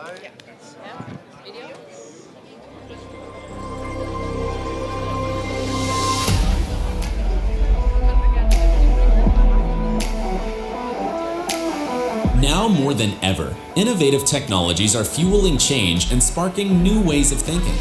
Now more than ever, innovative technologies are fueling change and sparking new ways of thinking.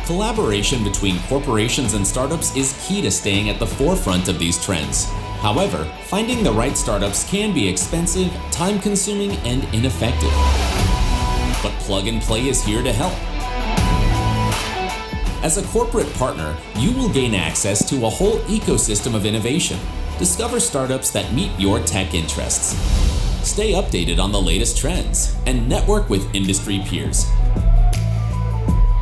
Collaboration between corporations and startups is key to staying at the forefront of these trends. However, finding the right startups can be expensive, time-consuming, and ineffective. But Plug and Play is here to help. As a corporate partner, you will gain access to a whole ecosystem of innovation. Discover startups that meet your tech interests. Stay updated on the latest trends and network with industry peers.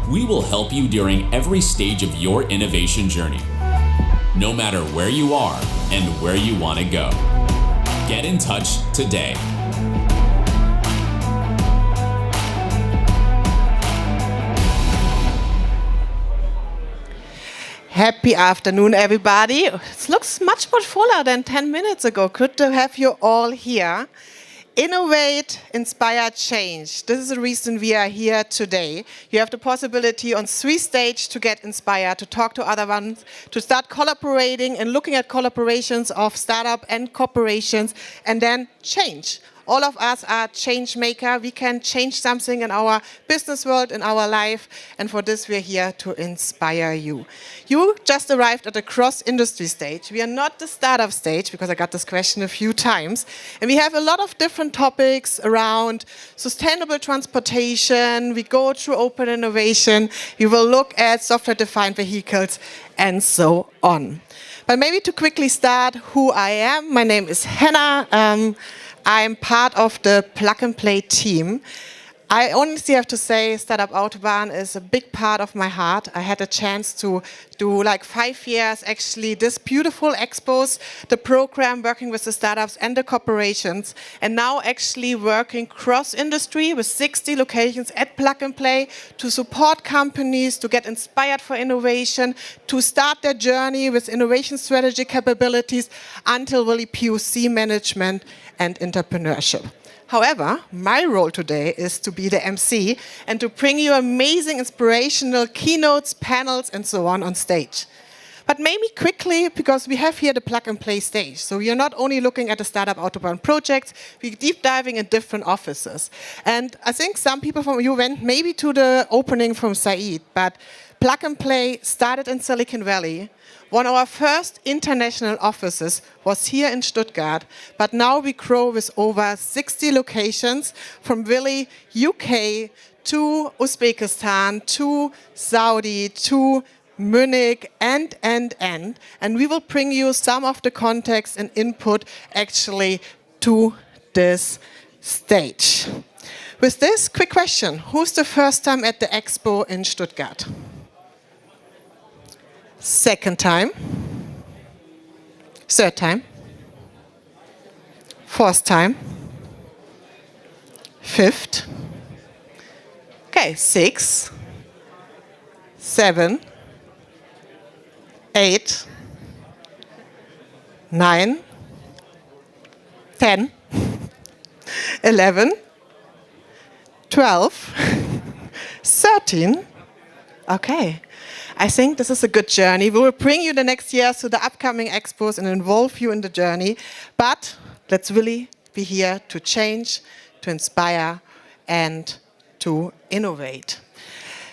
We will help you during every stage of your innovation journey, no matter where you are and where you want to go. Get in touch today. Happy afternoon, everybody. It looks much more fuller than 10 minutes ago. Good to have you all here. Innovate, inspire, change. This is the reason we are here today. You have the possibility on 3 stages to get inspired, to talk to other ones, to start collaborating and looking at collaborations of startup and corporations, and then change. All of us are change maker. We can change something in our business world, in our life, and for this we're here to inspire you. You just arrived at the cross-industry stage. We are not the startup stage, because I got this question a few times, and we have a lot of different topics around sustainable transportation. We go through open innovation. We will look at software-defined vehicles, and so on. But maybe to quickly start who I am, my name is Hannah. I'm part of the Plug and Play team. I honestly have to say Startup Autobahn is a big part of my heart. I had a chance to do like 5 years actually this beautiful expos, the program working with the startups and the corporations, and now actually working cross-industry with 60 locations at Plug and Play to support companies to get inspired for innovation, to start their journey with innovation strategy capabilities until really POC management and entrepreneurship. However, my role today is to be the MC and to bring you amazing, inspirational keynotes, panels, and so on stage. But maybe quickly, because we have here the Plug and Play stage. So you're not only looking at the Startup Autobahn projects, we're deep diving in different offices. And I think some people from you went maybe to the opening from Said, but Plug and Play started in Silicon Valley. One of our first international offices was here in Stuttgart, but now we grow with over 60 locations from really UK to Uzbekistan to Saudi to Munich and we will bring you some of the context and input actually to this stage. With this, quick question. Who's the first time at the Expo in Stuttgart? Second time? Third time? Fourth time? Fifth? Okay, 6, 7, 8, 9, 10, 11, 12, 13. Okay. I think this is a good journey. We will bring you the next years to the upcoming expos and involve you in the journey. But let's really be here to change, to inspire, and to innovate.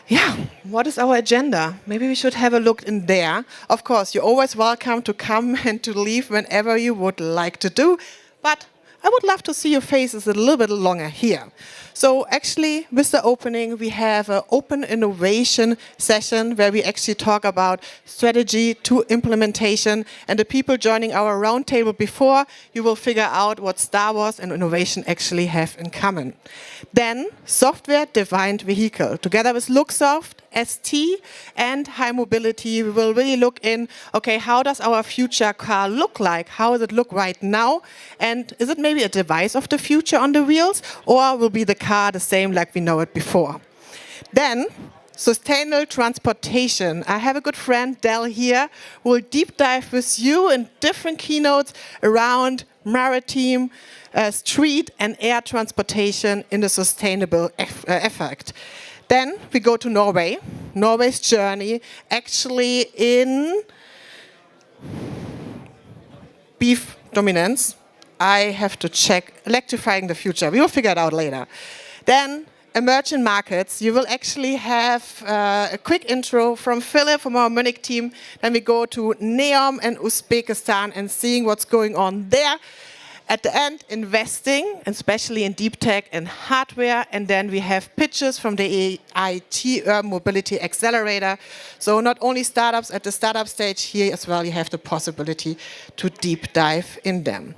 Yeah, what is our agenda? Maybe we should have a look in there. Of course, you're always welcome to come and to leave whenever you would like to do. But I would love to see your faces a little bit longer here. So actually, with the opening, we have an open innovation session where we actually talk about strategy to implementation. And the people joining our roundtable before, you will figure out what Star Wars and innovation actually have in common. Then, software-defined vehicle. Together with Luxoft, ST, and High Mobility, we will really look in, okay, how does our future car look like? How does it look right now? And is it maybe a device of the future on the wheels? Or will be the car the same like we know it before? Then, sustainable transportation. I have a good friend, Del, here, who will deep dive with you in different keynotes around maritime, street and air transportation in the sustainable effect. Then we go to Norway. Norway's journey actually in beef dominance. I have to check electrifying the future. We will figure it out later. Then emerging markets. You will actually have a quick intro from Philip from our Munich team. Then we go to Neom and Uzbekistan and seeing what's going on there. At the end, investing, especially in deep tech and hardware. And then we have pitches from the EIT Urban Mobility Accelerator. So not only startups at the startup stage, here as well you have the possibility to deep dive in them.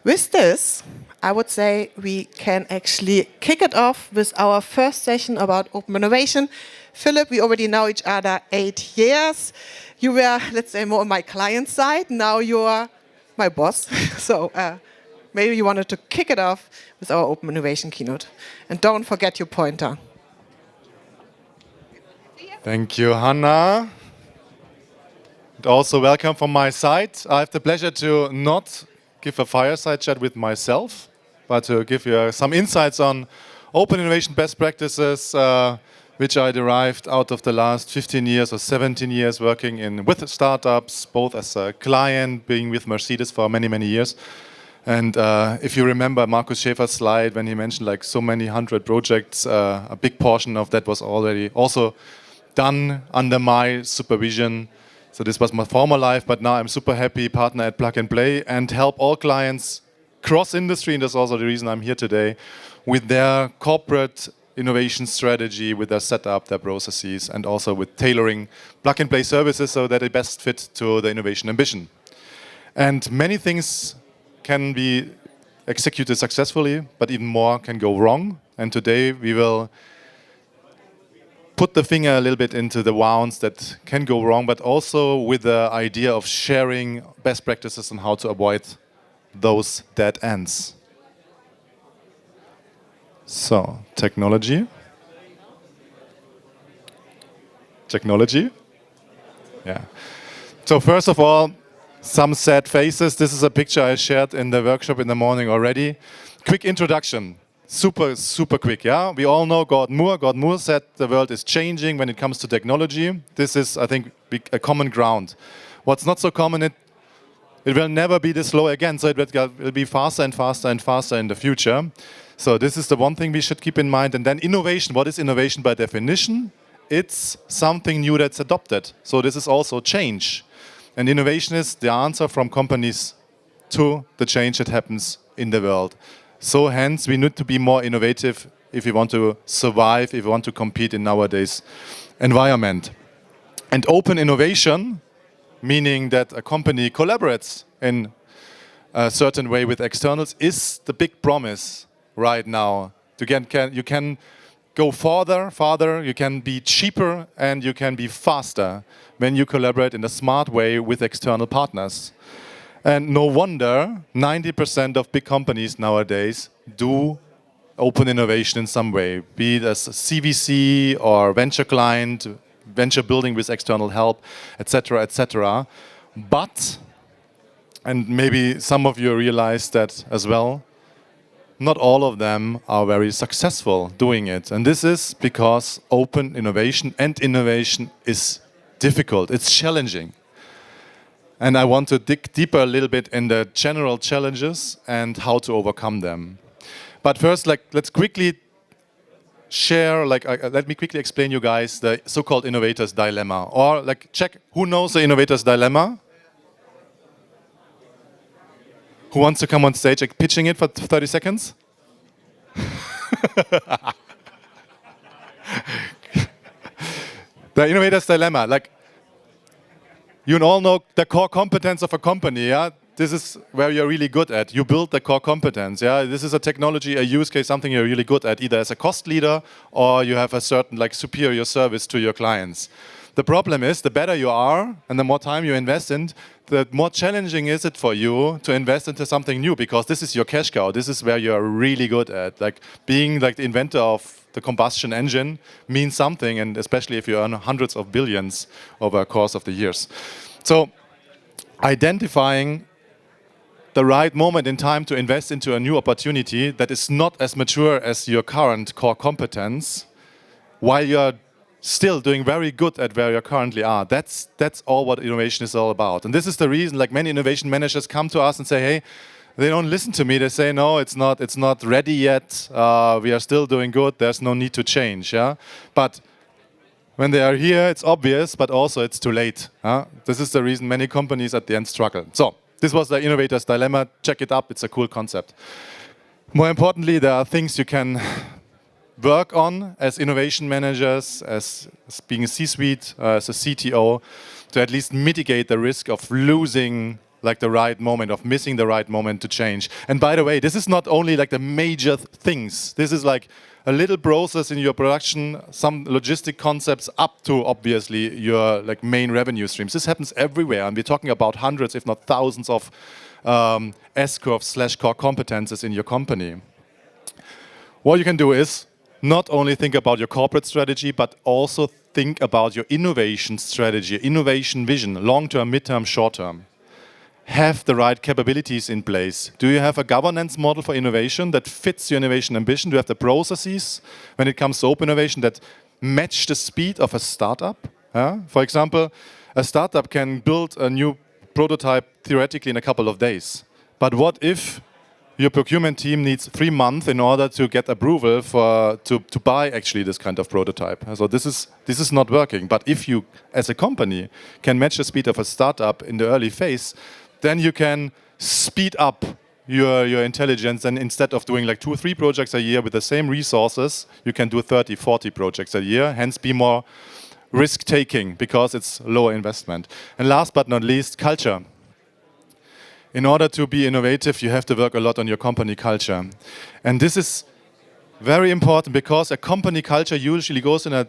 With this, I would say we can actually kick it off with our first session about open innovation. Philip, we already know each other 8 years. You were, let's say, more on my client side. Now you're my boss. So maybe you wanted to kick it off with our open innovation keynote. And don't forget your pointer. Thank you, Hannah. And also welcome from my side. I have the pleasure to not give a fireside chat with myself, but to give you some insights on open innovation best practices, which I derived out of the last 15 years or 17 years working with startups, both as a client, being with Mercedes for many, many years. And if you remember Markus Schäfer's slide when he mentioned like so many 100 projects, a big portion of that was already also done under my supervision. So this was my former life, but now I'm super happy partner at Plug and Play and help all clients cross-industry, and that's also the reason I'm here today, with their corporate innovation strategy, with their setup, their processes, and also with tailoring Plug and Play services so that they best fit to the innovation ambition. And many things can be executed successfully, but even more can go wrong. And today we will put the finger a little bit into the wounds that can go wrong, but also with the idea of sharing best practices on how to avoid those dead ends. So, technology. Yeah. So first of all, some sad faces. This is a picture I shared in the workshop in the morning already. Quick introduction. Super quick, yeah? We all know Gordon Moore. Gordon Moore said the world is changing when it comes to technology. This is, I think, a common ground. What's not so common, it will never be this slow again, so it will be faster and faster and faster in the future. So this is the one thing we should keep in mind. And then innovation. What is innovation by definition? It's something new that's adopted. So this is also change. And innovation is the answer from companies to the change that happens in the world. So hence, we need to be more innovative if we want to survive, if we want to compete in nowadays environment. And open innovation, meaning that a company collaborates in a certain way with externals, is the big promise right now. You can go farther, you can be cheaper, and you can be faster when you collaborate in a smart way with external partners. And no wonder 90% of big companies nowadays do open innovation in some way, be it as a CVC or venture client, venture building with external help, etc., etc. But, and maybe some of you realize that as well, not all of them are very successful doing it. And this is because open innovation and innovation is difficult, it's challenging. And I want to dig deeper a little bit in the general challenges and how to overcome them. But first, let's quickly share, let me quickly explain you guys the so-called innovator's dilemma. Or check, who knows the innovator's dilemma? Who wants to come on stage, pitching it for 30 seconds? The innovator's dilemma, you all know the core competence of a company, yeah? This is where you're really good at. You build the core competence, yeah? This is a technology, a use case, something you're really good at, either as a cost leader or you have a certain superior service to your clients. The problem is, the better you are and the more time you invest in, the more challenging is it for you to invest into something new, because this is your cash cow. This is where you're really good at. Being the inventor of the combustion engine means something, and especially if you earn hundreds of billions over a course of the years. So identifying the right moment in time to invest into a new opportunity that is not as mature as your current core competence, while you're still doing very good at where you currently are. That's all what innovation is all about. And this is the reason, like, many innovation managers come to us and say, hey, they don't listen to me. They say, no, it's not ready yet. We are still doing good. There's no need to change. Yeah, but when they are here, it's obvious, but also it's too late. This is the reason many companies at the end struggle. So this was the innovator's dilemma. Check it up. It's a cool concept. More importantly, there are things you can work on as innovation managers, as being a C-suite, as a CTO, to at least mitigate the risk of losing like the right moment, of missing the right moment to change. And by the way, this is not only like the major things. This is like a little process in your production, some logistic concepts up to obviously your like main revenue streams. This happens everywhere, and we're talking about hundreds, if not thousands, of S-curve/core competences in your company. What you can do is not only think about your corporate strategy, but also think about your innovation strategy, innovation vision, long-term, mid-term, short-term. Have the right capabilities in place. Do you have a governance model for innovation that fits your innovation ambition? Do you have the processes when it comes to open innovation that match the speed of a startup? For example, a startup can build a new prototype theoretically in a couple of days. But what if your procurement team needs 3 months in order to get approval to buy actually this kind of prototype? So this is not working. But if you, as a company, can match the speed of a startup in the early phase, then you can speed up your intelligence, and instead of doing like 2 or 3 projects a year with the same resources, you can do 30, 40 projects a year, hence be more risk-taking because it's lower investment. And last but not least, culture. In order to be innovative, you have to work a lot on your company culture. And this is very important because a company culture usually goes in a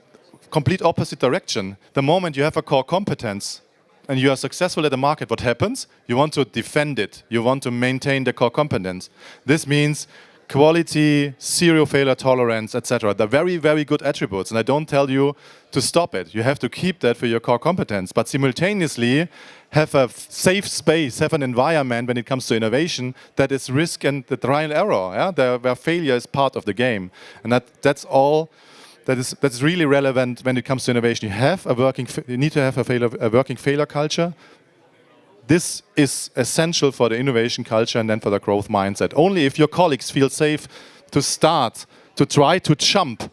complete opposite direction. The moment you have a core competence, and you are successful at the market, what happens? You want to defend it. You want to maintain the core competence. This means quality, zero failure tolerance, etc. They're very, very good attributes. And I don't tell you to stop it. You have to keep that for your core competence. But simultaneously, have a safe space, have an environment when it comes to innovation that is risk and the trial and error, where failure is part of the game. And that's all. That's really relevant when it comes to innovation. You need to have a working failure culture. This is essential for the innovation culture and then for the growth mindset. Only if your colleagues feel safe to start, to try to jump,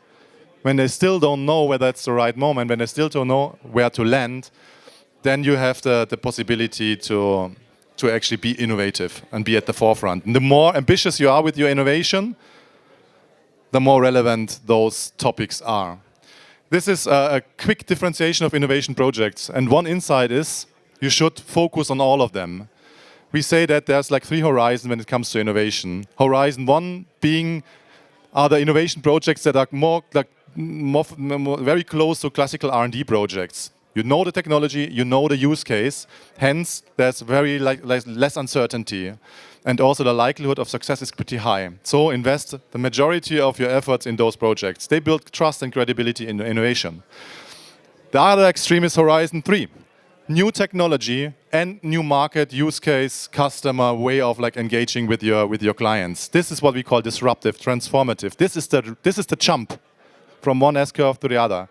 when they still don't know whether it's the right moment, when they still don't know where to land, then you have the possibility to actually be innovative and be at the forefront. And the more ambitious you are with your innovation, the more relevant those topics are. This is a quick differentiation of innovation projects. And one insight is you should focus on all of them. We say that there's like 3 horizons when it comes to innovation. Horizon 1 being are the innovation projects that are more very close to classical R&D projects. You know the technology, you know the use case, hence there's very less uncertainty. And also the likelihood of success is pretty high. So invest the majority of your efforts in those projects. They build trust and credibility in innovation. The other extreme is Horizon 3. New technology and new market, use case, customer, way of like engaging with your clients. This is what we call disruptive, transformative. This is the jump from one S-curve to the other.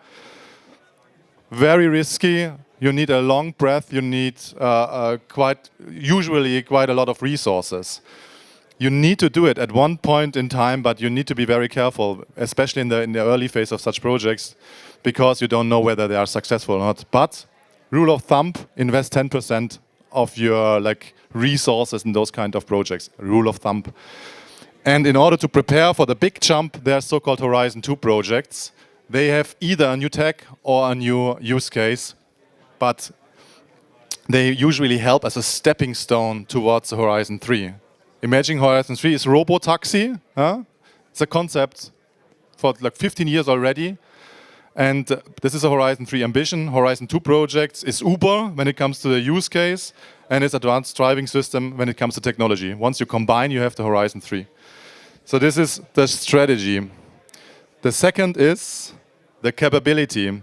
Very risky. You need a long breath. You need usually quite a lot of resources. You need to do it at one point in time, but you need to be very careful, especially in the early phase of such projects, because you don't know whether they are successful or not. But rule of thumb: invest 10% of your resources in those kind of projects. Rule of thumb. And in order to prepare for the big jump, there are so-called Horizon 2 projects. They have either a new tech or a new use case, but they usually help as a stepping stone towards the Horizon 3. Imagine Horizon 3 is robo-taxi. It's a concept for 15 years already. And this is a Horizon 3 ambition. Horizon 2 projects is Uber when it comes to the use case, and it's advanced driving system when it comes to technology. Once you combine, you have the Horizon 3. So this is the strategy. The second is the capability.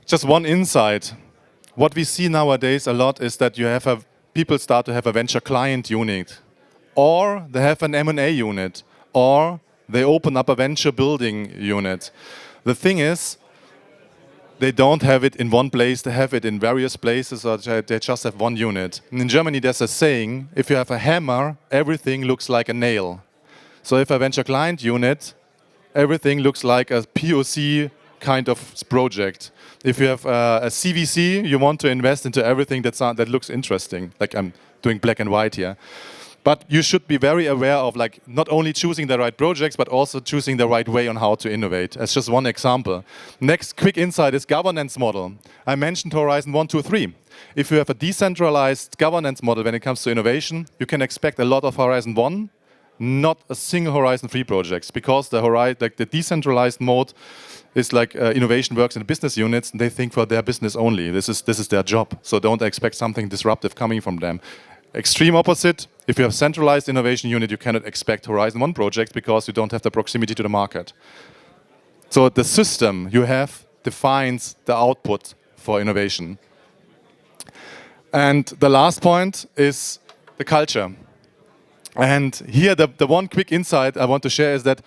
Just one insight. What we see nowadays a lot is that you have a people start to have a venture client unit, or they have an M&A unit, or they open up a venture building unit. The thing is, they don't have it in one place, they have it in various places, or they just have one unit. And in Germany, there's a saying, if you have a hammer, everything looks like a nail. So if a venture client unit, everything looks like a POC kind of project. If you have a CVC, you want to invest into everything that looks interesting. Like I'm doing black and white here. But you should be very aware of like not only choosing the right projects, but also choosing the right way on how to innovate. As just one example. Next quick insight is governance model. I mentioned Horizon 1, 2, 3. If you have a decentralized governance model when it comes to innovation, you can expect a lot of Horizon 1, not a single Horizon 3 projects, because the decentralized mode is like innovation works in business units, and they think for their business only. This is their job. So don't expect something disruptive coming from them. Extreme opposite, if you have centralized innovation unit, you cannot expect Horizon 1 projects because you don't have the proximity to the market. So the system you have defines the output for innovation. And the last point is the culture. And here the one quick insight I want to share is that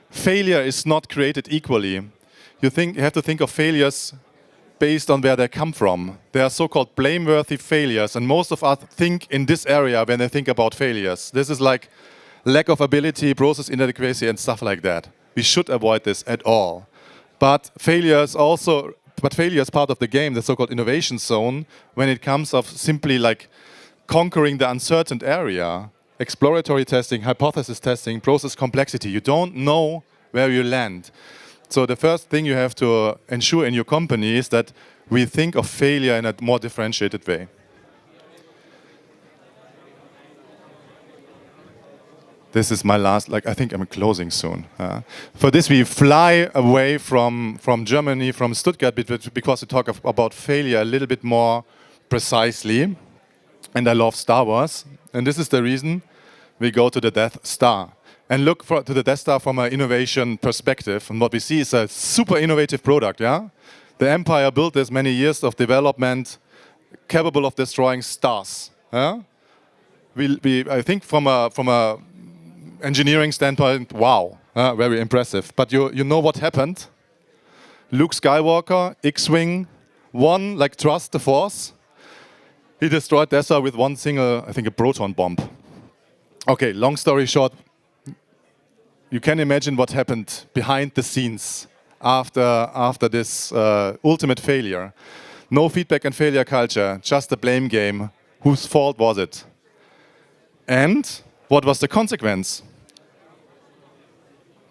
failure is not created equally. You have to think of failures based on where they come from. They are so-called blameworthy failures, and most of us think in this area when they think about failures. This is like lack of ability, process inadequacy, and stuff like that. We should avoid this at all. But failure is part of the game, the so-called innovation zone, when it comes of simply like conquering the uncertain area, exploratory testing, hypothesis testing, process complexity. You don't know where you land. So the first thing you have to ensure in your company is that we think of failure in a more differentiated way. This is my last, I think I'm closing soon. For this, we fly away from Germany, from Stuttgart, because we talk about failure a little bit more precisely. And I love Star Wars. And this is the reason we go to the Death Star. And look to the Death Star from an innovation perspective. And what we see is a super innovative product. Yeah, the Empire built this many years of development, capable of destroying stars. Yeah? I think from a engineering standpoint, wow, very impressive. But you know what happened? Luke Skywalker, X-Wing, trust the Force. He destroyed Death Star with one single, I think, a proton bomb. Okay, long story short, you can imagine what happened behind the scenes after this ultimate failure. No feedback and failure culture, just a blame game. Whose fault was it? And what was the consequence?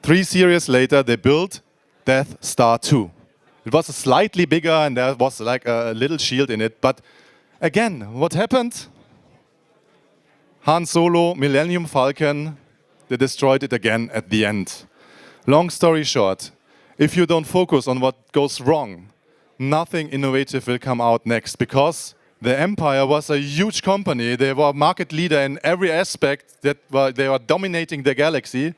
3 series later, they built Death Star 2. It was slightly bigger and there was like a little shield in it. But again, what happened? Han Solo, Millennium Falcon, they destroyed it again at the end. Long story short, if you don't focus on what goes wrong, nothing innovative will come out next, because the Empire was a huge company. They were market leader in every aspect. They were dominating the galaxy,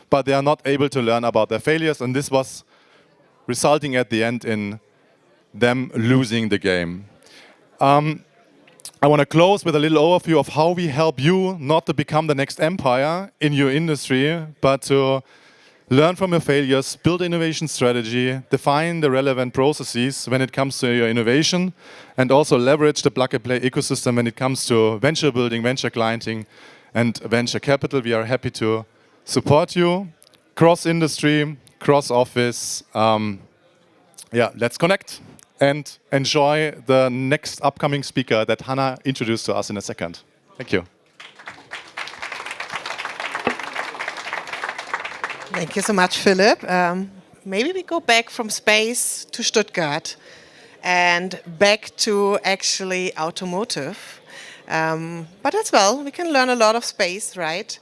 but they are not able to learn about their failures, and this was resulting at the end in them losing the game. I want to close with a little overview of how we help you not to become the next empire in your industry, but to learn from your failures, build innovation strategy, define the relevant processes when it comes to your innovation, and also leverage the plug-and-play ecosystem when it comes to venture building, venture clienting, and venture capital. We are happy to support you, cross-industry, cross-office. Let's connect and enjoy the next upcoming speaker that Hannah introduced to us in a second. Thank you. Thank you so much, Philip. Maybe we go back from space to Stuttgart and back to actually automotive. But as well, we can learn a lot of space, right?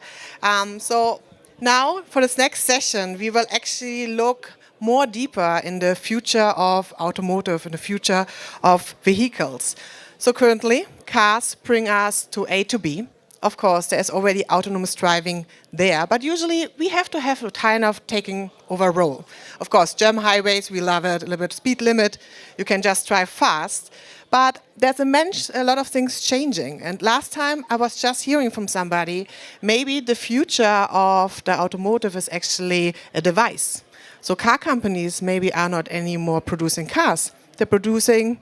So now for this next session, we will actually look more deeper in the future of automotive, in the future of vehicles. So currently, cars bring us to A to B. Of course, there's already autonomous driving there, but usually we have to have a kind of taking over role. Of course, German highways, we love it, a little bit speed limit. You can just drive fast. But there's a lot of things changing. And last time I was just hearing from somebody, maybe the future of the automotive is actually a device. So car companies maybe are not anymore producing cars. They're producing,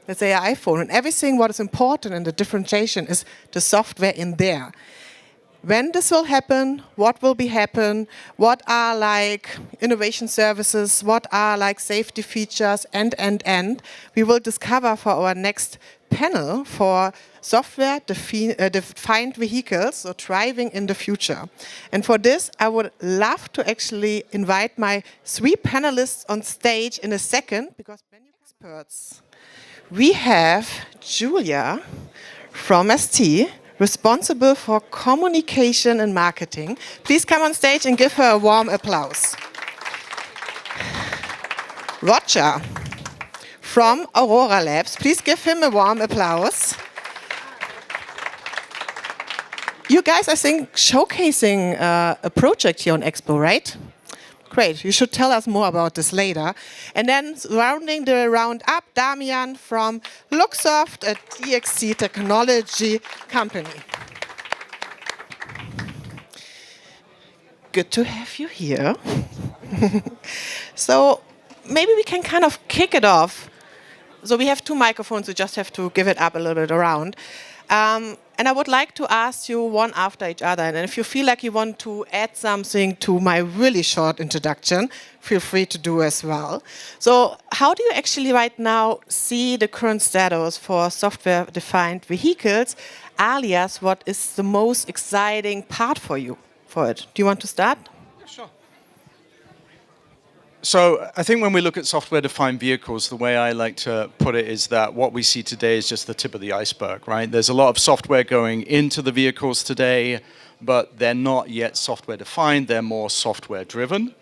let's say, an iPhone. And everything what is important in the differentiation is the software in there. When this will happen, what will be happen, what are like innovation services, what are like safety features, and. We will discover for our next panel for software defined vehicles, so driving in the future. And for this, I would love to actually invite my 3 panelists on stage in a second, because many experts. We have Julia from ST, responsible for communication and marketing. Please come on stage and give her a warm applause. Roger from Aurora Labs. Please give him a warm applause. You guys, I think, showcasing a project here on Expo, right? Great. You should tell us more about this later. And then rounding the round up, Damian from Luxoft, a DXC technology company. Good to have you here. So maybe we can kind of kick it off. So we have 2 microphones, we just have to give it up a little bit around. And I would like to ask you one after each other. And if you feel like you want to add something to my really short introduction, feel free to do as well. So how do you actually right now see the current status for software-defined vehicles, alias what is the most exciting part for you for it? Do you want to start? Sure. So I think when we look at software-defined vehicles, the way I like to put it is that what we see today is just the tip of the iceberg, right? There's a lot of software going into the vehicles today, but they're not yet software-defined, they're more software-driven.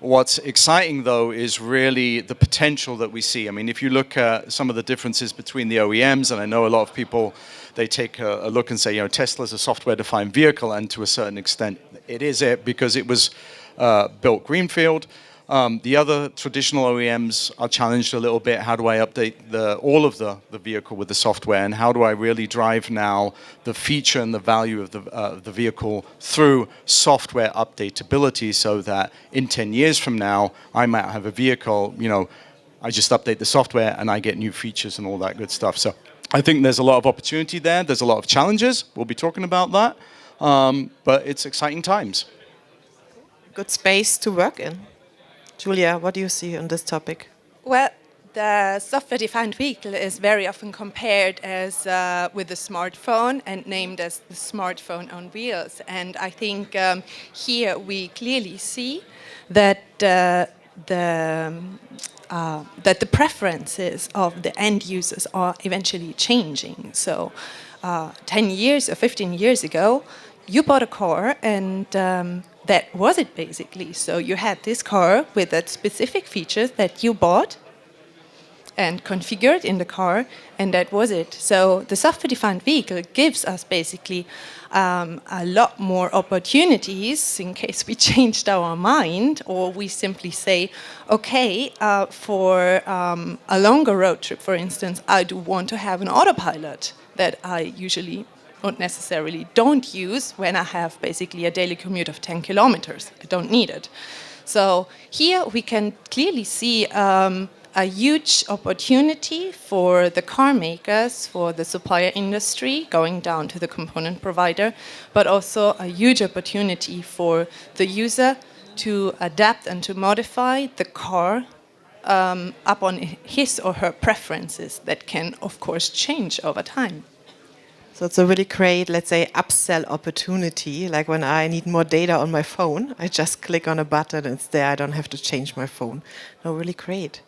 What's exciting, though, is really the potential that we see. I mean, if you look at some of the differences between the OEMs, and I know a lot of people, they take a look and say, you know, Tesla's a software-defined vehicle, and to a certain extent, it is because it was built greenfield. The other traditional OEMs are challenged a little bit. How do I update all of the vehicle with the software, and how do I really drive now the feature and the value of the vehicle through software updatability, so that in 10 years from now, I might have a vehicle, you know, I just update the software and I get new features and all that good stuff. So I think there's a lot of opportunity there. There's a lot of challenges. We'll be talking about that. But it's exciting times. Good space to work in. Julia, what do you see on this topic? Well, the software-defined vehicle is very often compared as with the smartphone and named as the smartphone on wheels. And I think here we clearly see that the preferences of the end users are eventually changing. So 10 years or 15 years ago, you bought a car and that was it basically. So you had this car with that specific features that you bought and configured in the car, and that was it. So the software-defined vehicle gives us basically a lot more opportunities in case we changed our mind, or we simply say, okay, for a longer road trip, for instance, I do want to have an autopilot that I usually not necessarily don't use when I have basically a daily commute of 10 kilometers. I don't need it. So here we can clearly see a huge opportunity for the car makers, for the supplier industry, going down to the component provider, but also a huge opportunity for the user to adapt and to modify the car upon his or her preferences that can, of course, change over time. So it's a really great, let's say, upsell opportunity. Like when I need more data on my phone, I just click on a button and it's there. I don't have to change my phone. No, really great.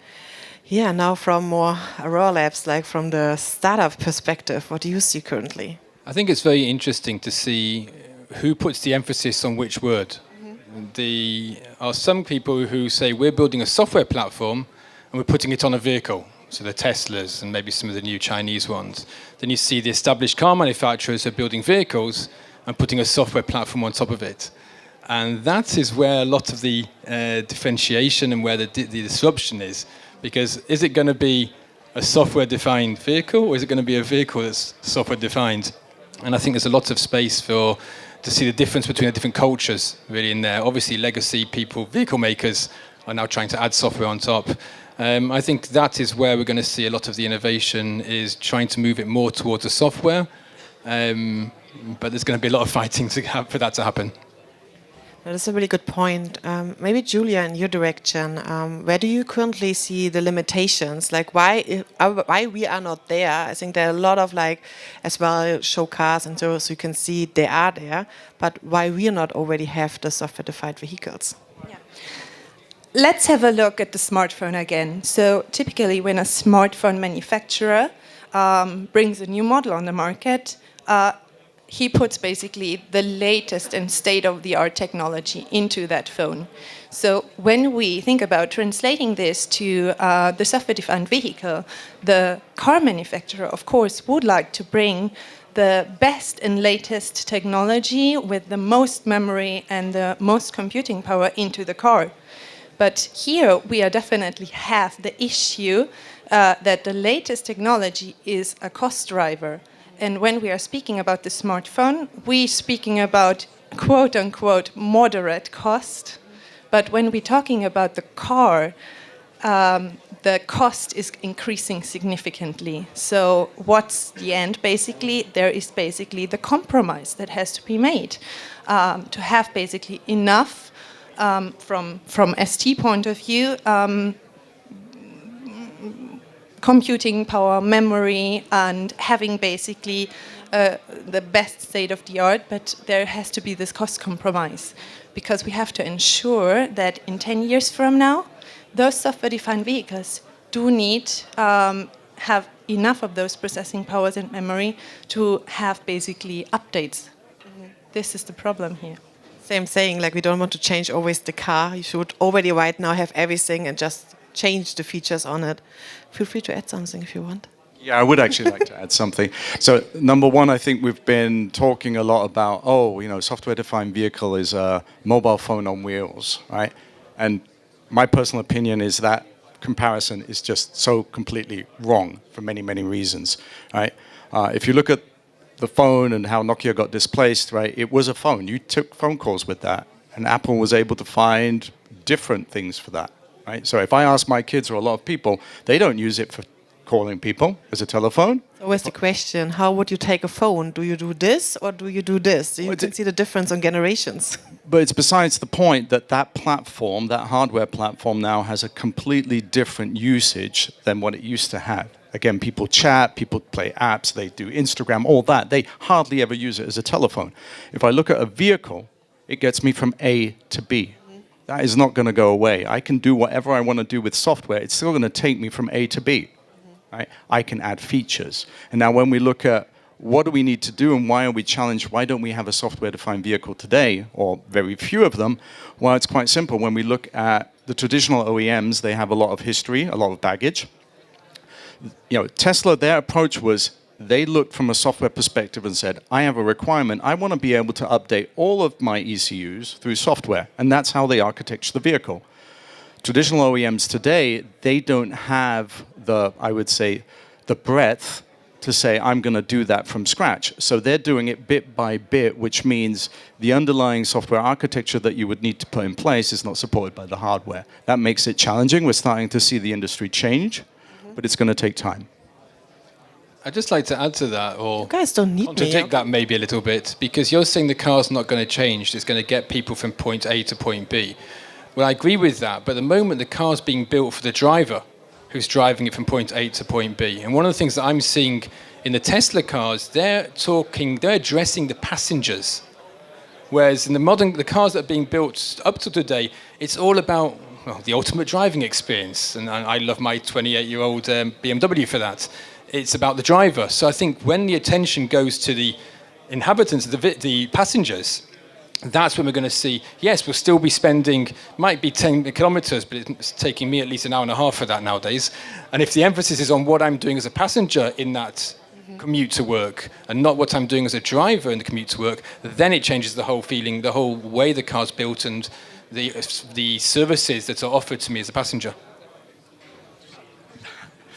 Yeah, now from more Aurora Labs, like from the startup perspective, what do you see currently? I think it's very interesting to see who puts the emphasis on which word. There are some people who say we're building a software platform and we're putting it on a vehicle. So the Teslas and maybe some of the new Chinese ones. Then you see the established car manufacturers are building vehicles and putting a software platform on top of it. And that is where a lot of the differentiation and where the disruption is. Because is it going to be a software-defined vehicle, or is it going to be a vehicle that's software-defined? And I think there's a lot of space to see the difference between the different cultures really in there. Obviously, legacy people, vehicle makers, are now trying to add software on top. I think that is where we're going to see a lot of the innovation, is trying to move it more towards the software. But there's going to be a lot of fighting for that to happen. That's a really good point. Maybe Julia, in your direction, where do you currently see the limitations? Like why we are not there? I think there are a lot of as well show cars and so you can see they are there, but why we not already have the software-defined vehicles? Let's have a look at the smartphone again. So typically when a smartphone manufacturer brings a new model on the market, he puts basically the latest and state-of-the-art technology into that phone. So when we think about translating this to the software-defined vehicle, the car manufacturer, of course, would like to bring the best and latest technology with the most memory and the most computing power into the car. But here we are definitely have the issue that the latest technology is a cost driver. And when we are speaking about the smartphone, we're speaking about quote-unquote moderate cost. But when we're talking about the car, the cost is increasing significantly. So what's the end basically? There is basically the compromise that has to be made to have basically enough from ST point of view, computing power, memory, and having basically the best state of the art, but there has to be this cost compromise because we have to ensure that in 10 years from now, those software-defined vehicles do need have enough of those processing powers and memory to have basically updates. This is the problem here. Same saying, we don't want to change always the car. You should already right now have everything and just change the features on it. Feel free to add something if you want. Yeah, I would actually like to add something. So number one, I think we've been talking a lot about, software-defined vehicle is a mobile phone on wheels, right? And my personal opinion is that comparison is just so completely wrong for many, many reasons, right? If you look at the phone and how Nokia got displaced, right? It was a phone. You took phone calls with that, and Apple was able to find different things for that, right? So if I ask my kids or a lot of people, they don't use it for calling people as a telephone. So where's the question? How would you take a phone? Do you do this or do you do this? You can see the difference on generations. But it's besides the point that platform, that hardware platform now has a completely different usage than what it used to have. Again, people chat, people play apps, they do Instagram, all that. They hardly ever use it as a telephone. If I look at a vehicle, it gets me from A to B. That is not going to go away. I can do whatever I want to do with software. It's still going to take me from A to B. Right? I can add features. And now when we look at what do we need to do and why are we challenged, why don't we have a software-defined vehicle today, or very few of them? Well, it's quite simple. When we look at the traditional OEMs, they have a lot of history, a lot of baggage. Tesla, their approach was they looked from a software perspective and said, I have a requirement. I want to be able to update all of my ECUs through software. And that's how they architecture the vehicle. Traditional OEMs today, they don't have the breadth to say, I'm going to do that from scratch. So they're doing it bit by bit, which means the underlying software architecture that you would need to put in place is not supported by the hardware. That makes it challenging. We're starting to see the industry change, but it's going to take time. I'd just like to add to that, or you guys don't need contradict that maybe a little bit, because you're saying the car's not going to change. It's going to get people from point A to point B. Well, I agree with that, but at the moment the car's being built for the driver who's driving it from point A to point B. And one of the things that I'm seeing in the Tesla cars, they're addressing the passengers. Whereas in the cars that are being built up to today, it's all about the ultimate driving experience. And I love my 28-year-old BMW for that. It's about the driver. So I think when the attention goes to the inhabitants, the passengers, that's when we're going to see, yes, we'll still be spending, might be 10 kilometers, but it's taking me at least an hour and a half for that nowadays. And if the emphasis is on what I'm doing as a passenger in that commute to work and not what I'm doing as a driver in the commute to work, then it changes the whole feeling, the whole way the car's built and the services that are offered to me as a passenger.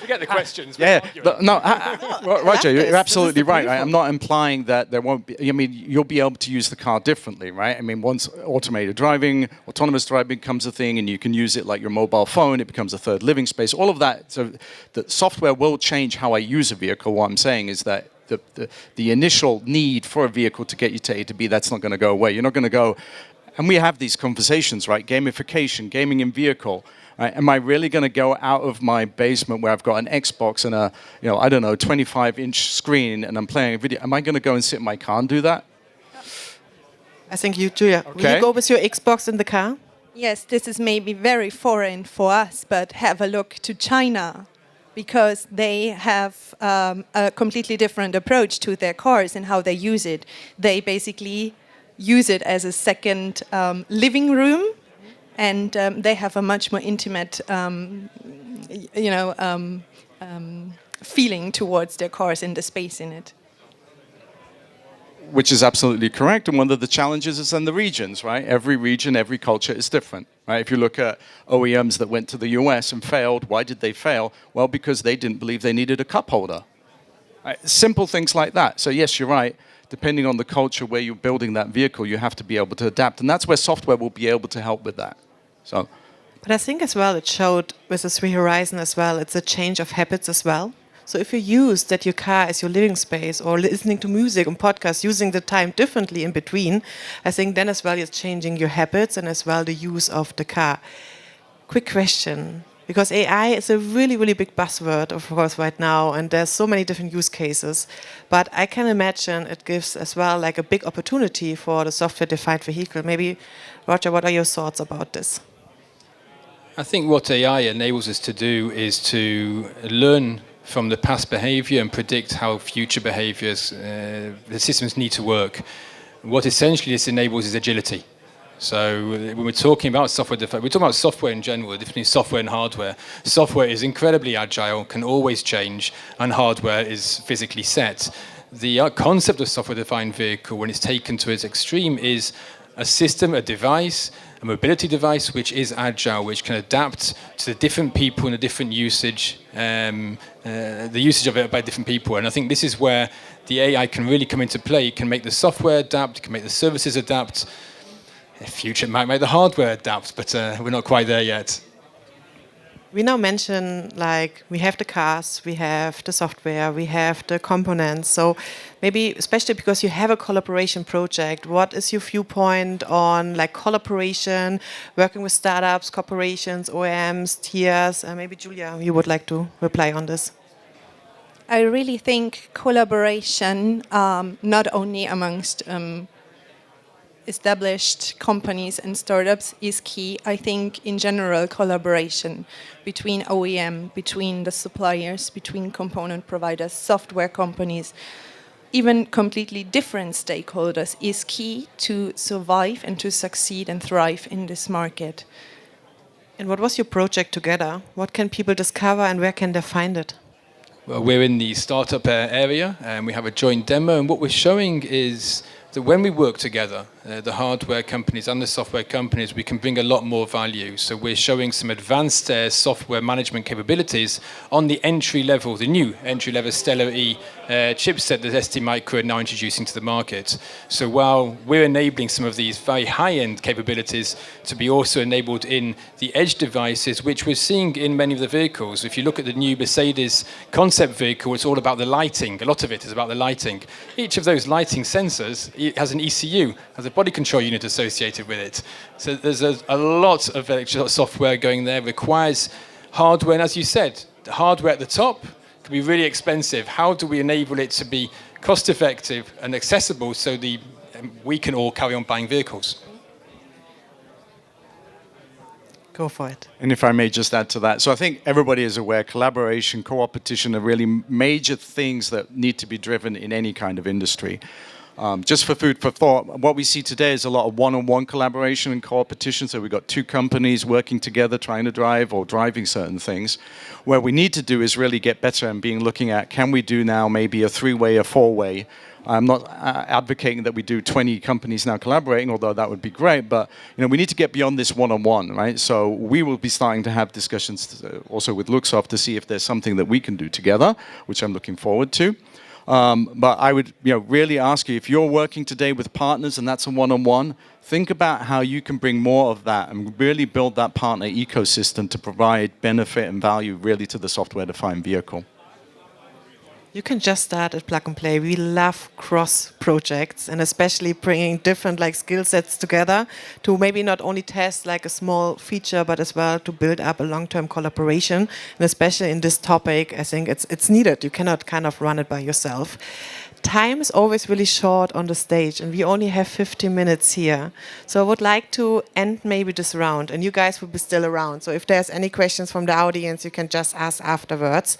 Forget the questions. Roger, you're absolutely right. beautiful. I'm not implying that there won't be. I mean, you'll be able to use the car differently, right? I mean, once automated driving, autonomous driving becomes a thing, and you can use it like your mobile phone, it becomes a third living space. All of that. So the software will change how I use a vehicle. What I'm saying is that the initial need for a vehicle to get you to A to B, that's not going to go away. You're not going to go. And we have these conversations, right? Gamification, gaming in vehicle. Right? Am I really going to go out of my basement where I've got an Xbox and a, 25-inch screen and I'm playing a video? Am I going to go and sit in my car and do that? I think you, Julia. Okay. Will you go with your Xbox in the car? Yes, this is maybe very foreign for us, but have a look to China, because they have a completely different approach to their cars and how they use it. They basically use it as a second living room, and they have a much more intimate, feeling towards their cars and the space in it. Which is absolutely correct. And one of the challenges is in the regions, right? Every region, every culture is different, right? If you look at OEMs that went to the US and failed, why did they fail? Well, because they didn't believe they needed a cup holder. Right? Simple things like that. So yes, you're right. Depending on the culture where you're building that vehicle, you have to be able to adapt. And that's where software will be able to help with that. So, But I think as well, it showed with the Three Horizon as well, it's a change of habits as well. So if you use that your car as your living space or listening to music and podcasts, using the time differently in between, I think then as well it's changing your habits and as well the use of the car. Quick question, because AI is a really, really big buzzword, of course, right now, and there's so many different use cases. But I can imagine it gives as well like a big opportunity for the software-defined vehicle. Maybe, Roger, what are your thoughts about this? I think what AI enables us to do is to learn from the past behavior and predict how future behaviors, the systems need to work. What essentially this enables is agility. So when we're talking about software, we're talking about software in general, the difference between software and hardware. Software is incredibly agile, can always change, and hardware is physically set. The concept of software-defined vehicle, when it's taken to its extreme, is a system, a device, a mobility device which is agile, which can adapt to the different people and the different usage, the usage of it by different people. And I think this is where the AI can really come into play. It can make the software adapt, it can make the services adapt. In the future, it might make the hardware adapt, but we're not quite there yet. We now mention, like, we have the cars, we have the software, we have the components. So maybe, especially because you have a collaboration project, what is your viewpoint on, like, collaboration, working with startups, corporations, OEMs, tiers? Maybe, Julia, you would like to reply on this. I really think collaboration, not only amongst established companies and startups, is key. I think in general collaboration between OEM, between the suppliers, between component providers, software companies, even completely different stakeholders is key to survive and to succeed and thrive in this market. And what was your project together? What can people discover and where can they find it? Well, we're in the startup area and we have a joint demo, and what we're showing is that when we work together, the hardware companies and the software companies, we can bring a lot more value. So we're showing some advanced software management capabilities on the entry level, the new entry level Stellar E chipset that STMicro are now introducing to the market. So while we're enabling some of these very high-end capabilities to be also enabled in the edge devices, which we're seeing in many of the vehicles. If you look at the new Mercedes concept vehicle, it's all about the lighting. A lot of it is about the lighting. Each of those lighting sensors has an ECU, has a body control unit associated with it. So there's a lot of software going there, requires hardware, and as you said, the hardware at the top can be really expensive. How do we enable it to be cost effective and accessible so we can all carry on buying vehicles? Go for it. And if I may just add to that, so I think everybody is aware collaboration, co-opetition are really major things that need to be driven in any kind of industry. Just for food for thought, what we see today is a lot of one-on-one collaboration and co-opetition. So we've got two companies working together, trying to drive or driving certain things. Where we need to do is really get better and looking at, can we do now maybe a three-way, a four-way, I'm not advocating that we do 20 companies now collaborating, although that would be great. But we need to get beyond this one-on-one, right? So we will be starting to have discussions also with Luxoft to see if there's something that we can do together, which I'm looking forward to. But I would really ask you, if you're working today with partners and that's a one-on-one, think about how you can bring more of that and really build that partner ecosystem to provide benefit and value really to the software-defined vehicle. You can just start at Plug and Play. We love cross projects and especially bringing different skill sets together to maybe not only test a small feature, but as well to build up a long-term collaboration. And especially in this topic, I think it's needed. You cannot kind of run it by yourself. Time is always really short on the stage, and we only have 15 minutes here. So I would like to end maybe this round, and you guys will be still around. So if there's any questions from the audience, you can just ask afterwards.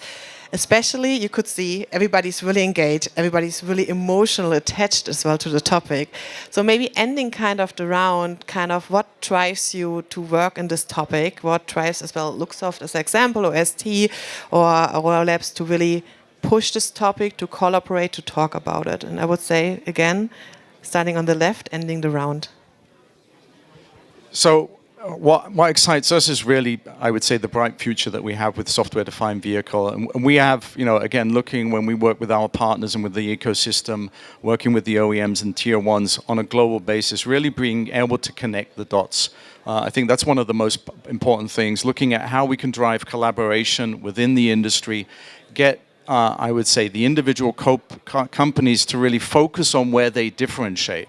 Especially, you could see everybody's really engaged, everybody's really emotionally attached as well to the topic. So maybe ending kind of the round, kind of what drives you to work in this topic, what drives as well Luxoft as an example, or ST, or Aurora Labs to really push this topic, to collaborate, to talk about it. And I would say, again, starting on the left, ending the round. So what excites us is really, I would say, the bright future that we have with software-defined vehicle. And we have, again, looking when we work with our partners and with the ecosystem, working with the OEMs and tier ones on a global basis, really being able to connect the dots. I think that's one of the most important things, looking at how we can drive collaboration within the industry, get I would say the individual companies to really focus on where they differentiate.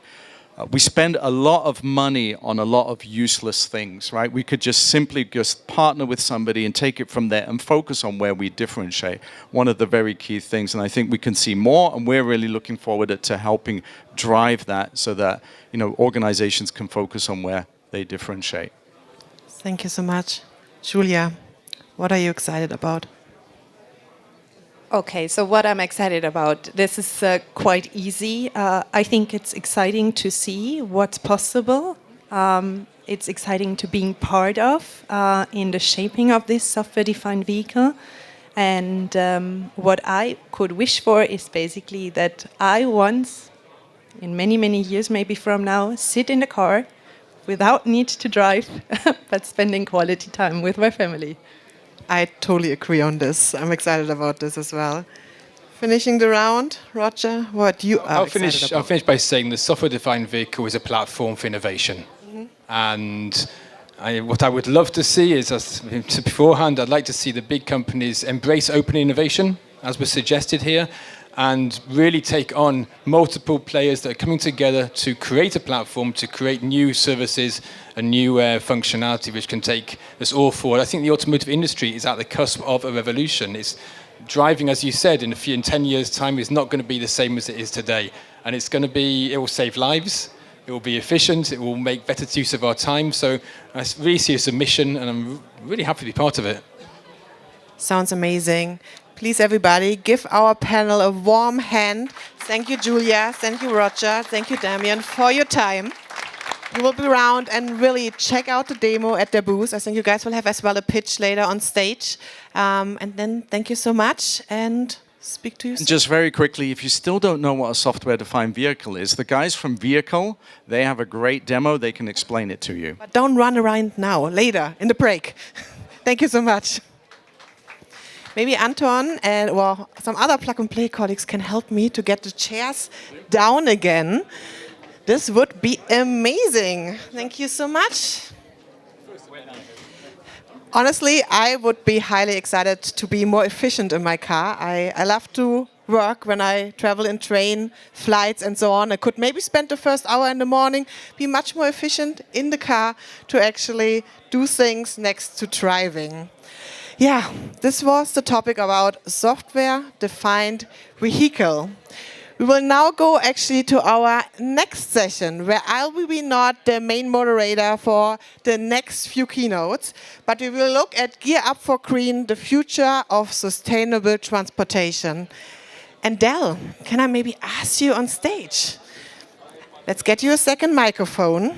We spend a lot of money on a lot of useless things, right? We could just simply partner with somebody and take it from there and focus on where we differentiate. One of the very key things, and I think we can see more, and we're really looking forward to helping drive that so that organizations can focus on where they differentiate. Thank you so much. Julia, what are you excited about? Okay, so what I'm excited about, this is quite easy. I think it's exciting to see what's possible. It's exciting to be part of in the shaping of this software-defined vehicle. And what I could wish for is basically that I once, in many, many years maybe from now, sit in the car without need to drive, but spending quality time with my family. I totally agree on this. I'm excited about this as well. Finishing the round, Roger, what you are excited about? I'll finish by saying the software-defined vehicle is a platform for innovation. Mm-hmm. And what I would love to see is, as beforehand, I'd like to see the big companies embrace open innovation, as was suggested here, and really take on multiple players that are coming together to create a platform, to create new services and new functionality which can take us all forward. I think the automotive industry is at the cusp of a revolution. It's driving, as you said, in 10 years' time is not going to be the same as it is today. And it will save lives, it will be efficient, it will make better use of our time. So I really see it as a mission, and I'm really happy to be part of it. Sounds amazing. Please, everybody, give our panel a warm hand. Thank you, Julia. Thank you, Roger. Thank you, Damien, for your time. You will be around and really check out the demo at their booth. I think you guys will have as well a pitch later on stage. And then thank you so much, and speak to you soon. Just very quickly, if you still don't know what a software-defined vehicle is, the guys from Vehicle, they have a great demo. They can explain it to you. But don't run around now, later, in the break. Thank you so much. Maybe Anton and some other Plug and Play colleagues can help me to get the chairs down again. This would be amazing. Thank you so much. Honestly, I would be highly excited to be more efficient in my car. I love to work when I travel in train, flights and so on. I could maybe spend the first hour in the morning, be much more efficient in the car to actually do things next to driving. Yeah, this was the topic about software-defined vehicle. We will now go actually to our next session, where I will be not the main moderator for the next few keynotes, but we will look at Gear Up for Green, the future of sustainable transportation. And Del, can I maybe ask you on stage? Let's get you a second microphone.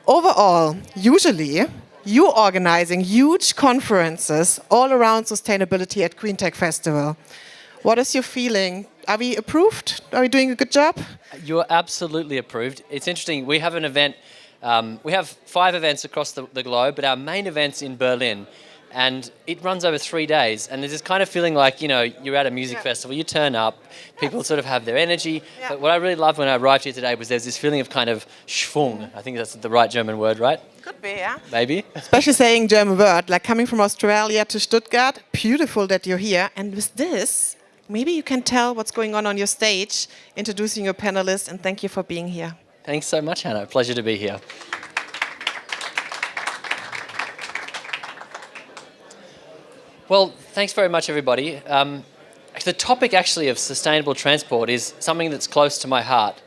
Overall, usually, you organizing huge conferences all around sustainability at Green Tech Festival. What is your feeling? Are we approved? Are we doing a good job? You're absolutely approved. It's interesting. We have an event. We have 5 events across the globe, but our main event's in Berlin. And it runs over 3 days. And there's this kind of feeling like, you know, you're at a music festival, you turn up, people sort of have their energy. Yeah. But what I really loved when I arrived here today was there's this feeling of kind of Schwung. I think that's the right German word, right? Could be, yeah. Maybe. Especially saying German word, like coming from Australia to Stuttgart. Beautiful that you're here. And with this, maybe you can tell what's going on your stage, introducing your panelists, and thank you for being here. Thanks so much, Hannah. Pleasure to be here. Well, thanks very much, everybody. The topic actually of sustainable transport is something that's close to my heart.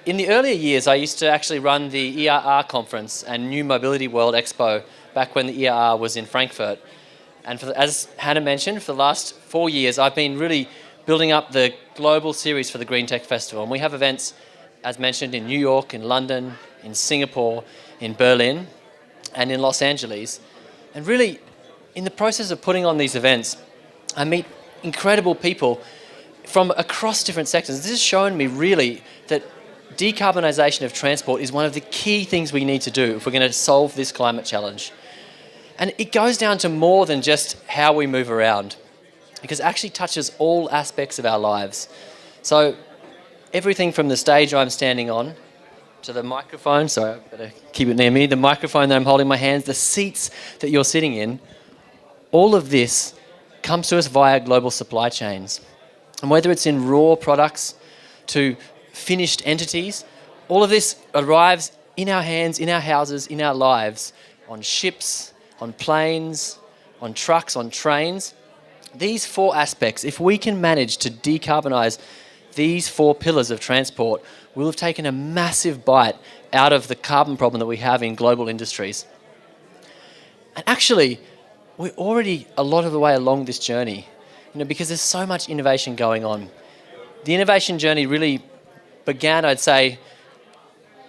In the earlier years, I used to actually run the ERR conference and New Mobility World Expo back when the ERR was in Frankfurt. And as Hannah mentioned, for the last 4 years, I've been really building up the global series for the Green Tech Festival. And we have events, as mentioned, in New York, in London, in Singapore, in Berlin, and in Los Angeles. And really, in the process of putting on these events, I meet incredible people from across different sectors. This has shown me really that decarbonisation of transport is one of the key things we need to do if we're going to solve this climate challenge. And it goes down to more than just how we move around, because it actually touches all aspects of our lives. So everything from the stage I'm standing on to the microphone, sorry, I better keep it near me, the microphone that I'm holding in my hands, the seats that you're sitting in, all of this comes to us via global supply chains. And whether it's in raw products to finished entities, all of this arrives in our hands, in our houses, in our lives, on ships, on planes, on trucks, on trains. These 4 aspects, if we can manage to decarbonise these 4 pillars of transport, we'll have taken a massive bite out of the carbon problem that we have in global industries. And actually, we're already a lot of the way along this journey, because there's so much innovation going on. The innovation journey really began, I'd say,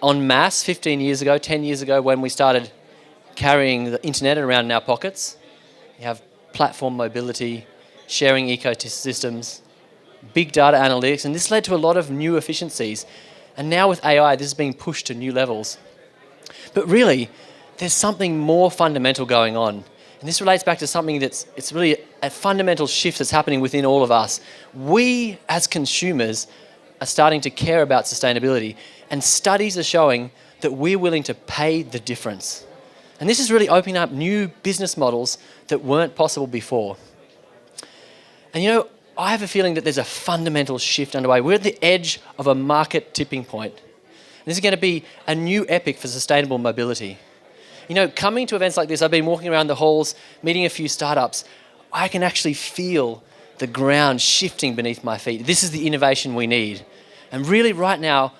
en masse 15 years ago, 10 years ago, when we started carrying the internet around in our pockets. You have platform mobility, sharing ecosystems, big data analytics, and this led to a lot of new efficiencies. And now with AI, this is being pushed to new levels. But really, there's something more fundamental going on. And this relates back to something it's really a fundamental shift that's happening within all of us. We, as consumers, are starting to care about sustainability. And studies are showing that we're willing to pay the difference. And this is really opening up new business models that weren't possible before. And I have a feeling that there's a fundamental shift underway. We're at the edge of a market tipping point. And this is going to be a new epic for sustainable mobility. Coming to events like this, I've been walking around the halls, meeting a few startups. I can actually feel the ground shifting beneath my feet. This is the innovation we need. And really right now,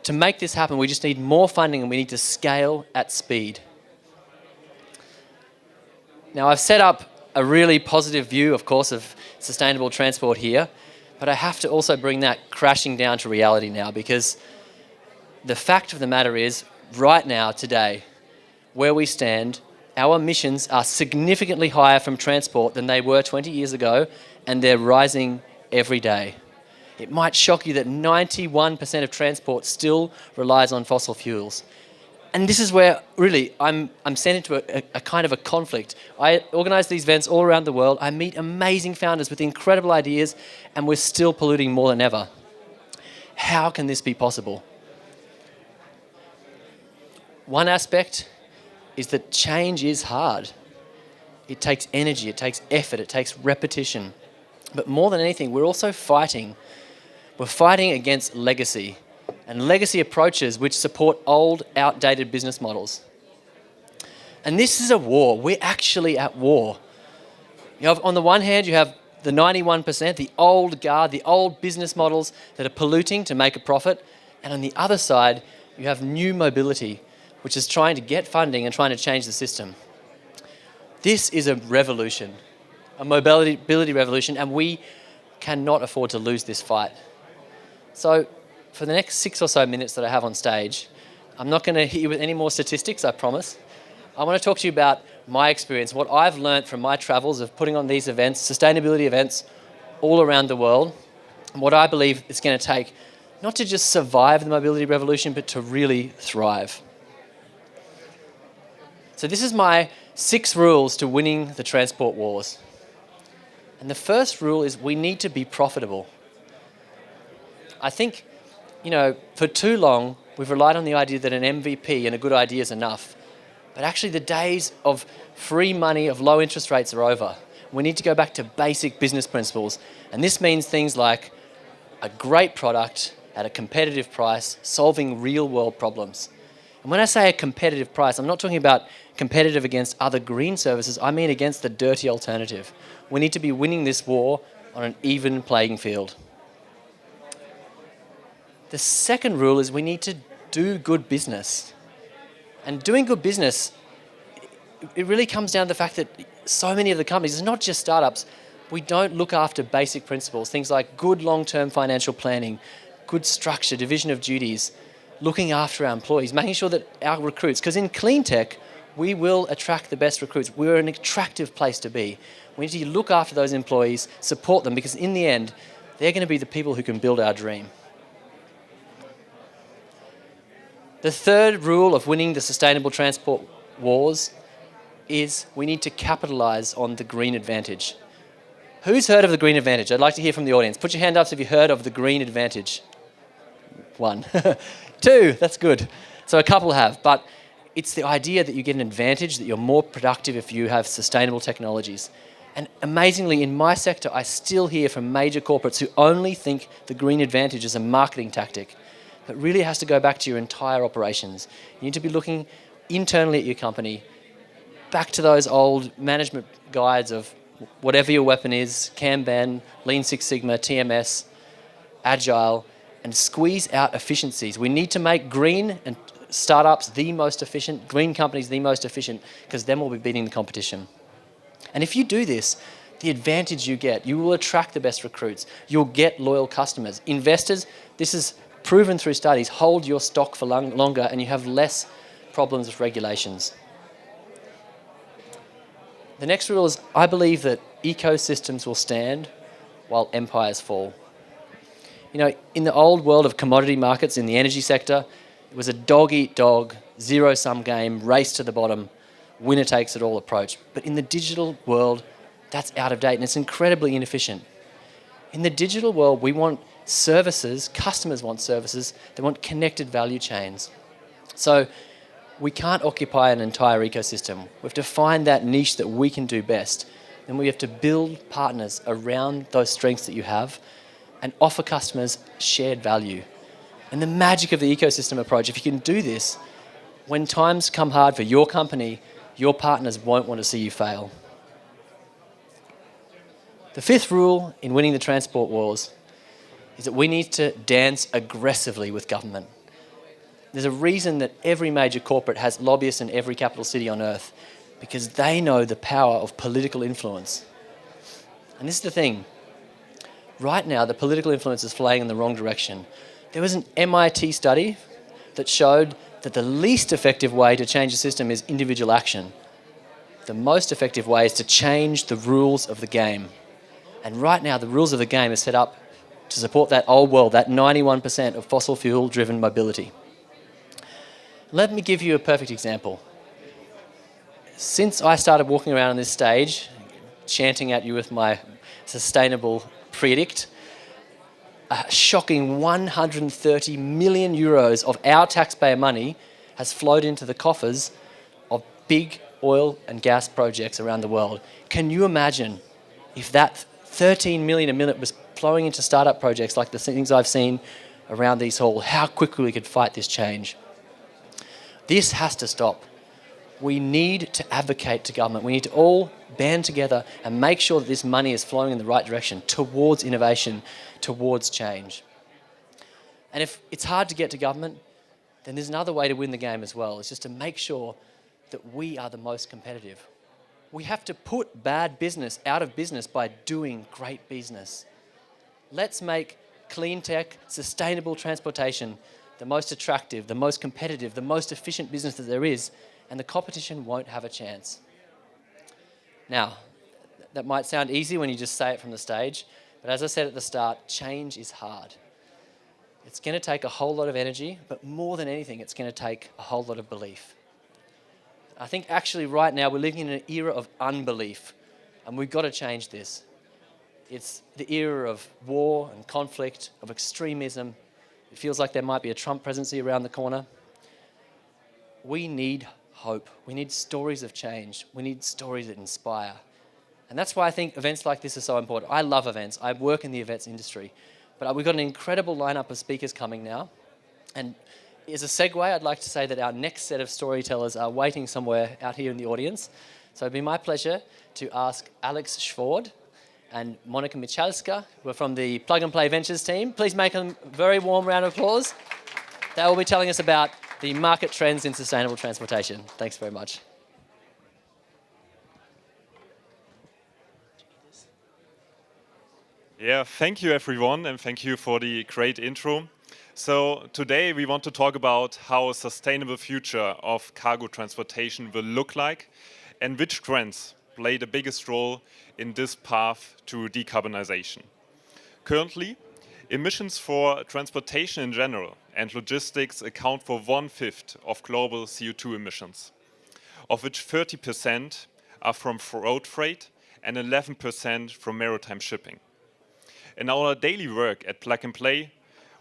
to make this happen, we just need more funding and we need to scale at speed. Now, I've set up a really positive view, of course, of sustainable transport here, but I have to also bring that crashing down to reality now, because the fact of the matter is, right now, today, where we stand, our emissions are significantly higher from transport than they were 20 years ago, and they're rising every day. It might shock you that 91% of transport still relies on fossil fuels. And this is where, really, I'm sent into a kind of a conflict. I organise these events all around the world. I meet amazing founders with incredible ideas, and we're still polluting more than ever. How can this be possible? One aspect is that change is hard. It takes energy, it takes effort, it takes repetition. But more than anything, we're also fighting. We're fighting against legacy and legacy approaches which support old, outdated business models. And this is a war. We're actually at war. On the one hand, you have the 91%, the old guard, the old business models that are polluting to make a profit. And on the other side, you have new mobility, which is trying to get funding and trying to change the system. This is a revolution, a mobility revolution, and we cannot afford to lose this fight. So for the next 6 or so minutes that I have on stage, I'm not going to hit you with any more statistics, I promise. I want to talk to you about my experience, what I've learned from my travels of putting on these events, sustainability events, all around the world. And what I believe it's going to take, not to just survive the mobility revolution, but to really thrive. So this is my 6 rules to winning the transport wars. And the first rule is we need to be profitable. I think, for too long, we've relied on the idea that an MVP and a good idea is enough. But actually the days of free money, of low interest rates are over. We need to go back to basic business principles. And this means things like a great product at a competitive price, solving real world problems. And when I say a competitive price, I'm not talking about competitive against other green services, I mean against the dirty alternative. We need to be winning this war on an even playing field. The second rule is we need to do good business. And doing good business, it really comes down to the fact that so many of the companies, it's not just startups, we don't look after basic principles, things like good long-term financial planning, good structure, division of duties, looking after our employees, making sure that our recruits, because in clean tech, we will attract the best recruits. We're an attractive place to be. We need to look after those employees, support them, because in the end, they're going to be the people who can build our dream. The third rule of winning the sustainable transport wars is we need to capitalize on the green advantage. Who's heard of the green advantage? I'd like to hear from the audience. Put your hand up if you've heard of the green advantage. 1. 2, that's good. So a couple have, but it's the idea that you get an advantage, that you're more productive if you have sustainable technologies. And amazingly, in my sector, I still hear from major corporates who only think the green advantage is a marketing tactic. But really has to go back to your entire operations. You need to be looking internally at your company, back to those old management guides of whatever your weapon is, Kanban, Lean Six Sigma, TMS, Agile, and squeeze out efficiencies. We need to make green and startups the most efficient, green companies the most efficient, because then we'll be beating the competition. And if you do this, the advantage you get, you will attract the best recruits. You'll get loyal customers. Investors, this is proven through studies, hold your stock for longer and you have less problems with regulations. The next rule is I believe that ecosystems will stand while empires fall. In the old world of commodity markets in the energy sector, it was a dog-eat-dog, zero-sum game, race to the bottom, winner-takes-it-all approach. But in the digital world, that's out of date and it's incredibly inefficient. In the digital world, we want services, customers want services, they want connected value chains. So we can't occupy an entire ecosystem. We have to find that niche that we can do best. And we have to build partners around those strengths that you have and offer customers shared value. And the magic of the ecosystem approach, if you can do this, when times come hard for your company, your partners won't want to see you fail. The fifth rule in winning the transport wars is that we need to dance aggressively with government. There's a reason that every major corporate has lobbyists in every capital city on earth, because they know the power of political influence. And this is the thing. Right now, the political influence is flying in the wrong direction. There was an MIT study that showed that the least effective way to change the system is individual action. The most effective way is to change the rules of the game. And right now, the rules of the game are set up to support that old world, that 91% of fossil fuel-driven mobility. Let me give you a perfect example. Since I started walking around on this stage, chanting at you with my sustainable predict, a shocking 130 million euros of our taxpayer money has flowed into the coffers of big oil and gas projects around the world. Can you imagine if that 13 million a minute was flowing into startup projects like the things I've seen around these halls, how quickly we could fight this change? This has to stop. We need to advocate to government. We need to all band together and make sure that this money is flowing in the right direction towards innovation, towards change. And if it's hard to get to government, then there's another way to win the game as well. It's just to make sure that we are the most competitive. We have to put bad business out of business by doing great business. Let's make clean tech, sustainable transportation the most attractive, the most competitive, the most efficient business that there is, and the competition won't have a chance. Now, that might sound easy when you just say it from the stage, But as I said at the start, change is hard. It's going to take a whole lot of energy, but more than anything, it's going to take a whole lot of belief. I think actually right now we're living in an era of unbelief, and we've got to change this. It's the era of war and conflict, of extremism. It feels like there might be a Trump presidency around the corner. We need hope. We need stories of change. We need stories that inspire. And that's why I think events like this are so important. I love events. I work in the events industry. But we've got an incredible lineup of speakers coming now. And as a segue, I'd like to say that our next set of storytellers are waiting somewhere out here in the audience. So it'd be my pleasure to ask Alex Schword and Monika Michalska, who are from the Plug and Play Ventures team. Please make them a very warm round of applause. They will be telling us about the market trends in sustainable transportation. Thanks very much. Yeah, thank you everyone, and thank you for the great intro. So today we want to talk about how a sustainable future of cargo transportation will look like and which trends play the biggest role in this path to decarbonization. Currently, emissions for transportation in general and logistics account for 1/5 of global CO2 emissions, of which 30% are from road freight and 11% from maritime shipping. In our daily work at Plug and Play,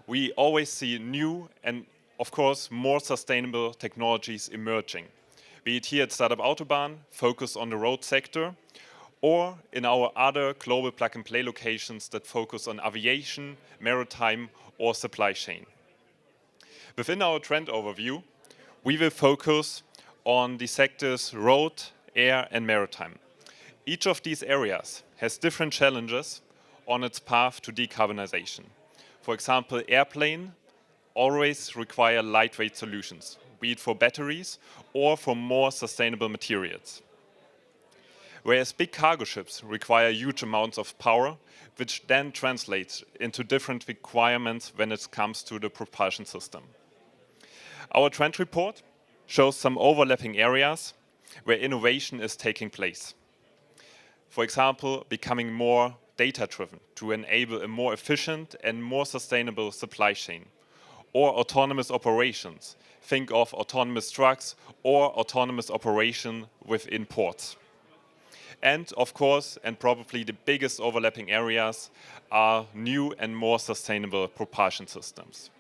we always see new and, of course, more sustainable technologies emerging. Be it here at Startup Autobahn, focus on the road sector, or in our other global Plug and Play locations that focus on aviation, maritime, or supply chain. Within our trend overview, we will focus on the sectors road, air, and maritime. Each of these areas has different challenges on its path to decarbonization. For example, airplane always require lightweight solutions, be it for batteries or for more sustainable materials. Whereas big cargo ships require huge amounts of power, which then translates into different requirements when it comes to the propulsion system. Our trend report shows some overlapping areas where innovation is taking place. For example, becoming more data-driven to enable a more efficient and more sustainable supply chain. Or autonomous operations. Think of autonomous trucks or autonomous operation within ports. And of course, and probably the biggest overlapping areas, are new and more sustainable propulsion systems.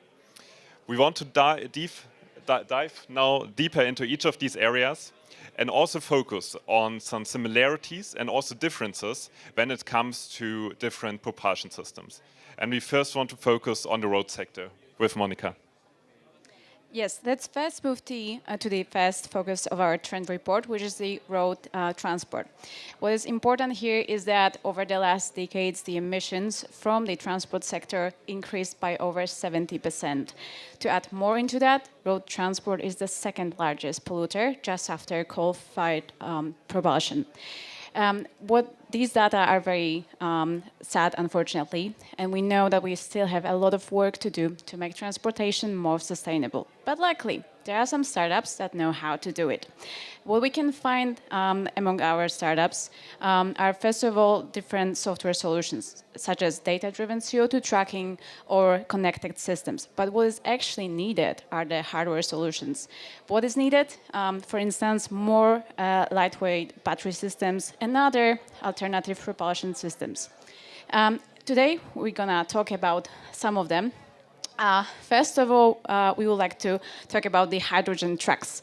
We want to dive now deeper into each of these areas and also focus on some similarities and also differences when it comes to different propulsion systems. And we first want to focus on the road sector with Monika. Yes, let's first move to the first focus of our trend report, which is the road transport. What is important here is that over the last decades, the emissions from the transport sector increased by over 70%. To add more into that, road transport is the second largest polluter, just after coal-fired propulsion. These data are very sad, unfortunately, and we know that we still have a lot of work to do to make transportation more sustainable. But luckily, there are some startups that know how to do it. What we can find among our startups are, first of all, different software solutions, such as data-driven CO2 tracking or connected systems. But what is actually needed are the hardware solutions. What is needed? For instance, more lightweight battery systems and other alternative propulsion systems. Today, we're going to talk about some of them. First of all, we would like to talk about the hydrogen trucks.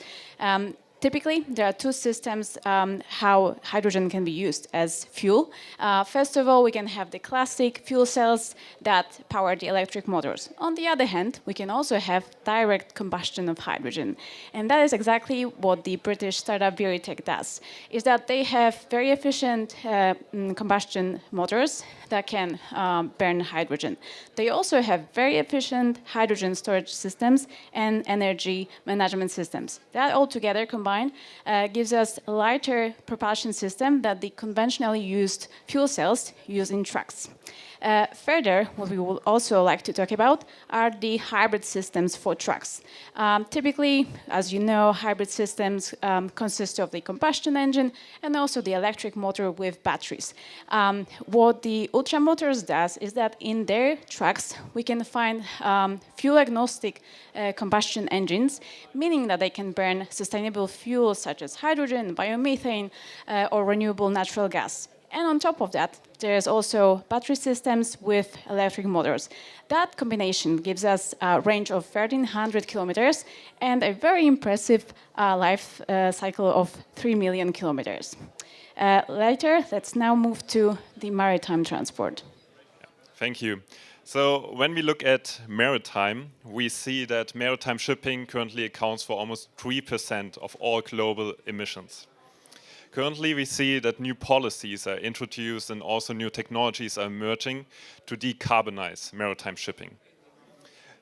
Typically, there are two systems how hydrogen can be used as fuel. First of all, we can have the classic fuel cells that power the electric motors. On the other hand, we can also have direct combustion of hydrogen. And that is exactly what the British startup Veritech does, is that they have very efficient combustion motors that can burn hydrogen. They also have very efficient hydrogen storage systems and energy management systems. That all together combine combined gives us a lighter propulsion system than the conventionally used fuel cells used in trucks. Further, what we would also like to talk about are the hybrid systems for trucks. Typically, as you know, hybrid systems consist of the combustion engine and also the electric motor with batteries. What the Ultra Motors does is that in their trucks, we can find fuel-agnostic combustion engines, meaning that they can burn sustainable fuels such as hydrogen, biomethane, or renewable natural gas. And on top of that, there's also battery systems with electric motors. That combination gives us a range of 1,300 kilometers and a very impressive life cycle of 3 million kilometers. Later, let's now move to the maritime transport. Thank you. So when we look at maritime, we see that maritime shipping currently accounts for almost 3% of all global emissions. Currently, we see that new policies are introduced and also new technologies are emerging to decarbonize maritime shipping.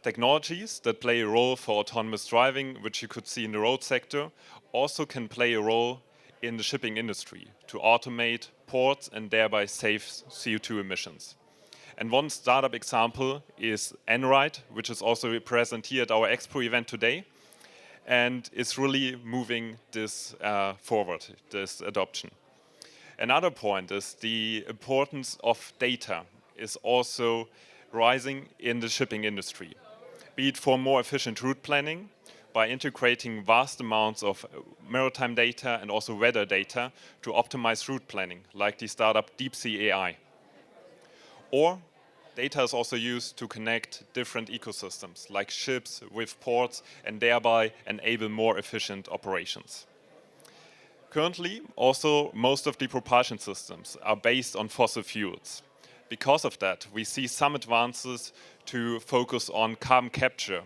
Technologies that play a role for autonomous driving, which you could see in the road sector, also can play a role in the shipping industry to automate ports and thereby save CO2 emissions. And one startup example is Enride, which is also present here at our Expo event today, and is really moving this forward, this adoption. Another point is the importance of data is also rising in the shipping industry, be it for more efficient route planning by integrating vast amounts of maritime data and also weather data to optimize route planning, like the startup DeepSea AI. Or data is also used to connect different ecosystems, like ships with ports, and thereby enable more efficient operations. Currently, also, most of the propulsion systems are based on fossil fuels. Because of that, we see some advances to focus on carbon capture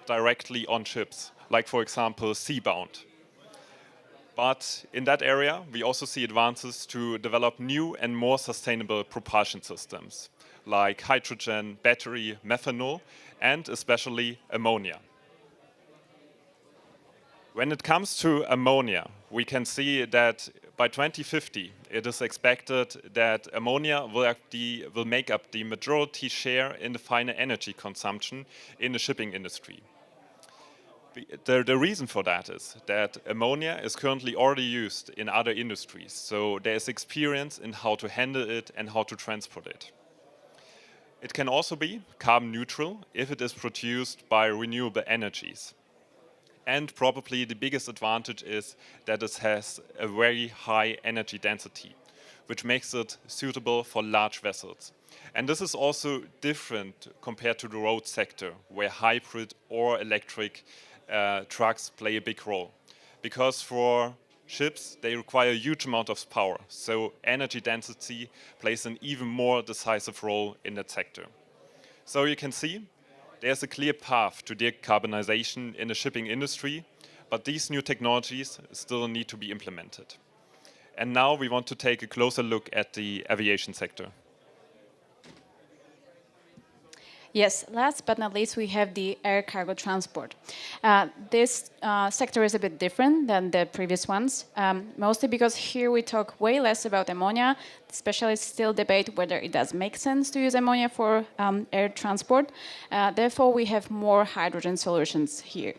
directly on ships, like, for example, Seabound. But in that area, we also see advances to develop new and more sustainable propulsion systems, like hydrogen, battery, methanol, and especially ammonia. When it comes to ammonia, we can see that by 2050, it is expected that ammonia will make up the majority share in the final energy consumption in the shipping industry. The reason for that is that ammonia is currently already used in other industries, so there is experience in how to handle it and how to transport it. It can also be carbon neutral if it is produced by renewable energies. And probably the biggest advantage is that it has a very high energy density, which makes it suitable for large vessels. And this is also different compared to the road sector, where hybrid or electric trucks play a big role. Because for ships, they require a huge amount of power, so energy density plays an even more decisive role in that sector. So you can see there's a clear path to decarbonization in the shipping industry, but these new technologies still need to be implemented. And now we want to take a closer look at the aviation sector. Yes, last but not least, we have the air cargo transport. This sector is a bit different than the previous ones, mostly because here we talk way less about ammonia. Specialists still debate whether it does make sense to use ammonia for air transport. Therefore, we have more hydrogen solutions here.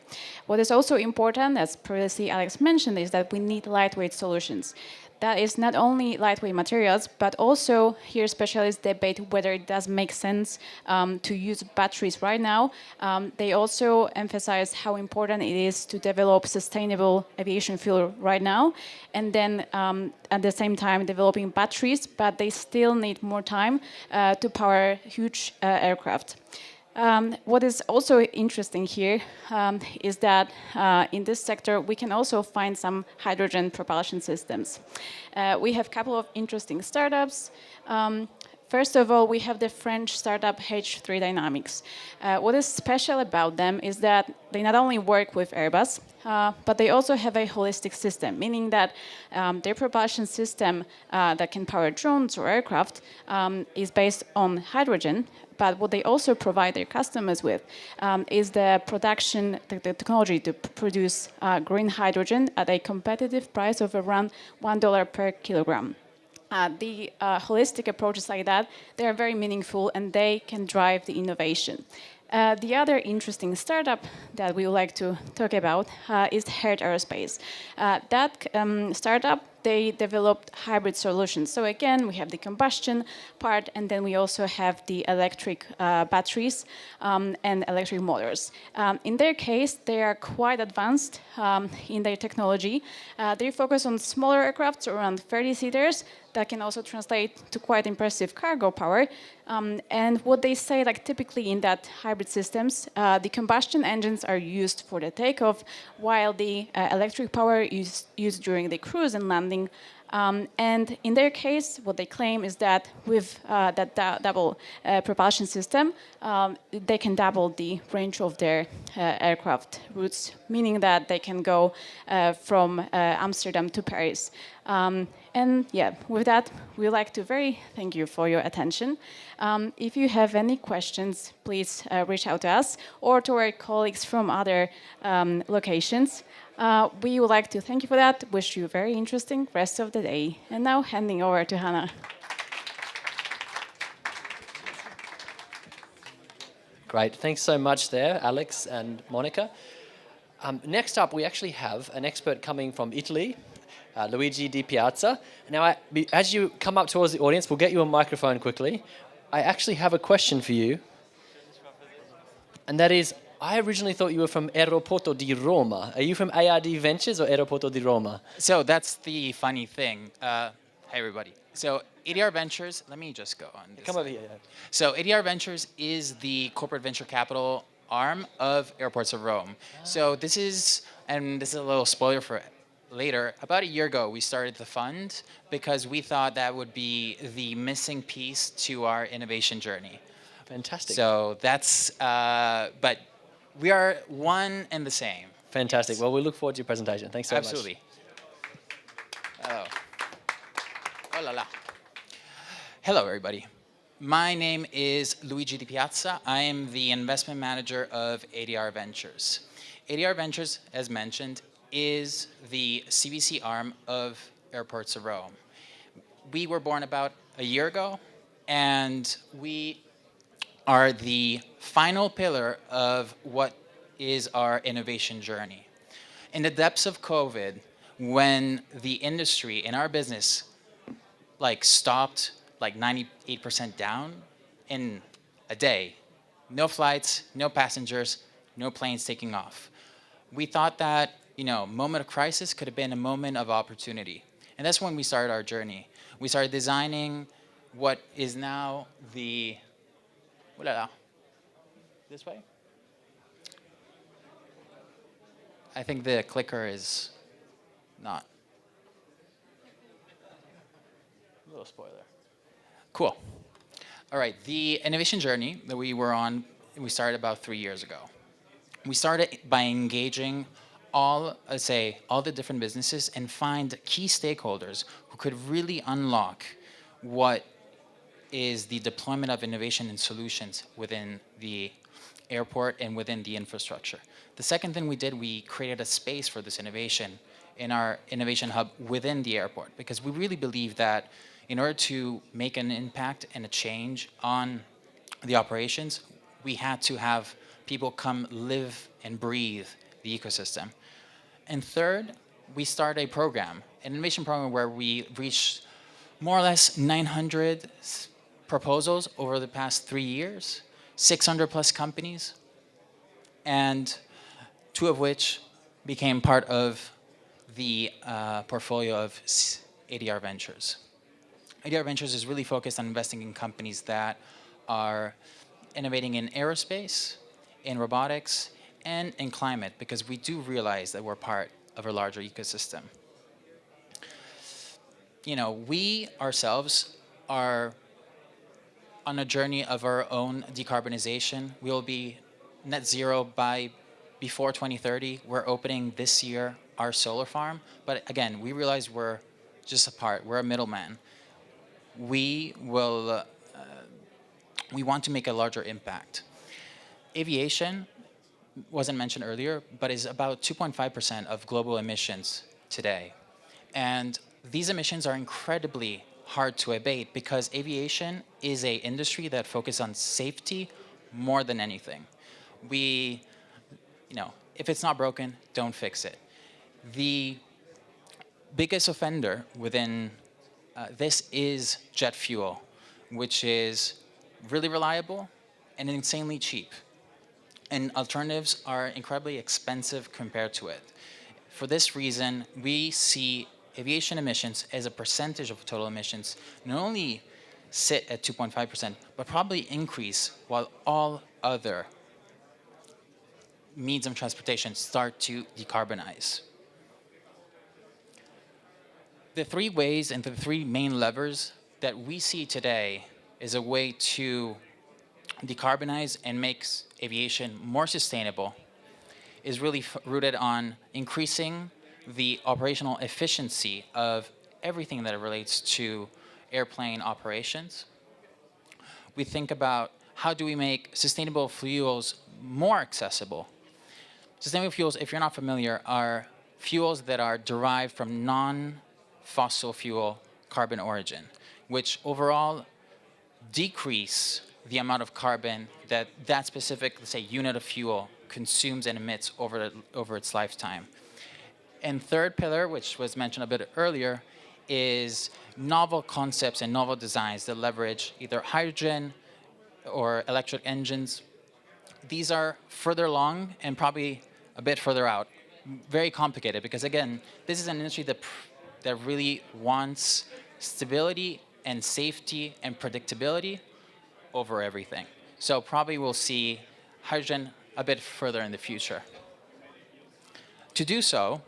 What is also important, as previously Alex mentioned, is that we need lightweight solutions. That is not only lightweight materials, but also here specialists debate whether it does make sense to use batteries right now. They also emphasize how important it is to develop sustainable aviation fuel right now, and then at the same time developing batteries, but they still need more time to power huge aircraft. What is also interesting here is that in this sector we can also find some hydrogen propulsion systems. We have a couple of interesting startups. First of all, we have the French startup H3 Dynamics. What is special about them is that they not only work with Airbus, but they also have a holistic system, meaning that their propulsion system that can power drones or aircraft is based on hydrogen, But what they also provide their customers with is the production, the technology to produce green hydrogen at a competitive price of around $1 per kilogram. The holistic approaches like that, they are very meaningful and they can drive the innovation. The other interesting startup that we would like to talk about is Herd Aerospace. That startup, they developed hybrid solutions. So again, we have the combustion part, and then we also have the electric batteries and electric motors. In their case, they are quite advanced in their technology. They focus on smaller aircrafts, around 30 seaters, that can also translate to quite impressive cargo power. And what they say, like typically in that hybrid systems, the combustion engines are used for the takeoff, while the electric power is used during the cruise and landing. And in their case, what they claim is that with that double propulsion system, they can double the range of their aircraft routes, meaning that they can go from Amsterdam to Paris. And yeah, with that, we'd like to thank you for your attention. If you have any questions, please reach out to us or to our colleagues from other locations. We would like to thank you for that, wish you a very interesting rest of the day. And now handing over to Hannah. Great, thanks so much there, Alex and Monica. Next up, we actually have an expert coming from Italy, Luigi Di Piazza. Now, as you come up towards the audience, we'll get you a microphone quickly. I actually have a question for you, and that is, I originally thought you were from Aeroporto di Roma. Are you from ARD Ventures or Aeroporto di Roma? So that's the funny thing. Hey, everybody. So ADR Ventures, let me just go on this. Come over here. Yeah. So ADR Ventures is the corporate venture capital arm of Airports of Rome. So this is a little spoiler for later. About a year ago, we started the fund because we thought that would be the missing piece to our innovation journey. Fantastic. So that's, but we are one and the same. Fantastic. Well, we look forward to your presentation. Thanks so much. Absolutely. Oh. Oh la la. Hello, everybody. My name is Luigi Di Piazza. I am the investment manager of ADR Ventures. ADR Ventures, as mentioned, is the CVC arm of Airports of Rome. We were born about a year ago, and we are the final pillar of what is our innovation journey. In the depths of COVID, when the industry in our business stopped 98% down in a day, no flights, no passengers, no planes taking off, we thought that moment of crisis could have been a moment of opportunity. And that's when we started our journey. We started designing what is now the, this way? I think the clicker is not. A little spoiler. Cool. All right, the innovation journey that we were on, we started about 3 years ago. We started by engaging all the different businesses and find key stakeholders who could really unlock what is the deployment of innovation and solutions within the airport and within the infrastructure. The second thing we did, we created a space for this innovation in our innovation hub within the airport, because we really believe that in order to make an impact and a change on the operations, we had to have people come live and breathe the ecosystem. And third, we started a program, an innovation program where we reached more or less 900 proposals over the past 3 years, 600 plus companies, and 2 of which became part of the portfolio of ADR Ventures. ADR Ventures is really focused on investing in companies that are innovating in aerospace, in robotics, and in climate, because we do realize that we're part of a larger ecosystem. We ourselves are on a journey of our own decarbonization. We'll be net zero before 2030. We're opening this year our solar farm. But again, we realize we're just a part. We're a middleman. We will we want to make a larger impact. Aviation wasn't mentioned earlier, but is about 2.5% of global emissions today. And these emissions are incredibly hard to abate because aviation is an industry that focuses on safety more than anything. If it's not broken, don't fix it. The biggest offender within this is jet fuel, which is really reliable and insanely cheap. And alternatives are incredibly expensive compared to it. For this reason, we see aviation emissions as a percentage of total emissions not only sit at 2.5%, but probably increase while all other means of transportation start to decarbonize. The three ways and the three main levers that we see today is a way to decarbonize and makes aviation more sustainable is really rooted on increasing the operational efficiency of everything that relates to airplane operations. We think about how do we make sustainable fuels more accessible. Sustainable fuels, if you're not familiar, are fuels that are derived from non-fossil fuel carbon origin, which overall decrease the amount of carbon that that specific, let's say, unit of fuel consumes and emits over its lifetime. And third pillar, which was mentioned a bit earlier, is novel concepts and novel designs that leverage either hydrogen or electric engines. These are further along and probably a bit further out. Very complicated because, again, this is an industry that really wants stability and safety and predictability over everything. So probably we'll see hydrogen a bit further in the future. To do so,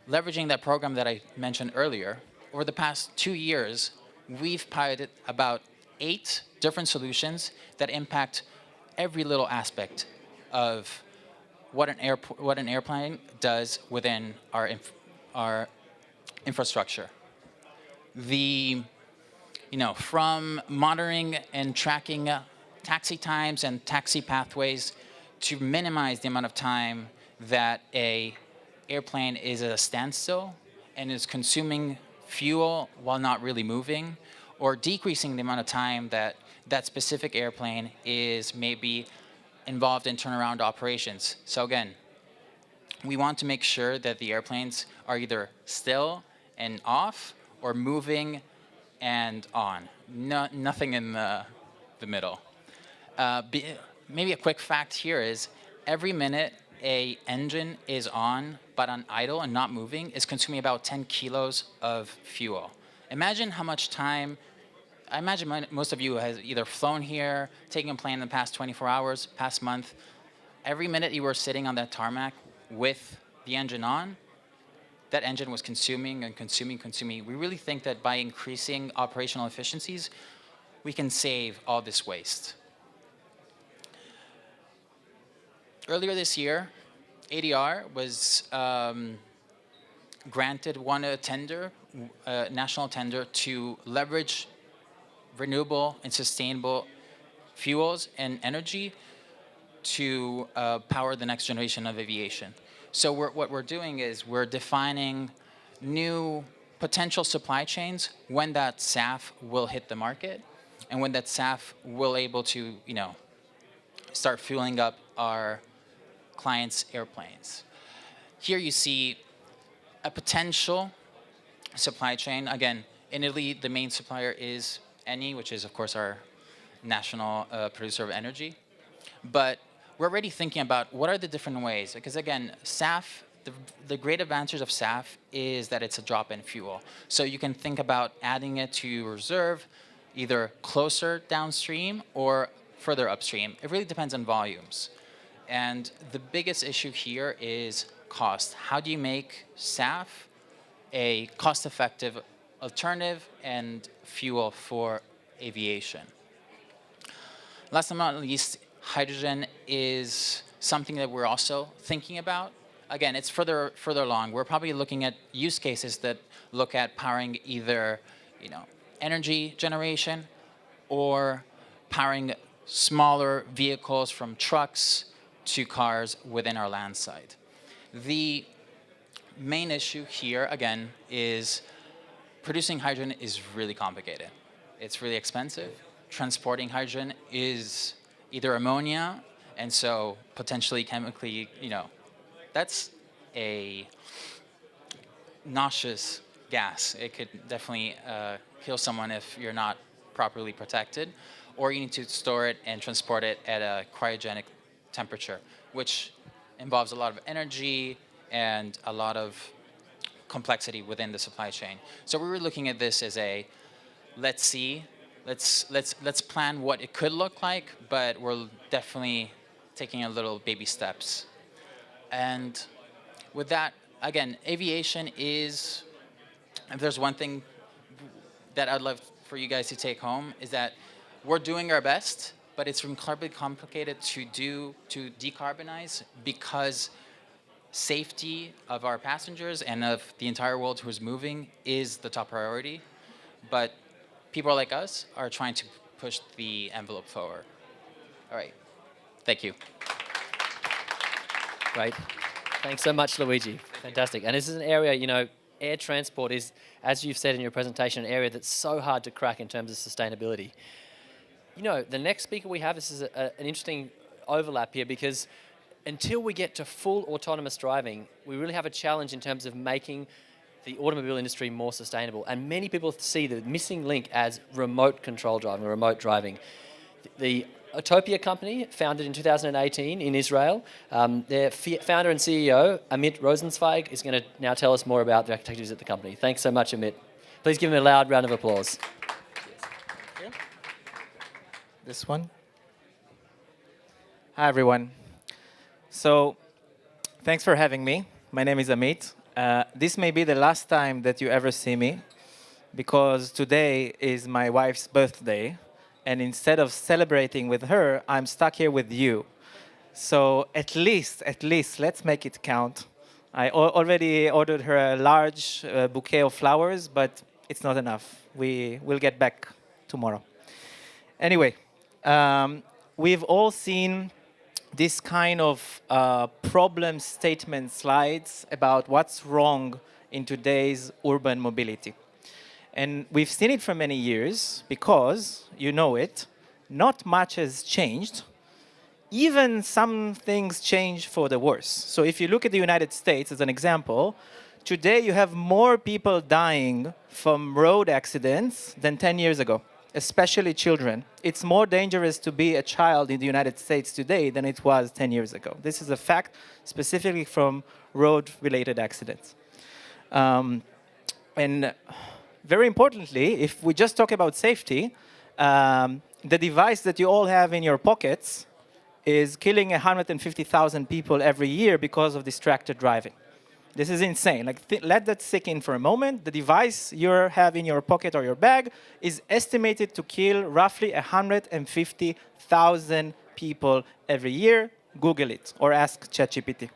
leveraging that program that I mentioned earlier, over the past 2 years, we've piloted about 8 different solutions that impact every little aspect of what an airplane does within our infrastructure. From monitoring and tracking taxi times and taxi pathways to minimize the amount of time that a airplane is at a standstill and is consuming fuel while not really moving, or decreasing the amount of time that that specific airplane is maybe involved in turnaround operations. So again, we want to make sure that the airplanes are either still and off or moving and on. Nothing in the middle. Maybe a quick fact here is every minute a engine is on but on idle and not moving is consuming about 10 kilos of fuel. Imagine how much time, I imagine most of you has either flown here, taken a plane in the past 24 hours, past month. Every minute you were sitting on that tarmac with the engine on, that engine was consuming and consuming. We really think that by increasing operational efficiencies, we can save all this waste. Earlier this year, ADR was won a national tender to leverage renewable and sustainable fuels and energy to power the next generation of aviation. So what we're doing is we're defining new potential supply chains when that SAF will hit the market and when that SAF will able to, start fueling up our clients' airplanes. Here you see a potential supply chain. Again, in Italy, the main supplier is Eni, which is, of course, our national producer of energy. But we're already thinking about what are the different ways. Because, again, SAF, the great advantage of SAF is that it's a drop-in fuel. So you can think about adding it to your reserve, either closer downstream or further upstream. It really depends on volumes. And the biggest issue here is cost. How do you make SAF a cost-effective alternative and fuel for aviation? Last but not least, hydrogen is something that we're also thinking about. Again, it's further along. We're probably looking at use cases that look at powering either, energy generation or powering smaller vehicles from trucks to cars within our land side. The main issue here, again, is producing hydrogen is really complicated. It's really expensive. Transporting hydrogen is either ammonia, and so potentially chemically, that's a nauseous gas. It could definitely kill someone if you're not properly protected, or you need to store it and transport it at a cryogenic temperature, which involves a lot of energy and a lot of complexity within the supply chain. So we were looking at this as a, let's plan what it could look like, but we're definitely taking a little baby steps. And with that, again, aviation is, if there's one thing that I'd love for you guys to take home, is that we're doing our best, but it's incredibly complicated to decarbonize, because safety of our passengers and of the entire world who's moving is the top priority. But people like us are trying to push the envelope forward. All right. Thank you. Great. Thanks so much, Luigi. Fantastic. And this is an area, air transport is, as you've said in your presentation, an area that's so hard to crack in terms of sustainability. The next speaker we have, this is an interesting overlap here, because until we get to full autonomous driving, we really have a challenge in terms of making the automobile industry more sustainable. And many people see the missing link as remote control driving, or remote driving. The Utopia company, founded in 2018 in Israel, their founder and CEO, Amit Rosenzweig, is going to now tell us more about the activities at the company. Thanks so much, Amit. Please give him a loud round of applause. This one. Hi, everyone. So, thanks for having me. My name is Amit. This may be the last time that you ever see me, because today is my wife's birthday, and instead of celebrating with her, I'm stuck here with you. So at least, let's make it count. I already ordered her a large bouquet of flowers, but it's not enough. We will get back tomorrow. Anyway, we've all seen this kind of problem statement slides about what's wrong in today's urban mobility. And we've seen it for many years because, not much has changed. Even some things change for the worse. So if you look at the United States as an example, today you have more people dying from road accidents than 10 years ago, especially children. It's more dangerous to be a child in the United States today than it was 10 years ago. This is a fact specifically from road-related accidents. And very importantly, if we just talk about safety, the device that you all have in your pockets is killing 150,000 people every year because of distracted driving. This is insane. Let that sink in for a moment. The device you have in your pocket or your bag is estimated to kill roughly 150,000 people every year. Google it or ask ChatGPT.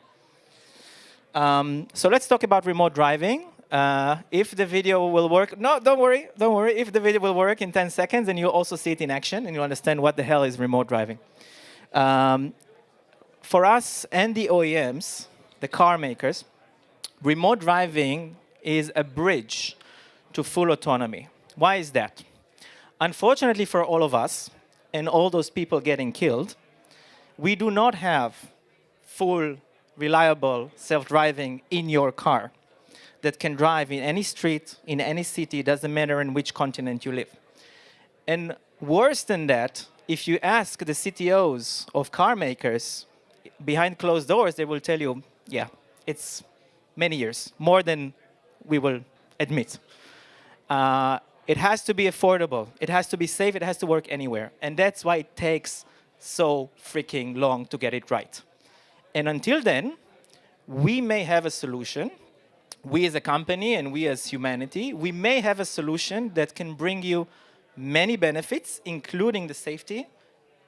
So let's talk about remote driving. If the video will work, no, don't worry. If the video will work in 10 seconds, and you'll also see it in action, and you'll understand what the hell is remote driving. For us and the OEMs, the car makers, remote driving is a bridge to full autonomy. Why is that? Unfortunately for all of us, and all those people getting killed, we do not have full, reliable self-driving in your car that can drive in any street, in any city, doesn't matter in which continent you live. And worse than that, if you ask the CTOs of car makers behind closed doors, they will tell you, yeah, it's many years, more than we will admit. It has to be affordable. It has to be safe. It has to work anywhere. And that's why it takes so freaking long to get it right. And until then, we may have a solution. We as a company and we as humanity, we may have a solution that can bring you many benefits, including the safety,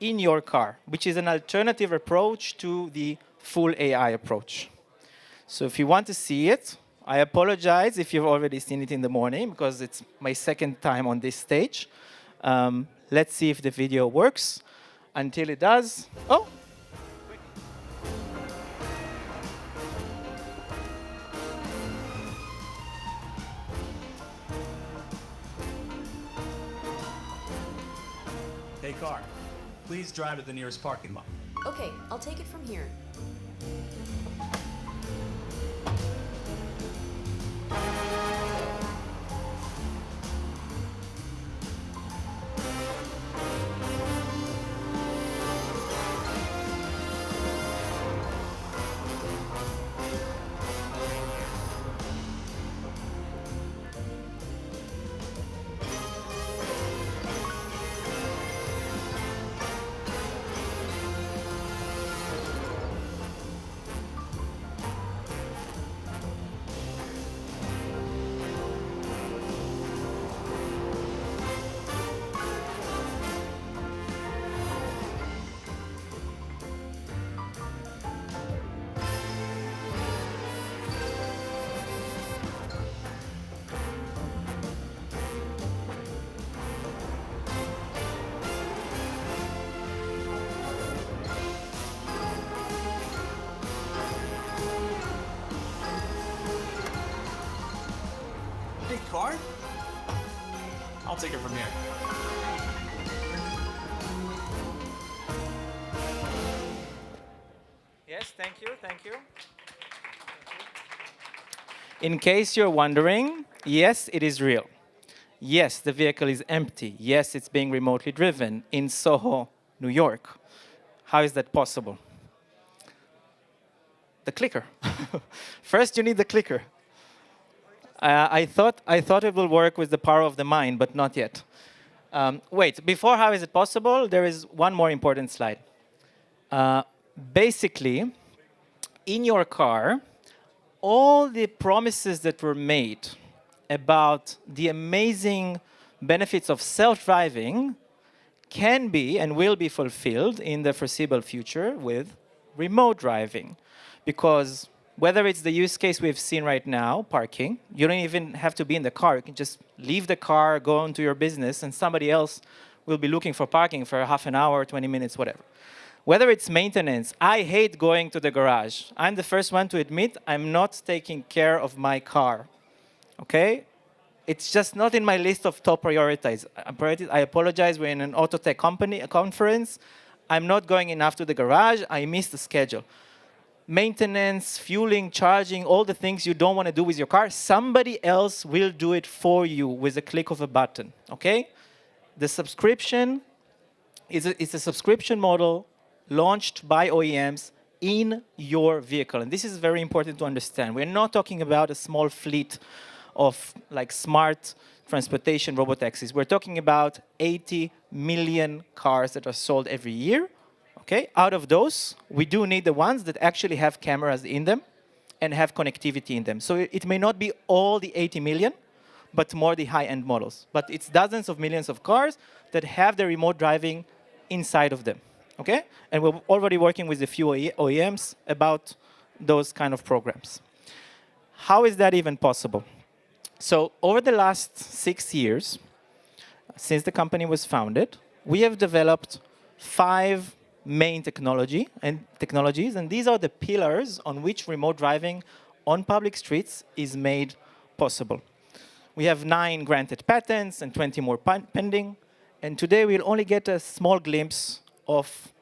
in your car, which is an alternative approach to the full AI approach. So if you want to see it, I apologize if you've already seen it in the morning, because it's my second time on this stage. Let's see if the video works. Until it does. Oh. Hey, car, please drive to the nearest parking lot. Okay, I'll take it from here. Hey, car, I'll take it from here. Yes, thank you, thank you. In case you're wondering, yes, it is real. Yes, the vehicle is empty. Yes, it's being remotely driven in Soho, New York. How is that possible? The clicker. First, you need the clicker. I thought it will work with the power of the mind, but not yet. Wait, before how is it possible, there is one more important slide. Basically, in your car, all the promises that were made about the amazing benefits of self-driving can be and will be fulfilled in the foreseeable future with remote driving. Because whether it's the use case we've seen right now, parking, you don't even have to be in the car. You can just leave the car, go on to your business, and somebody else will be looking for parking for half an hour, 20 minutes, whatever. Whether it's maintenance, I hate going to the garage. I'm the first one to admit I'm not taking care of my car, okay? It's just not in my list of top priorities. I apologize, we're in an auto tech conference. I'm not going enough to the garage, I missed the schedule. Maintenance, fueling, charging, all the things you don't want to do with your car, somebody else will do it for you with a click of a button, okay? The subscription is a subscription model launched by OEMs in your vehicle. And this is very important to understand. We're not talking about a small fleet of like smart transportation robotaxis. We're talking about 80 million cars that are sold every year. Okay? Out of those, we do need the ones that actually have cameras in them and have connectivity in them. So it may not be all the 80 million, but more the high-end models. But it's dozens of millions of cars that have the remote driving inside of them. Okay? And we're already working with a few OEMs about those kind of programs. How is that even possible? So over the last 6 years, since the company was founded, we have developed 5 main technologies, and these are the pillars on which remote driving on public streets is made possible. We have 9 granted patents and 20 more pending, and today we'll only get a small glimpse of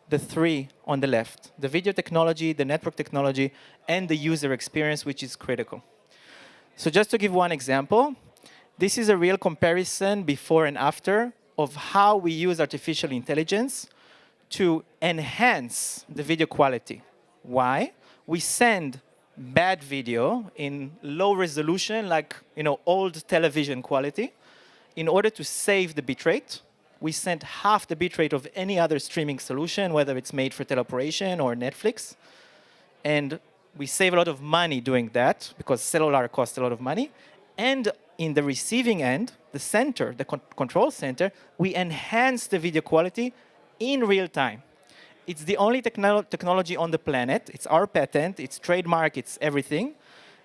the 3 on the left, the video technology, the network technology, and the user experience, which is critical. So just to give one example, this is a real comparison before and after of how we use artificial intelligence to enhance the video quality. Why? We send bad video in low resolution, like old television quality, in order to save the bitrate. We send half the bitrate of any other streaming solution, whether it's made for teleoperation or Netflix. And we save a lot of money doing that, because cellular costs a lot of money. And in the receiving end, the center, the control center, we enhance the video quality in real time. It's the only technology on the planet, it's our patent, it's trademark, it's everything,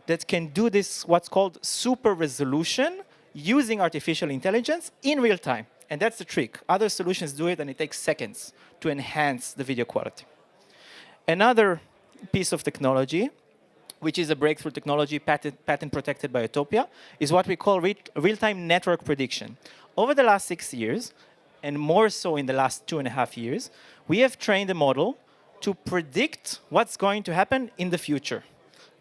that can do this, what's called super resolution, using artificial intelligence in real time. And that's the trick. Other solutions do it, and it takes seconds to enhance the video quality. Another piece of technology, which is a breakthrough technology patent protected by Utopia, is what we call real-time network prediction. Over the last 6 years, and more so in the last 2.5 years, we have trained a model to predict what's going to happen in the future.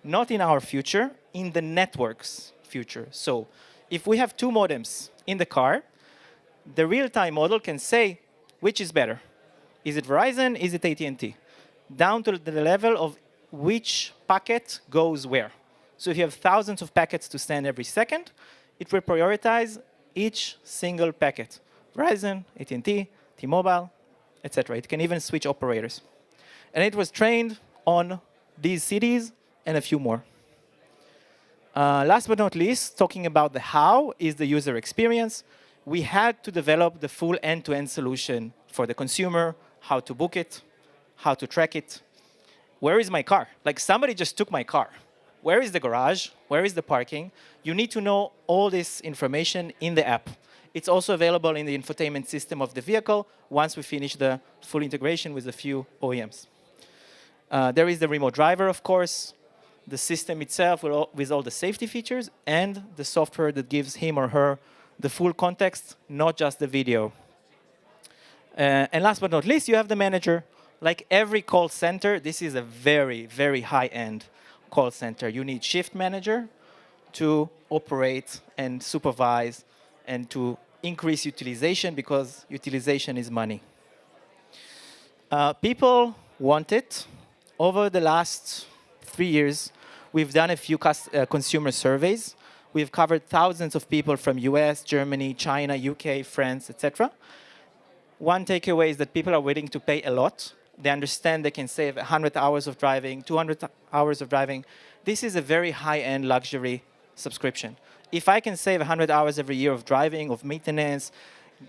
Not in our future, in the network's future. So if we have 2 modems in the car, the real-time model can say which is better. Is it Verizon? Is it AT&T? Down to the level of which packet goes where. So if you have thousands of packets to send every second, it will prioritize each single packet. Verizon, AT&T, T-Mobile, etc. It can even switch operators. And it was trained on these cities and a few more. Last but not least, talking about the how is the user experience. We had to develop the full end-to-end solution for the consumer, how to book it, how to track it. Where is my car? Like somebody just took my car. Where is the garage? Where is the parking? You need to know all this information in the app. It's also available in the infotainment system of the vehicle once we finish the full integration with a few OEMs. There is the remote driver, of course, the system itself with all the safety features, and the software that gives him or her the full context, not just the video. And last but not least, you have the manager. Like every call center, this is a very, very high-end call center. You need shift manager to operate and supervise and to increase utilization, because utilization is money. People want it. Over the last 3 years, we've done a few consumer surveys. We've covered thousands of people from US, Germany, China, UK, France, etc. One takeaway is that people are willing to pay a lot. They understand they can save 100 hours of driving, 200 hours of driving. This is a very high-end luxury subscription. If I can save 100 hours every year of driving, of maintenance,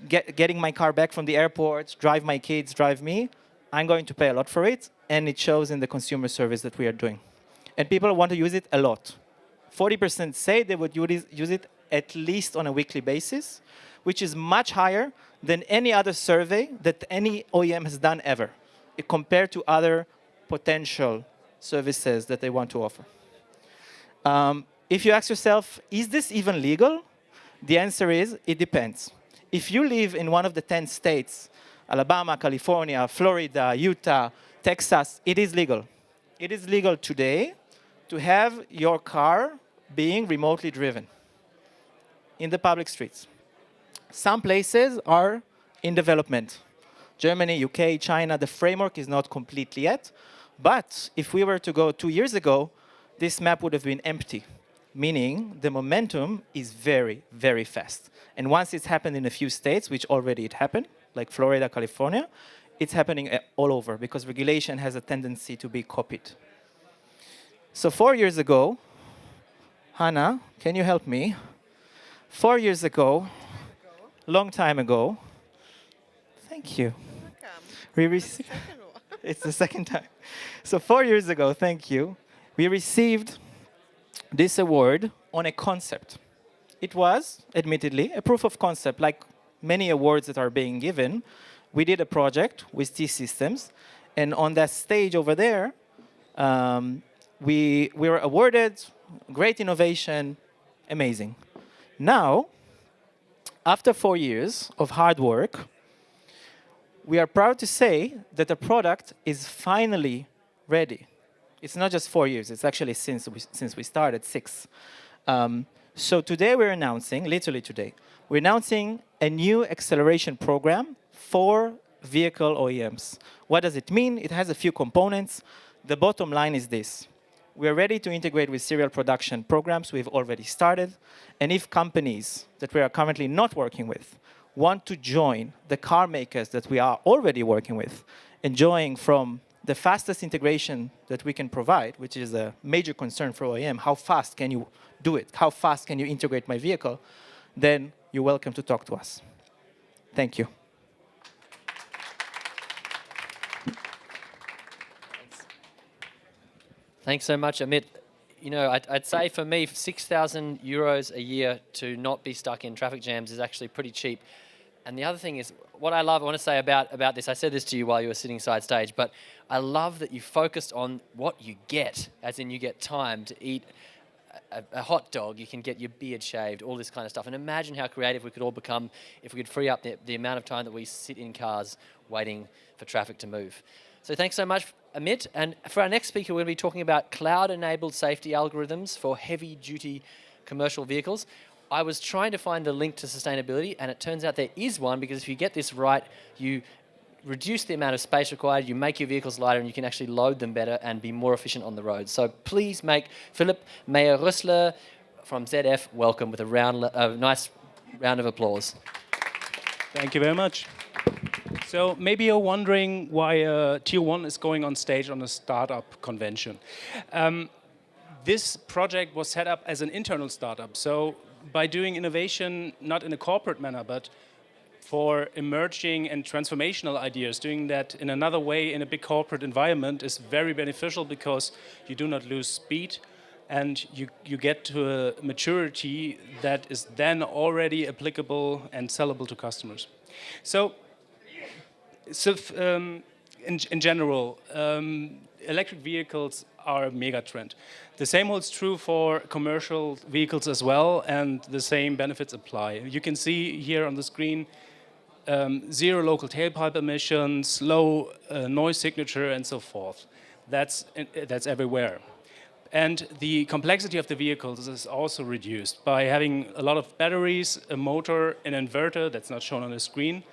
getting my car back from the airport, drive my kids, drive me, I'm going to pay a lot for it, and it shows in the consumer service that we are doing. And people want to use it a lot. 40% say they would use it at least on a weekly basis, which is much higher than any other survey that any OEM has done ever, compared to other potential services that they want to offer. If you ask yourself, is this even legal? The answer is, it depends. If you live in one of the 10 states, Alabama, California, Florida, Utah, Texas, it is legal. It is legal today to have your car being remotely driven in the public streets. Some places are in development. Germany, UK, China, the framework is not complete yet. But if we were to go 2 years ago, this map would have been empty, meaning the momentum is very, very fast. And once it's happened in a few states, which already it happened, like Florida, California, it's happening all over because regulation has a tendency to be copied. So 4 years ago, Hannah, can you help me? 4 years ago, long time ago, thank you. It's the second time. So 4 years ago, thank you, we received this award on a concept. It was, admittedly, a proof of concept. Like many awards that are being given, we did a project with T-Systems, and on that stage over there, we were awarded great innovation, amazing. Now, after 4 years of hard work, we are proud to say that the product is finally ready. It's not just 4 years, it's actually since we started, 6. So today we're announcing, literally today, we're announcing a new acceleration program for vehicle OEMs. What does it mean? It has a few components. The bottom line is this. We're ready to integrate with serial production programs we've already started. And if companies that we are currently not working with want to join the car makers that we are already working with, enjoying from the fastest integration that we can provide, which is a major concern for OEM, how fast can you do it? How fast can you integrate my vehicle? Then you're welcome to talk to us. Thank you. Thanks so much, Amit. You know, I'd say for me, 6,000 euros a year to not be stuck in traffic jams is actually pretty cheap. And the other thing is, what I love, I want to say about this, I said this to you while you were sitting side stage, but I love that you focused on what you get, as in you get time to eat a hot dog, you can get your beard shaved, all this kind of stuff. And imagine how creative we could all become if we could free up the amount of time that we sit in cars waiting for traffic to move. So thanks so much, Amit. And for our next speaker, we're going to be talking about cloud-enabled safety algorithms for heavy-duty commercial vehicles. I was trying to find the link to sustainability, and it turns out there is one, because if you get this right, you reduce the amount of space required, you make your vehicles lighter, and you can actually load them better and be more efficient on the road. So please make Philipp Meyer-Rössler from ZF welcome with a nice round of applause. Thank you very much. So maybe you're wondering why Tier 1 is going on stage on a startup convention. This project was set up as an internal startup. So by doing innovation, not in a corporate manner, but for emerging and transformational ideas, doing that in another way in a big corporate environment is very beneficial, because you do not lose speed and you get to a maturity that is then already applicable and sellable to customers. So in general, electric vehicles are a mega trend. The same holds true for commercial vehicles as well, and the same benefits apply. You can see here on the screen zero local tailpipe emissions, low noise signature, and so forth. That's everywhere. And the complexity of the vehicles is also reduced by having a lot of batteries, a motor, an inverter that's not shown on the screen,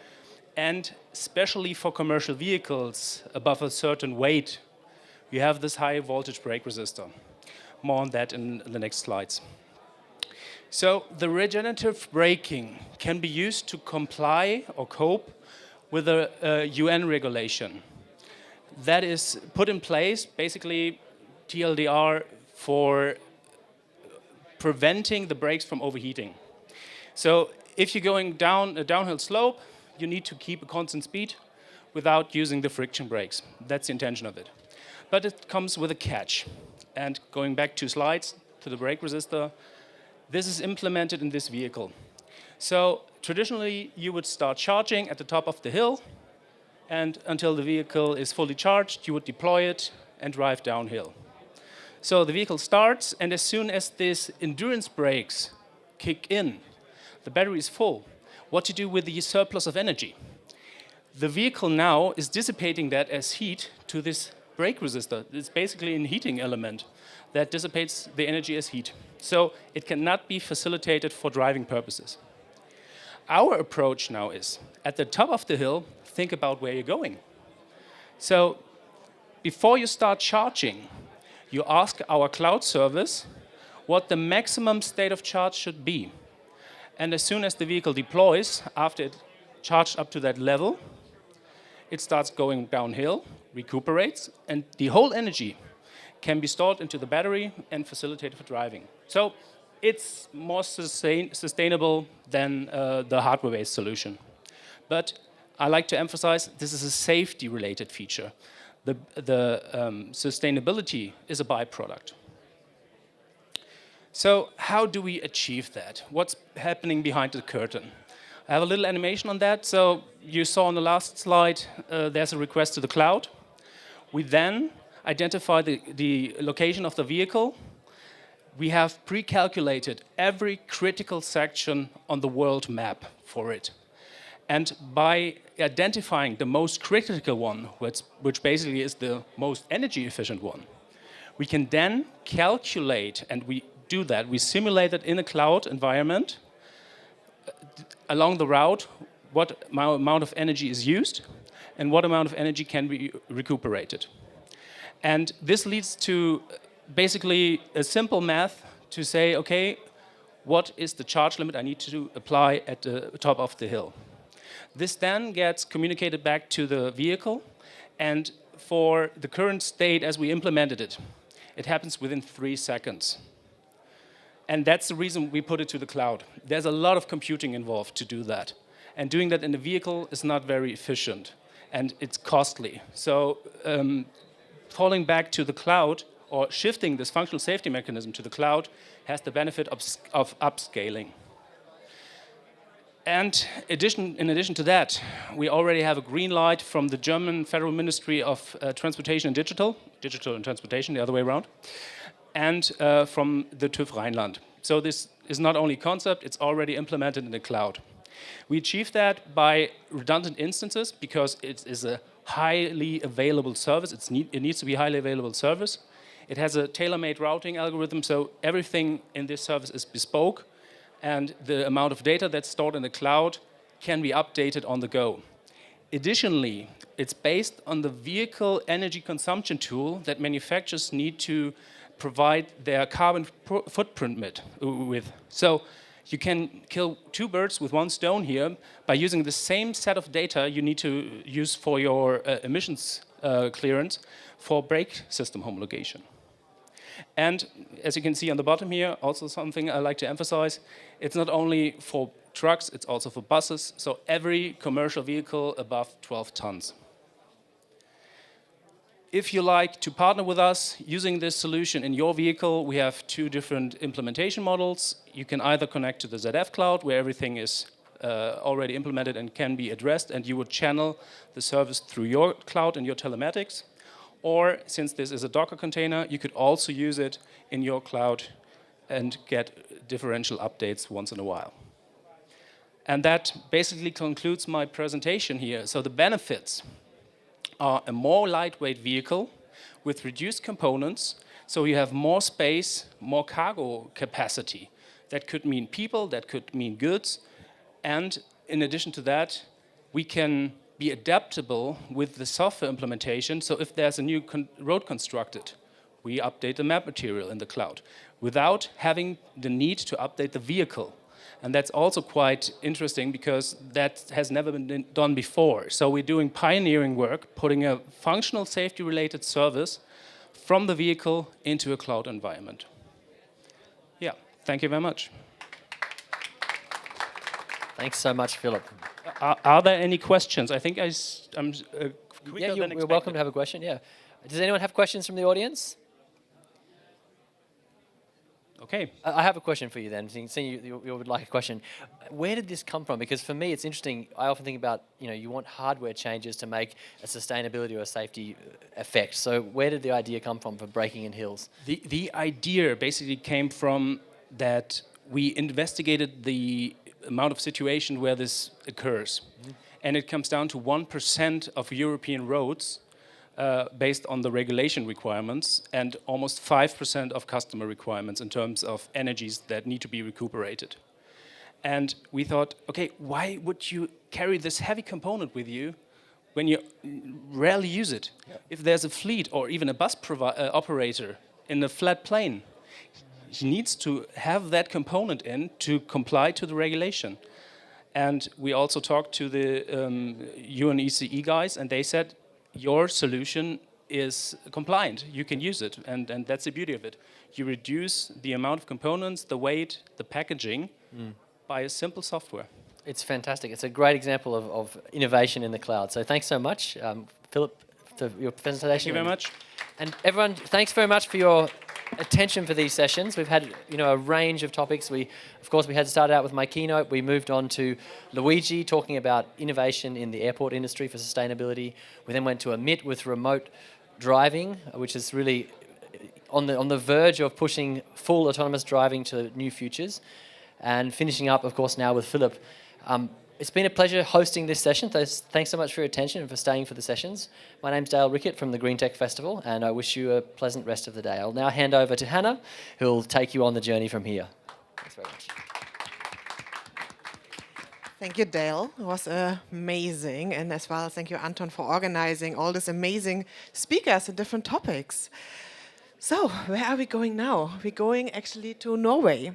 and especially for commercial vehicles above a certain weight, you have this high voltage brake resistor. More on that in the next slides. So the regenerative braking can be used to comply or cope with a UN regulation that is put in place, basically TLDR, for preventing the brakes from overheating. So if you're going down a downhill slope, you need to keep a constant speed without using the friction brakes. That's the intention of it. But it comes with a catch. And going back 2 slides to the brake resistor, this is implemented in this vehicle. So traditionally, you would start charging at the top of the hill, and until the vehicle is fully charged, you would deploy it and drive downhill. So the vehicle starts, and as soon as these endurance brakes kick in, the battery is full. What to do with the surplus of energy? The vehicle now is dissipating that as heat to this brake resistor. It's basically a heating element that dissipates the energy as heat. So it cannot be facilitated for driving purposes. Our approach now is, at the top of the hill, think about where you're going. So before you start charging, you ask our cloud service what the maximum state of charge should be. And as soon as the vehicle deploys, after it charged up to that level, it starts going downhill, recuperates, and the whole energy can be stored into the battery and facilitated for driving. So it's more sustainable than the hardware-based solution. But I like to emphasize this is a safety-related feature. The sustainability is a byproduct. So how do we achieve that? What's happening behind the curtain? I have a little animation on that. So you saw on the last slide, there's a request to the cloud. We then identify the location of the vehicle. We have pre-calculated every critical section on the world map for it. And by identifying the most critical one, which basically is the most energy efficient one, we can then calculate, and we do that, we simulate it in a cloud environment along the route, what amount of energy is used and what amount of energy can be recuperated. And this leads to basically a simple math to say, okay, what is the charge limit I need to apply at the top of the hill? This then gets communicated back to the vehicle, and for the current state as we implemented it, it happens within 3 seconds. And that's the reason we put it to the cloud. There's a lot of computing involved to do that. And doing that in a vehicle is not very efficient, and it's costly. So falling back to the cloud, or shifting this functional safety mechanism to the cloud, has the benefit of upscaling. And in addition to that, we already have a green light from the German Federal Ministry of Transportation and Digital and Transportation, the other way around, and from the TÜV Rheinland. So this is not only concept, it's already implemented in the cloud. We achieve that by redundant instances because it is a highly available service. It needs to be a highly available service. It has a tailor-made routing algorithm, so everything in this service is bespoke, and the amount of data that's stored in the cloud can be updated on the go. Additionally, it's based on the vehicle energy consumption tool that manufacturers need to provide their carbon footprint with. So you can kill two birds with one stone here by using the same set of data you need to use for your emissions clearance for brake system homologation. And as you can see on the bottom here, also something I like to emphasize, it's not only for trucks, it's also for buses, so every commercial vehicle above 12 tons. If you like to partner with us using this solution in your vehicle, we have two different implementation models. You can either connect to the ZF cloud, where everything is already implemented and can be addressed, and you would channel the service through your cloud and your telematics. Or, since this is a Docker container, you could also use it in your cloud and get differential updates once in a while. And that basically concludes my presentation here. So the benefits are a more lightweight vehicle with reduced components, so you have more space, more cargo capacity. That could mean people, that could mean goods, and in addition to that, we can be adaptable with the software implementation, so if there's a new road constructed, we update the map material in the cloud without having the need to update the vehicle. And that's also quite interesting because that has never been done before. So we're doing pioneering work, putting a functional safety-related service from the vehicle into a cloud environment. Yeah, thank you very much. Thanks so much, Philip. Are there any questions? I think I'm quicker yeah, than you're welcome to have a question, yeah. Does anyone have questions from the audience? Okay. I have a question for you then, seeing you would like a question. Where did this come from? Because for me, it's interesting. I often think about, you want hardware changes to make a sustainability or a safety effect. So where did the idea come from for braking in hills? The idea basically came from that we investigated the amount of situation where this occurs. Mm-hmm. And it comes down to 1% of European roads based on the regulation requirements and almost 5% of customer requirements in terms of energies that need to be recuperated. And we thought, okay, why would you carry this heavy component with you when you rarely use it? Yeah. If there's a fleet or even a bus operator in a flat plain, he needs to have that component in to comply to the regulation. And we also talked to the UNECE guys, and they said, your solution is compliant. You can use it, and that's the beauty of it. You reduce the amount of components, the weight, the packaging by a simple software. It's fantastic. It's a great example of innovation in the cloud. So thanks so much, Philip, for your presentation. Thank you very much. And everyone, thanks very much for your attention for these sessions. We've had a range of topics. Of course, we had started out with my keynote. We moved on to Luigi talking about innovation in the airport industry for sustainability. We then went to Amit with remote driving, which is really on the verge of pushing full autonomous driving to new futures. And finishing up, of course, now with Philip. It's been a pleasure hosting this session. Thanks so much for your attention and for staying for the sessions. My name's Dale Rickett from the Green Tech Festival, and I wish you a pleasant rest of the day. I'll now hand over to Hannah, who'll take you on the journey from here. Thanks very much. Thank you, Dale. It was amazing. And as well, thank you, Anton, for organizing all these amazing speakers and different topics. So, where are we going now? We're going actually to Norway.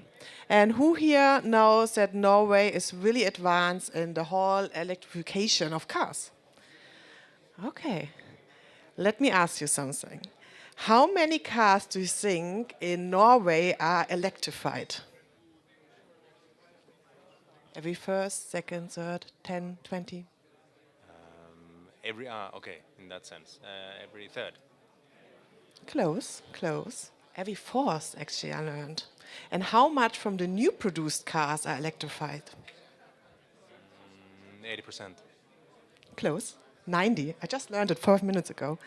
And who here knows that Norway is really advanced in the whole electrification of cars? Okay, let me ask you something. How many cars do you think in Norway are electrified? Every first, second, third, 10, 20? Okay, in that sense, every third. Close, close. Every fourth, actually, I learned. And how much from the new produced cars are electrified? 80%. Close. 90. I just learned it 4 minutes ago.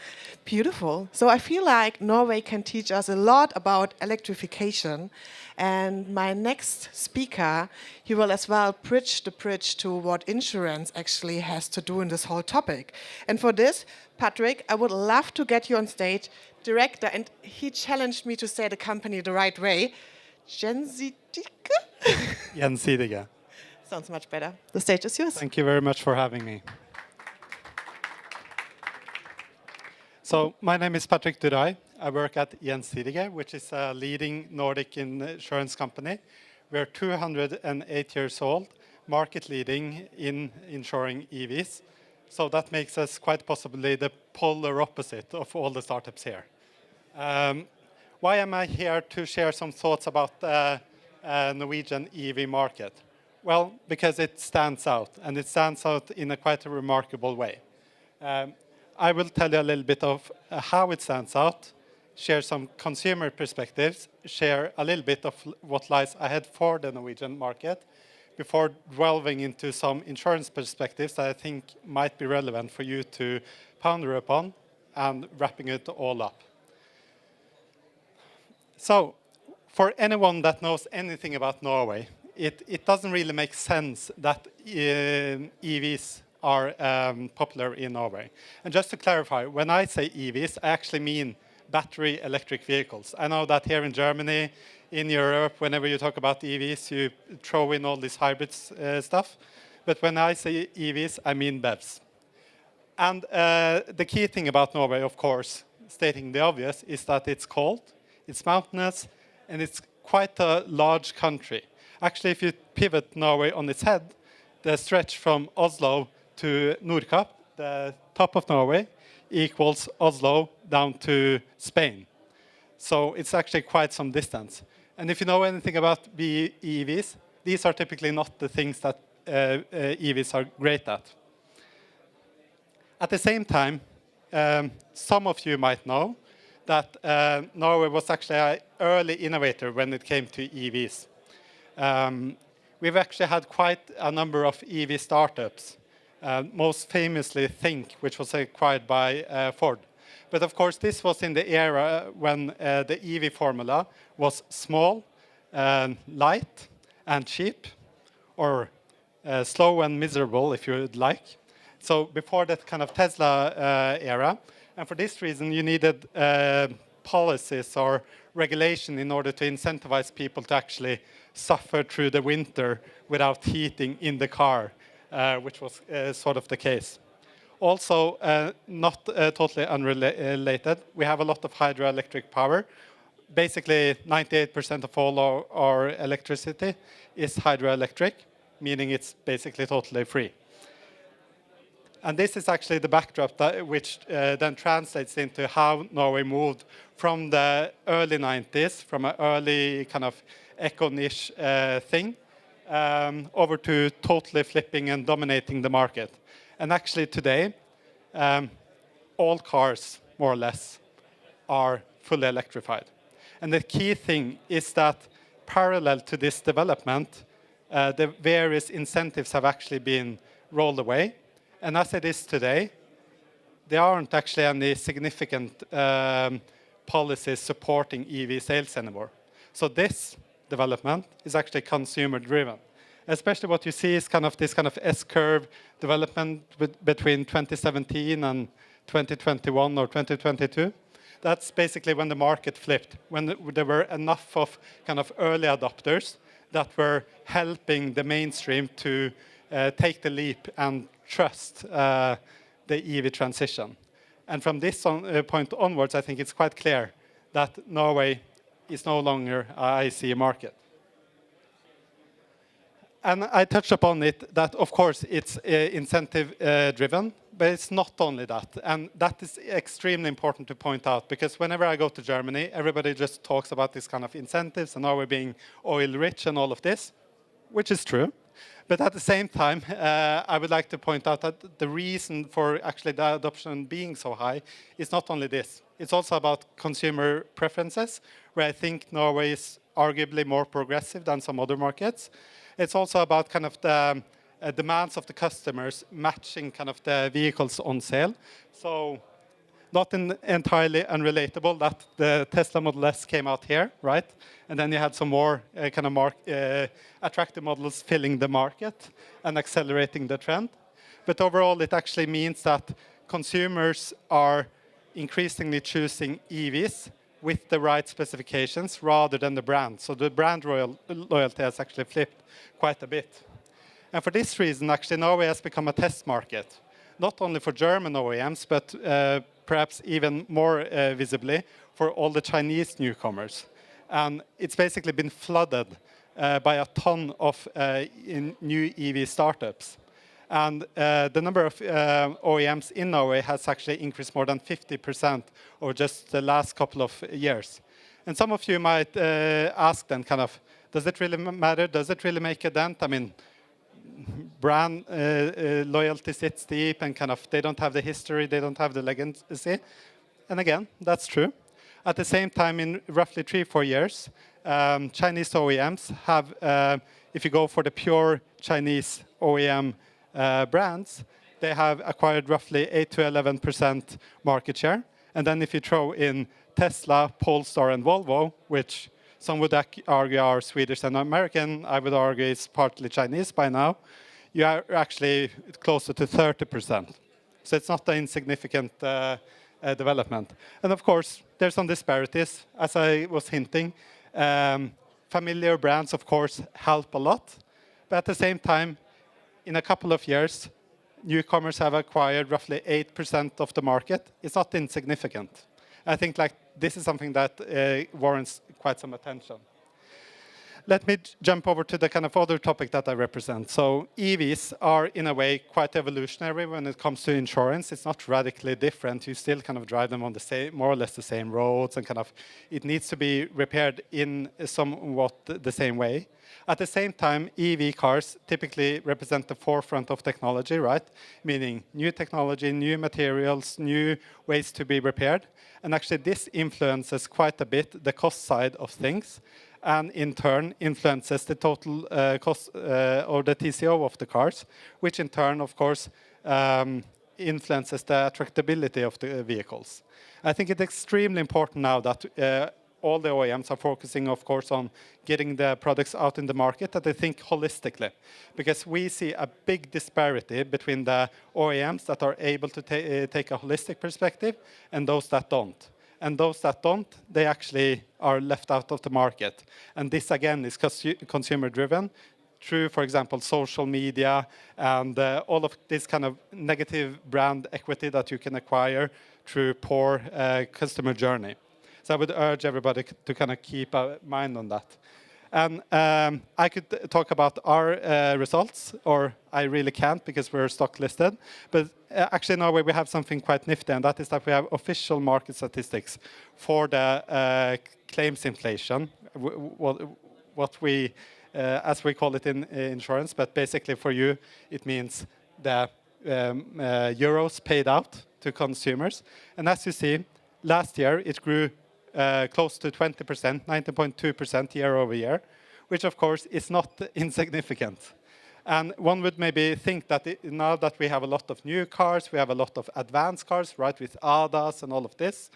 Beautiful. So I feel like Norway can teach us a lot about electrification. And my next speaker, he will as well bridge the bridge to what insurance actually has to do in this whole topic. And for this, Patrick, I would love to get you on stage, director, and he challenged me to say the company the right way. Gjensidige? Gjensidige. Sounds much better. The stage is yours. Thank you very much for having me. So my name is Patrick Durai. I work at Gjensidige, which is a leading Nordic insurance company. We're 208 years old, market leading in insuring EVs. So that makes us quite possibly the polar opposite of all the startups here. Why am I here to share some thoughts about the Norwegian EV market? Well, because it stands out, and it stands out in a quite a remarkable way. I will tell you a little bit of how it stands out, share some consumer perspectives, share a little bit of what lies ahead for the Norwegian market, before delving into some insurance perspectives that I think might be relevant for you to ponder upon and wrapping it all up. So, for anyone that knows anything about Norway, it doesn't really make sense that EVs are popular in Norway. And just to clarify, when I say EVs, I actually mean battery electric vehicles. I know that here in Germany, in Europe, whenever you talk about EVs, you throw in all this hybrid stuff. But when I say EVs, I mean BEVs. And the key thing about Norway, of course, stating the obvious, is that it's cold, it's mountainous, and it's quite a large country. Actually, if you pivot Norway on its head, the stretch from Oslo to Nordkapp, the top of Norway, equals Oslo down to Spain. So it's actually quite some distance. And if you know anything about EVs, these are typically not the things that EVs are great at. At the same time, some of you might know that Norway was actually an early innovator when it came to EVs. We've actually had quite a number of EV startups. Most famously Think, which was acquired by Ford. But of course, this was in the era when the EV formula was small, light, and cheap, or slow and miserable, if you would like. So before that kind of Tesla era. And for this reason, you needed policies or regulation in order to incentivize people to actually suffer through the winter without heating in the car. Which was sort of the case. Also, not totally unrelated, we have a lot of hydroelectric power. Basically, 98% of all our electricity is hydroelectric, meaning it's basically totally free. And this is actually the backdrop which then translates into how Norway moved from the early 90s, from an early kind of eco-niche thing, over to totally flipping and dominating the market. And actually today, all cars, more or less, are fully electrified. And the key thing is that parallel to this development, the various incentives have actually been rolled away. And as it is today, there aren't actually any significant policies supporting EV sales anymore. So this development is actually consumer driven. Especially what you see is kind of this kind of S-curve development between 2017 and 2021 or 2022. That's basically when the market flipped, when there were enough of kind of early adopters that were helping the mainstream to take the leap and trust the EV transition. And from this point onwards, I think it's quite clear that Norway is no longer an ICE market. And I touched upon it that, of course, it's incentive driven, but it's not only that. And that is extremely important to point out, because whenever I go to Germany, everybody just talks about this kind of incentives and Norway being oil rich and all of this, which is true. But at the same time, I would like to point out that the reason for actually the adoption being so high is not only this. It's also about consumer preferences, where I think Norway is arguably more progressive than some other markets. It's also about kind of the demands of the customers matching kind of the vehicles on sale. So not entirely unrelatable that the Tesla Model S came out here, right? And then you had some more kind of attractive models filling the market and accelerating the trend. But overall, it actually means that consumers are increasingly choosing EVs with the right specifications rather than the brand. So the brand loyalty has actually flipped quite a bit. And for this reason, actually, Norway has become a test market, not only for German OEMs, but perhaps even more visibly for all the Chinese newcomers. And it's basically been flooded by a ton of new EV startups. And the number of OEMs in Norway has actually increased more than 50% over just the last couple of years. And some of you might ask then kind of, does it really matter? Does it really make a dent? I mean, brand loyalty sits deep and kind of they don't have the history, they don't have the legacy. And again, that's true. At the same time, in roughly 3-4 years, Chinese OEMs have, if you go for the pure Chinese OEM brands, they have acquired roughly 8 to 11% market share. And then if you throw in Tesla, Polestar, and Volvo, which some would argue are Swedish and American, I would argue it's partly Chinese by now, you are actually closer to 30%. So it's not an insignificant development. And of course, there's some disparities, as I was hinting. Familiar brands, of course, help a lot. But at the same time, in a couple of years, newcomers have acquired roughly 8% of the market. It's not insignificant. I think like this is something that warrants quite some attention. Let me jump over to the kind of other topic that I represent. So EVs are, in a way, quite evolutionary when it comes to insurance. It's not radically different. You still kind of drive them on the same, more or less the same roads, and kind of it needs to be repaired in somewhat the same way. At the same time, EV cars typically represent the forefront of technology, right? Meaning new technology, new materials, new ways to be repaired. And actually, this influences quite a bit the cost side of things, and in turn influences the total cost or the TCO of the cars, which in turn, of course, influences the attractability of the vehicles. I think it's extremely important now that all the OEMs are focusing, of course, on getting the products out in the market, that they think holistically. Because we see a big disparity between the OEMs that are able to take a holistic perspective and those that don't. And those that don't, they actually are left out of the market. And this, again, is consumer-driven through, for example, social media and all of this kind of negative brand equity that you can acquire through poor customer journey. So I would urge everybody to kind of keep a mind on that. And I could talk about our results, or I really can't because we're stock listed. But actually in Norway we have something quite nifty, and that is that we have official market statistics for the claims inflation, what we, as we call it in insurance, but basically for you it means the euros paid out to consumers. And as you see, last year it grew close to 20%, 19.2% year over year, which of course is not insignificant. And one would maybe think that now that we have a lot of new cars, we have a lot of advanced cars, right, with ADAS and all of this,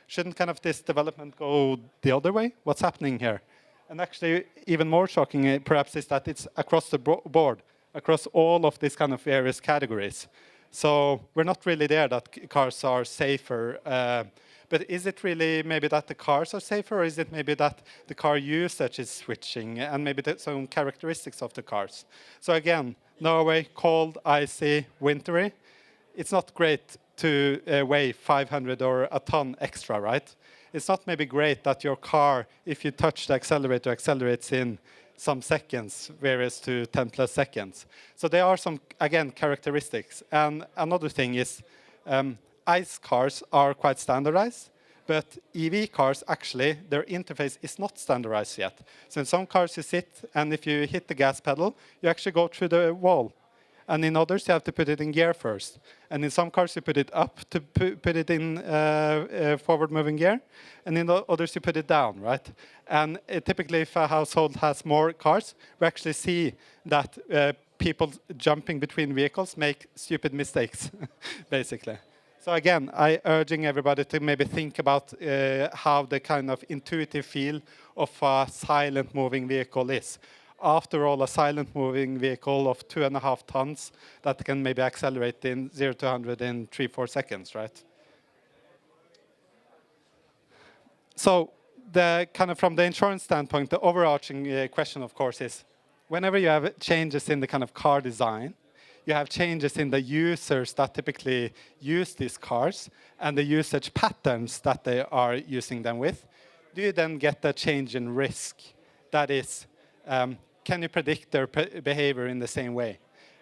shouldn't kind of this development go the other way? What's happening here? And actually, even more shocking perhaps is that it's across the board, across all of these kind of various categories. So we're not really there that cars are safer. But is it really maybe that the cars are safer, or is it maybe that the car usage is switching, and maybe some characteristics of the cars? So again, Norway, cold, icy, wintry. It's not great to weigh 500 or a ton extra, right? It's not maybe great that your car, if you touch the accelerator, accelerates in some seconds, whereas to 10 plus seconds. So there are some, again, characteristics. And another thing is, ICE cars are quite standardized, but EV cars, actually, their interface is not standardized yet. So in some cars you sit, and if you hit the gas pedal, you actually go through the wall. And in others, you have to put it in gear first. And in some cars, you put it up to put it in forward-moving gear. And in others, you put it down, right? And typically, if a household has more cars, we actually see that people jumping between vehicles make stupid mistakes, basically. So again, I urging everybody to maybe think about how the kind of intuitive feel of a silent moving vehicle is. After all, a silent moving vehicle of 2.5 tons that can maybe accelerate in 0 to 100 in 3-4 seconds, right? So the kind of from the insurance standpoint, the overarching question, of course, is whenever you have changes in the kind of car design, you have changes in the users that typically use these cars and the usage patterns that they are using them with, do you then get a change in risk? That is, can you predict their behavior in the same way?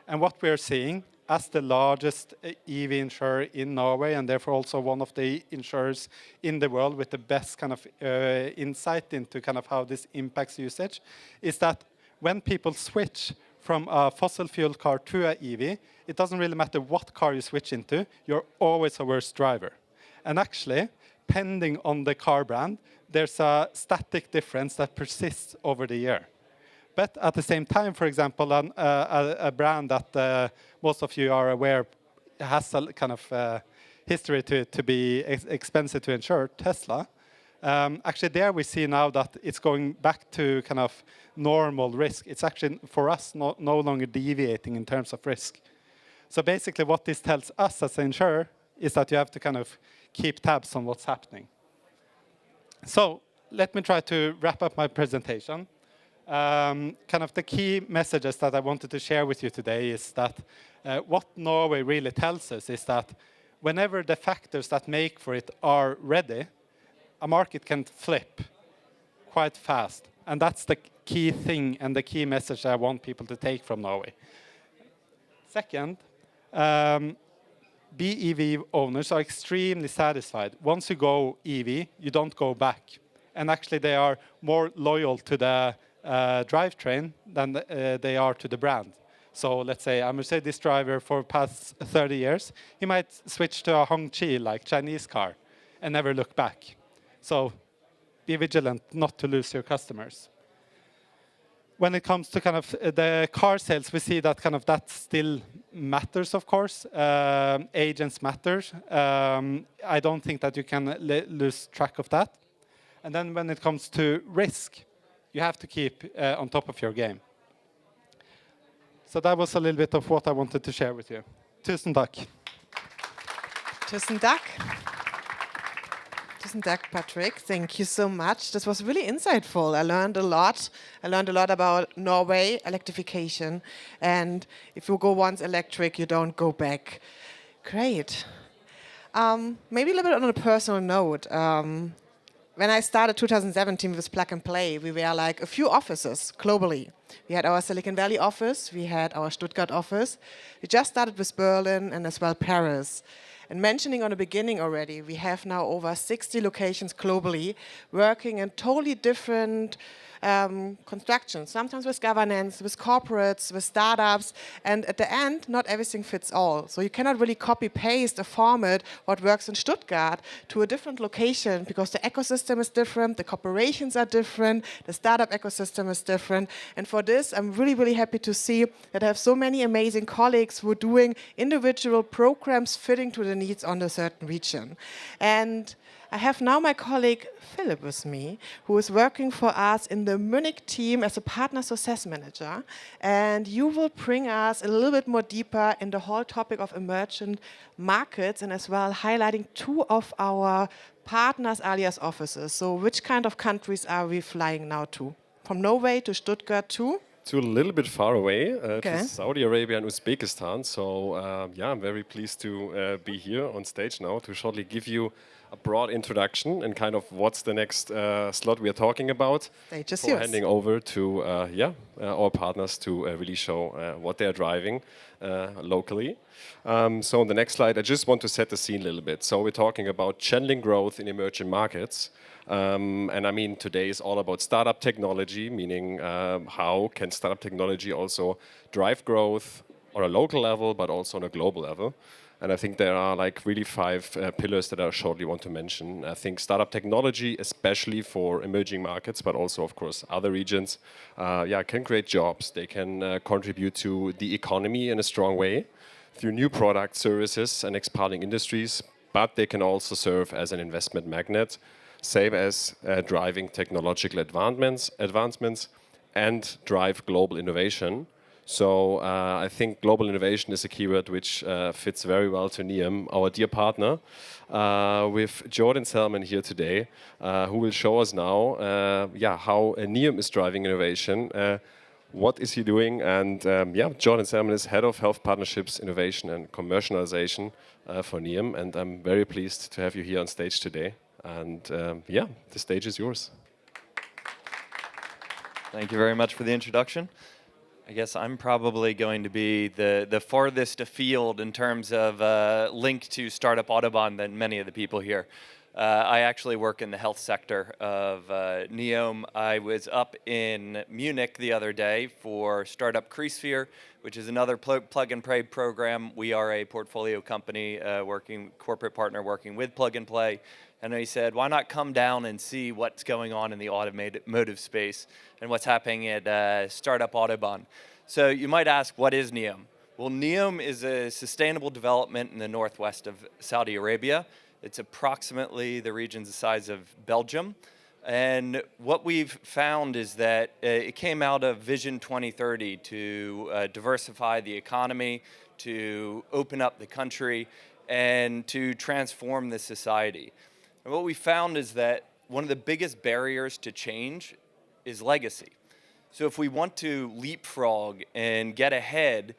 And what we're seeing as the largest EV insurer in Norway, and therefore also one of the insurers in the world with the best kind of insight into kind of how this impacts usage, is that when people switch from a fossil fuel car to an EV, it doesn't really matter what car you switch into, you're always a worse driver. And actually, depending on the car brand, there's a static difference that persists over the year. But at the same time, for example, a brand that most of you are aware has a kind of history to be expensive to insure, Tesla. Actually, there we see now that it's going back to kind of normal risk. It's actually, for us, no longer deviating in terms of risk. So basically what this tells us as an insurer is that you have to kind of keep tabs on what's happening. So let me try to wrap up my presentation. Kind of the key messages that I wanted to share with you today is that what Norway really tells us is that whenever the factors that make for it are ready, a market can flip quite fast. And that's the key thing and the key message I want people to take from Norway. Second, BEV owners are extremely satisfied. Once you go EV, you don't go back. And actually, they are more loyal to the drivetrain than they are to the brand. So let's say I'm a Mercedes driver for past 30 years. He might switch to a Hongqi, like Chinese car, and never look back. So be vigilant not to lose your customers. When it comes to kind of the car sales, we see that kind of that still matters, of course. Agents matter. I don't think that you can lose track of that. And then when it comes to risk, you have to keep on top of your game. So that was a little bit of what I wanted to share with you. Tusen takk. Tusen takk. Tusen takk, Patrick. Thank you so much. This was really insightful. I learned a lot. I learned a lot about Norway, electrification. And if you go once electric, you don't go back. Great. Maybe a little bit on a personal note. When I started 2017 with Plug and Play, we were like a few offices globally. We had our Silicon Valley office, we had our Stuttgart office. We just started with Berlin and as well Paris. And mentioning on the beginning already, we have now over 60 locations globally working in totally different constructions, sometimes with governance, with corporates, with startups, and at the end, not everything fits all. So you cannot really copy-paste a format, what works in Stuttgart, to a different location, because the ecosystem is different, the corporations are different, the startup ecosystem is different. And for this, I'm really, really happy to see that I have so many amazing colleagues who are doing individual programs fitting to the needs on a certain region. And I have now my colleague Philip with me, who is working for us in the Munich team as a partner success manager. And you will bring us a little bit more deeper in the whole topic of emerging markets and as well highlighting two of our partners alias offices. So which kind of countries are we flying now to? From Norway to Stuttgart to? To a little bit far away, Okay. to Saudi Arabia and Uzbekistan. So yeah, I'm very pleased to be here on stage now to shortly give you a broad introduction and kind of what's the next slot we are talking about. Stage is before yours. handing over to our partners to really show what they're driving locally. So on the next slide, I just want to set the scene a little bit. So we're talking about channeling growth in emerging markets. And I mean, today is all about startup technology, meaning how can startup technology also drive growth on a local level, but also on a global level. And I think there are like really 5 pillars that I shortly want to mention. I think startup technology, especially for emerging markets, but also, of course, other regions, can create jobs. They can contribute to the economy in a strong way through new products, services, and expanding industries. But they can also serve as an investment magnet, same as driving technological advancements and drive global innovation. So I think global innovation is a keyword which fits very well to NEOM, our dear partner, with Jordan Selman here today, who will show us now how NEOM is driving innovation. What is he doing? And Jordan Selman is Head of Health Partnerships, Innovation and Commercialization for NEOM. And I'm very pleased to have you here on stage today. And the stage is yours. Thank you very much for the introduction. I guess I'm probably going to be the farthest afield in terms of link to Startup Autobahn than many of the people here. I actually work in the health sector of NEOM. I was up in Munich the other day for Startup Creesphere, which is another plug and play program. We are a portfolio company, corporate partner working with Plug and Play. And he said, why not come down and see what's going on in the automotive space and what's happening at Startup Autobahn. So you might ask, what is NEOM? Well, NEOM is a sustainable development in the northwest of Saudi Arabia. It's approximately the region's the size of Belgium. And what we've found is that it came out of Vision 2030 to diversify the economy, to open up the country, and to transform the society. And what we found is that one of the biggest barriers to change is legacy. So if we want to leapfrog and get ahead,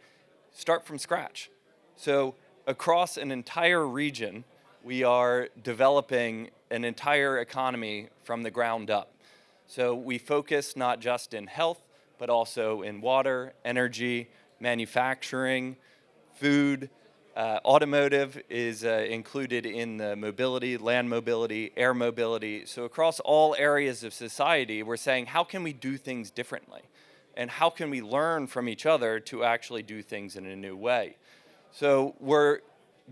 start from scratch. So across an entire region, we are developing an entire economy from the ground up. So we focus not just in health, but also in water, energy, manufacturing, food. Automotive is included in the mobility, land mobility, air mobility. So across all areas of society, we're saying, how can we do things differently? And how can we learn from each other to actually do things in a new way? So we're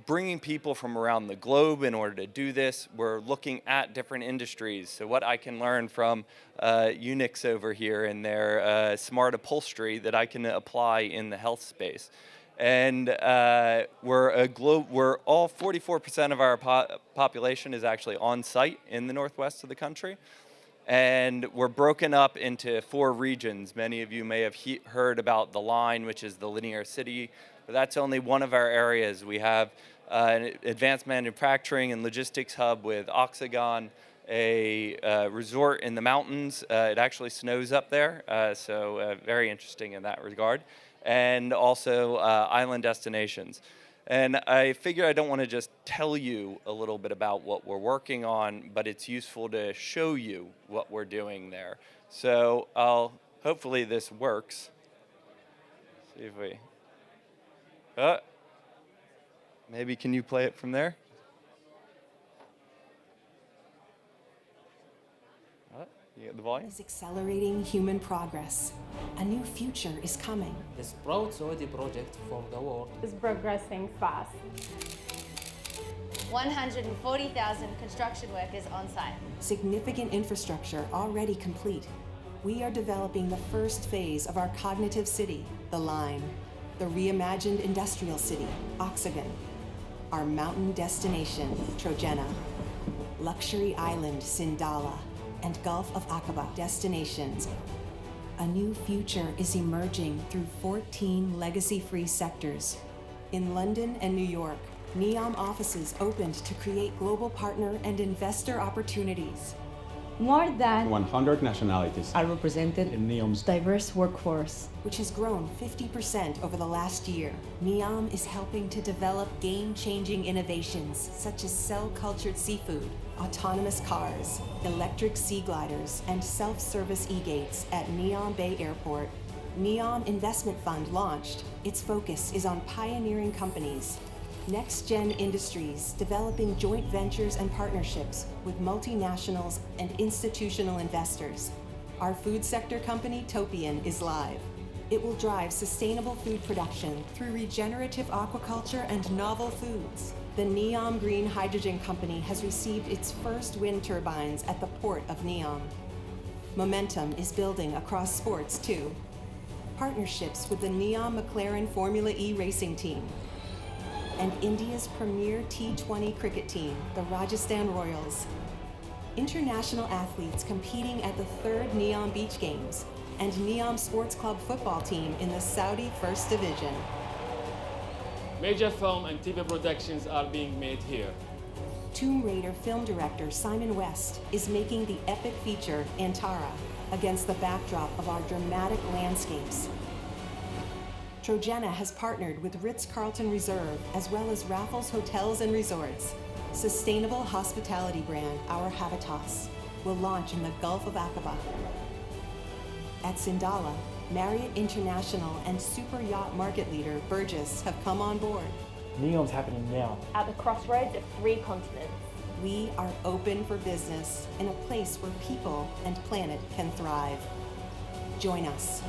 bringing people from around the globe in order to do this. We're looking at different industries. So what I can learn from Unix over here and their smart upholstery that I can apply in the health space. And we're all 44% of our population is actually on site in the northwest of the country. And we're broken up into 4 regions. Many of you may have heard about the Line, which is the linear city, but that's only one of our areas. We have an advanced manufacturing and logistics hub with Oxagon, a resort in the mountains. It actually snows up there, so very interesting in that regard. And also island destinations. And I figure I don't want to just tell you a little bit about what we're working on, but it's useful to show you what we're doing there. So hopefully this works. See if we, maybe can you play it from there? You get the volume? Is accelerating human progress. A new future is coming. This broad Saudi project for the world is progressing fast. 140,000 construction workers on site. Significant infrastructure already complete. We are developing the first phase of our cognitive city, the Line, the reimagined industrial city, Oxagon, our mountain destination, Trojena, luxury island, Sindala, and Gulf of Aqaba destinations. A new future is emerging through 14 legacy-free sectors. In London and New York, NEOM offices opened to create global partner and investor opportunities. More than 100 nationalities are represented in NEOM's diverse workforce, which has grown 50% over the last year. NEOM is helping to develop game-changing innovations such as cell-cultured seafood, autonomous cars, electric sea gliders, and self-service e-gates at Neom Bay Airport. NEOM Investment Fund launched. Its focus is on pioneering companies. Next-gen industries developing joint ventures and partnerships with multinationals and institutional investors. Our food sector company, Topian, is live. It will drive sustainable food production through regenerative aquaculture and novel foods. The Neom Green Hydrogen Company has received its first wind turbines at the port of Neom. Momentum is building across sports too. Partnerships with the Neom McLaren Formula E racing team and India's premier T20 cricket team, the Rajasthan Royals. International athletes competing at the 3rd Neom Beach Games and Neom Sports Club football team in the Saudi First Division. Major film and TV productions are being made here. Tomb Raider film director Simon West is making the epic feature Antara against the backdrop of our dramatic landscapes. Trojena has partnered with Ritz-Carlton Reserve as well as Raffles Hotels and Resorts. Sustainable hospitality brand Our Habitas will launch in the Gulf of Aqaba. At Sindala, Marriott International and super yacht market leader Burgess have come on board. Neom's happening now. At the crossroads of 3 continents. We are open for business in a place where people and planet can thrive. Join us.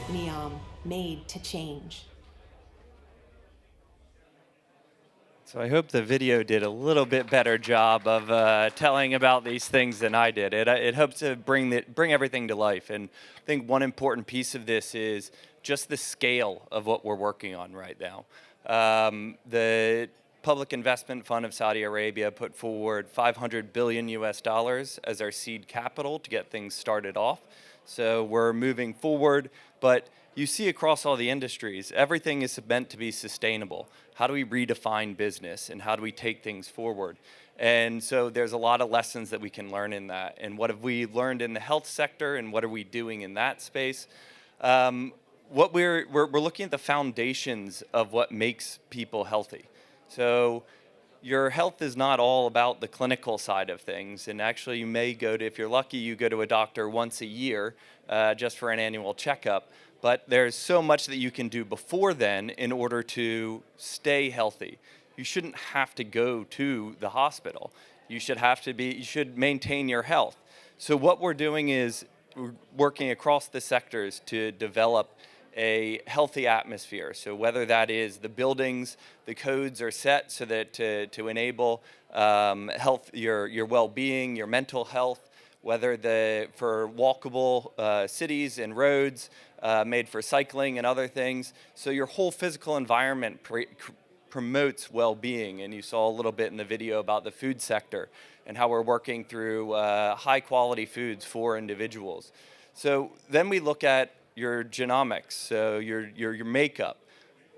Neom, made to change. So I hope the video did a little bit better job of telling about these things than I did. It helps to bring everything to life. And I think one important piece of this is just the scale of what we're working on right now. The Public Investment Fund of Saudi Arabia put forward $500 billion as our seed capital to get things started off. So we're moving forward, but you see across all the industries, everything is meant to be sustainable. How do we redefine business and how do we take things forward? And so there's a lot of lessons that we can learn in that. And what have we learned in the health sector and what are we doing in that space? What we're looking at the foundations of what makes people healthy. So your health is not all about the clinical side of things. And actually you may go to, if you're lucky, you go to a doctor once a year just for an annual checkup. But there's so much that you can do before then in order to stay healthy. You shouldn't have to go to the hospital. You should maintain your health. So what we're doing is we're working across the sectors to develop a healthy atmosphere. So whether that is the buildings, the codes are set so that to enable health, your well-being, your mental health, whether for walkable cities and roads, made for cycling and other things. So your whole physical environment promotes well-being. And you saw a little bit in the video about the food sector and how we're working through high-quality foods for individuals. So then we look at your genomics, so your makeup.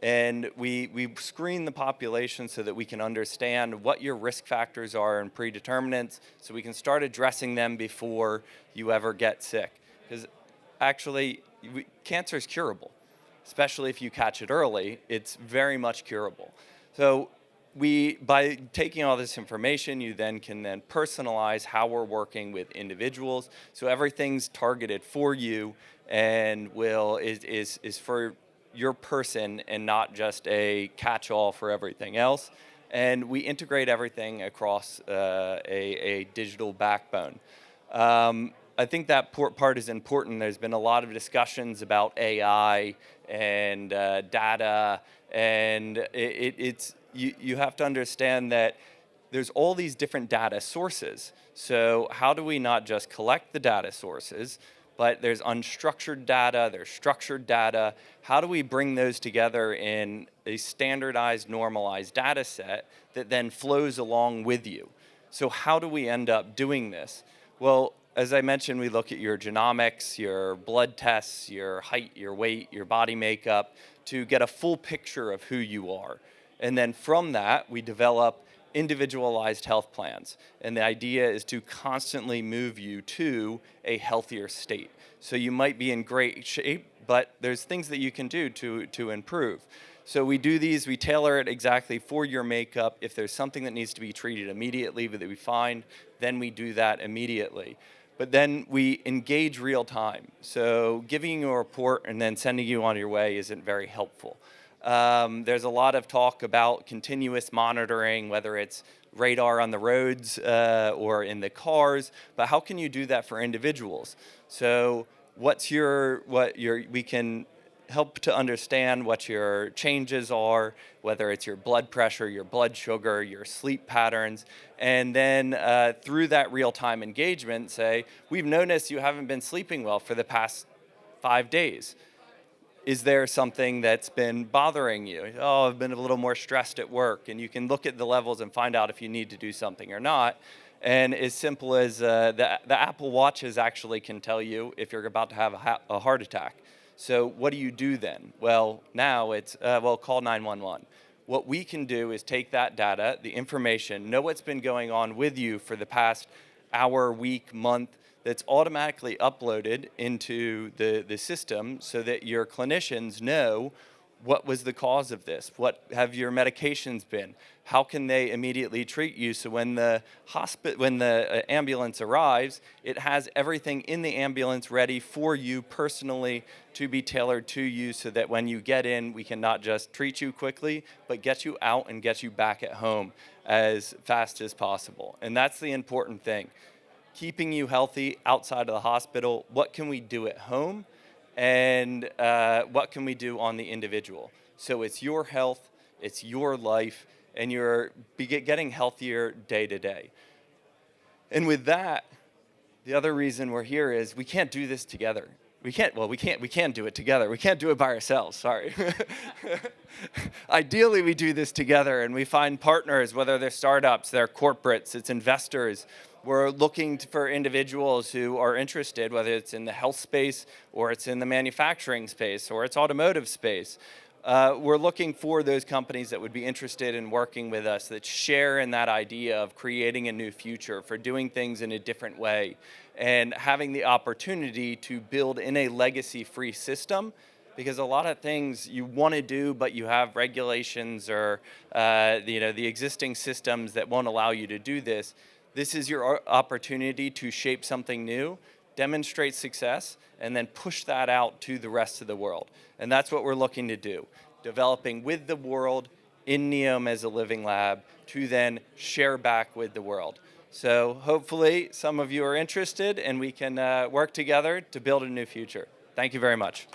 And we screen the population so that we can understand what your risk factors are and predeterminants so we can start addressing them before you ever get sick. Because actually, cancer is curable, especially if you catch it early. It's very much curable. So by taking all this information, you then can personalize how we're working with individuals. So everything's targeted for you and is for your person and not just a catch-all for everything else. And we integrate everything across a digital backbone. I think that part is important. There's been a lot of discussions about AI and data, and you have to understand that there's all these different data sources. So how do we not just collect the data sources, but there's unstructured data, there's structured data. How do we bring those together in a standardized, normalized data set that then flows along with you? So how do we end up doing this? Well, as I mentioned, we look at your genomics, your blood tests, your height, your weight, your body makeup, to get a full picture of who you are. And then from that, we develop individualized health plans. And the idea is to constantly move you to a healthier state. So you might be in great shape, but there's things that you can do to improve. So we do these, we tailor it exactly for your makeup. If there's something that needs to be treated immediately that we find, then we do that immediately. But then we engage real time. So giving you a report and then sending you on your way isn't very helpful. There's a lot of talk about continuous monitoring, whether it's radar on the roads or in the cars, but how can you do that for individuals? So we can help to understand what your changes are, whether it's your blood pressure, your blood sugar, your sleep patterns, and then through that real-time engagement say, we've noticed you haven't been sleeping well for the past 5 days. Is there something that's been bothering you? Oh, I've been a little more stressed at work. And you can look at the levels and find out if you need to do something or not. And as simple as the Apple Watches actually can tell you if you're about to have a heart attack. So what do you do then? Well, now it's, call 911. What we can do is take that data, the information, know what's been going on with you for the past hour, week, month, that's automatically uploaded into the system so that your clinicians know what was the cause of this, what have your medications been, how can they immediately treat you, so when the ambulance arrives, it has everything in the ambulance ready for you personally to be tailored to you so that when you get in, we can not just treat you quickly, but get you out and get you back at home as fast as possible. And that's the important thing. Keeping you healthy outside of the hospital, what can we do at home, and what can we do on the individual? So it's your health, it's your life, and you're getting healthier day to day. And with that, the other reason we're here is we can't do this together. We can do it together. We can't do it by ourselves, sorry. Ideally, we do this together and we find partners, whether they're startups, they're corporates, it's investors. We're looking for individuals who are interested, whether it's in the health space or it's in the manufacturing space or it's automotive space. We're looking for those companies that would be interested in working with us, that share in that idea of creating a new future, for doing things in a different way, and having the opportunity to build in a legacy-free system, because a lot of things you want to do, but you have regulations or the existing systems that won't allow you to do this. This is your opportunity to shape something new, demonstrate success, and then push that out to the rest of the world. And that's what we're looking to do, developing with the world in NEOM as a living lab to then share back with the world. So hopefully some of you are interested and we can work together to build a new future. Thank you very much.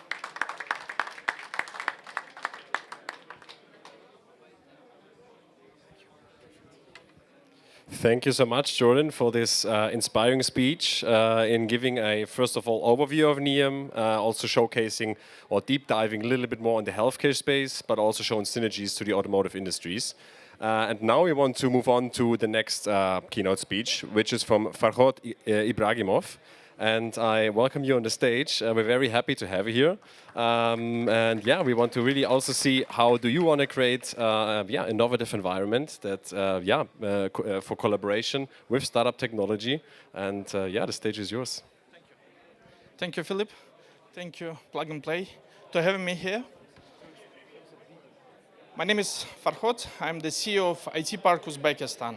Thank you so much, Jordan, for this inspiring speech in giving a, first of all, overview of NEOM, also showcasing or deep diving a little bit more on the healthcare space, but also showing synergies to the automotive industries. And now we want to move on to the next keynote speech, which is from Farhod Ibragimov. And I welcome you on the stage. We're very happy to have you here. And yeah, we want to really also see how do you want to create innovative environment that for collaboration with startup technology. And the stage is yours. Thank you, Philip. Thank you, Plug and Play, for having me here. My name is Farhod. I'm the CEO of IT Park Uzbekistan.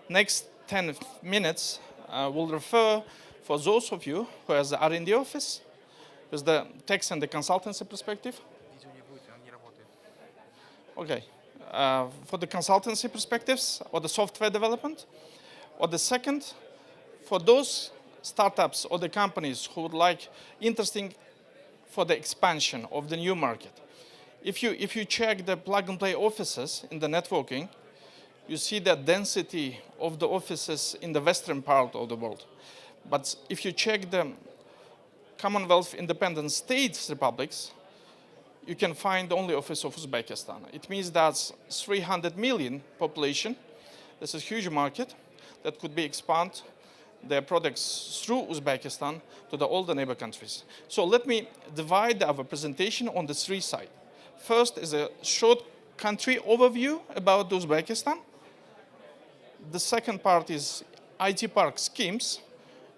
Next 10 minutes will refer for those of you who has the R&D office, with the tax and the consultancy perspective. Okay, for the consultancy perspectives or the software development. Or the second, for those startups or the companies who would like interesting for the expansion of the new market. If you check the Plug and Play offices in the networking, you see the density of the offices in the western part of the world. But if you check the Commonwealth Independent States Republics, you can find only office of Uzbekistan. It means that's 300 million population. This is a huge market that could be expand their products through Uzbekistan to all the neighbor countries. So let me divide our presentation on the three sides. First is a short country overview about Uzbekistan. The second part is IT Park schemes.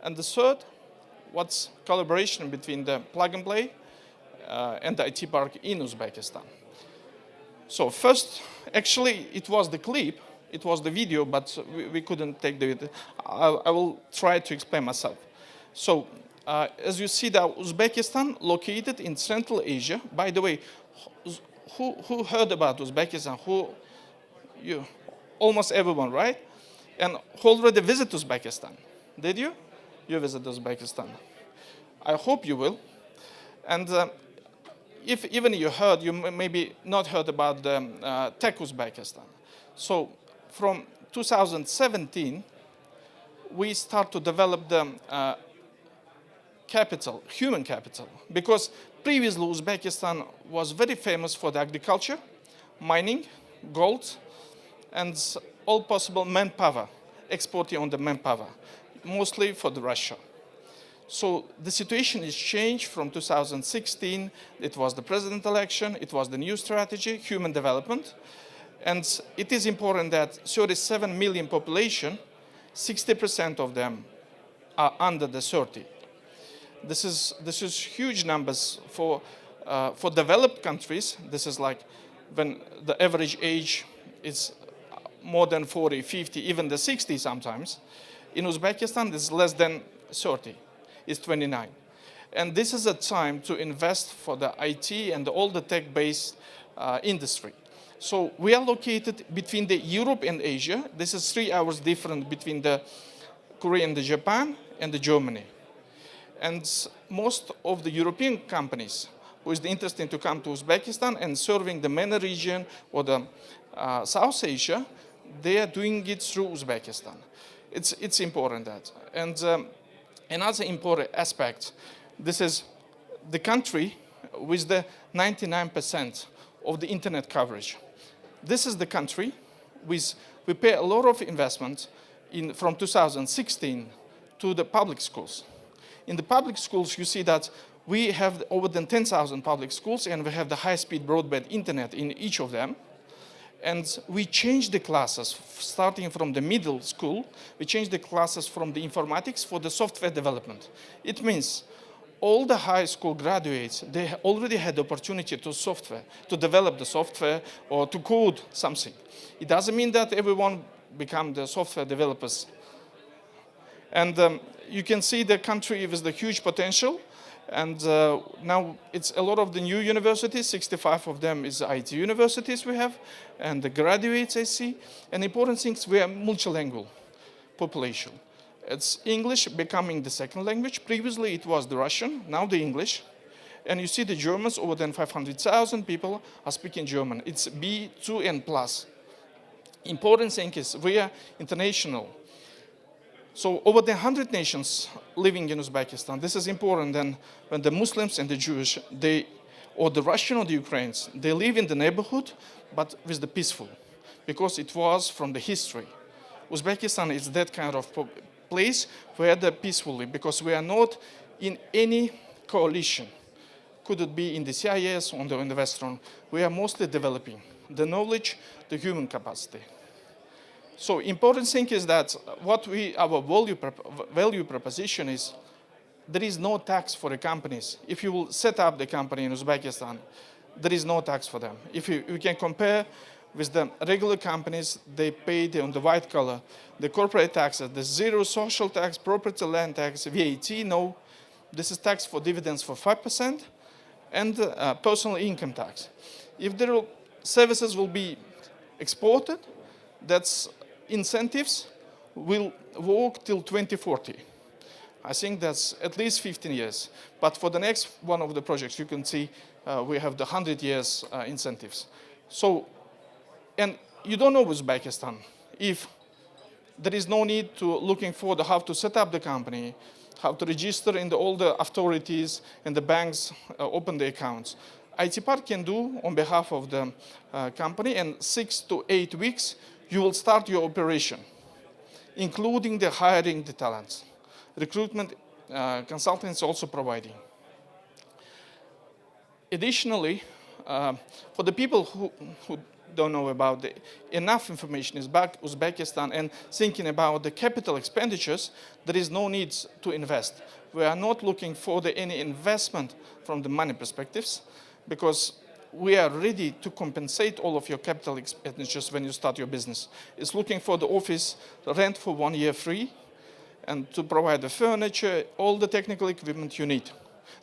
And the third, what's collaboration between the Plug and Play and the IT Park in Uzbekistan. So first, actually, it was the clip, it was the video, but we couldn't take the video. I will try to explain myself. So as you see, that Uzbekistan located in Central Asia. By the way, who heard about Uzbekistan? Almost everyone, right? And who already visited Uzbekistan? Did you? You visit Uzbekistan. I hope you will. And if even you heard, you maybe not heard about the Tech Uzbekistan. So from 2017, we start to develop the capital, human capital, because previously Uzbekistan was very famous for the agriculture, mining, gold, and all possible manpower, exporting on the manpower, mostly for the Russia. So the situation is changed from 2016. It was the president election, it was the new strategy, human development. And it is important that 37 million population, 60% of them are under the 30. This is huge numbers for developed countries. This is like when the average age is more than 40, 50, even the 60 sometimes. In Uzbekistan, it's less than 30. It's 29. And this is a time to invest for the IT and all the tech-based industry. So we are located between the Europe and Asia. This is 3 hours different between the Korea and the Japan and the Germany. And most of the European companies who is interested to come to Uzbekistan and serving the MENA region or the South Asia, they are doing it through Uzbekistan. It's important that. And another important aspect, this is the country with the 99% of the internet coverage. This is the country with, we pay a lot of investment from 2016 to the public schools. In the public schools, you see that we have over than 10,000 public schools, and we have the high-speed broadband internet in each of them. And we changed the classes, starting from the middle school, we changed the classes from the informatics for the software development. It means all the high school graduates, they already had the opportunity to develop the software or to code something. It doesn't mean that everyone become the software developers. And you can see the country with the huge potential. And now it's a lot of the new universities, 65 of them is IT universities we have, and the graduates I see. And important things, we are multilingual population. It's English becoming the second language. Previously it was the Russian, now the English. And you see the Germans, over than 500,000 people are speaking German. It's B2 and plus. Important thing is we are international. So over the 100 nations living in Uzbekistan, this is important then when the Muslims and the Jewish, or the Russian or the Ukrainians, they live in the neighborhood, but with the peaceful, because it was from the history. Uzbekistan is that kind of place where the peacefully, because we are not in any coalition. Could it be in the CIS or in the Western? We are mostly developing the knowledge, the human capacity. So important thing is that our value proposition is there is no tax for the companies. If you will set up the company in Uzbekistan, there is no tax for them. If you can compare with the regular companies, they pay on the white collar, the corporate taxes, the zero social tax, property land tax, VAT, no. This is tax for dividends for 5% and personal income tax. If their services will be exported, that's incentives will work till 2040. I think that's at least 15 years. But for the next one of the projects, you can see we have the 100 years incentives. So, and you don't know Uzbekistan if there is no need to looking for how to set up the company, how to register in all the authorities and the banks open the accounts. IT Park can do on behalf of the company, and 6 to 8 weeks, you will start your operation, including the hiring the talents. Recruitment consultants also providing. Additionally, for the people who don't know about enough information is back Uzbekistan and thinking about the capital expenditures, there is no need to invest. We are not looking for any investment from the money perspectives, because we are ready to compensate all of your capital expenditures when you start your business. It's looking for the office rent for 1 year free, and to provide the furniture, all the technical equipment you need.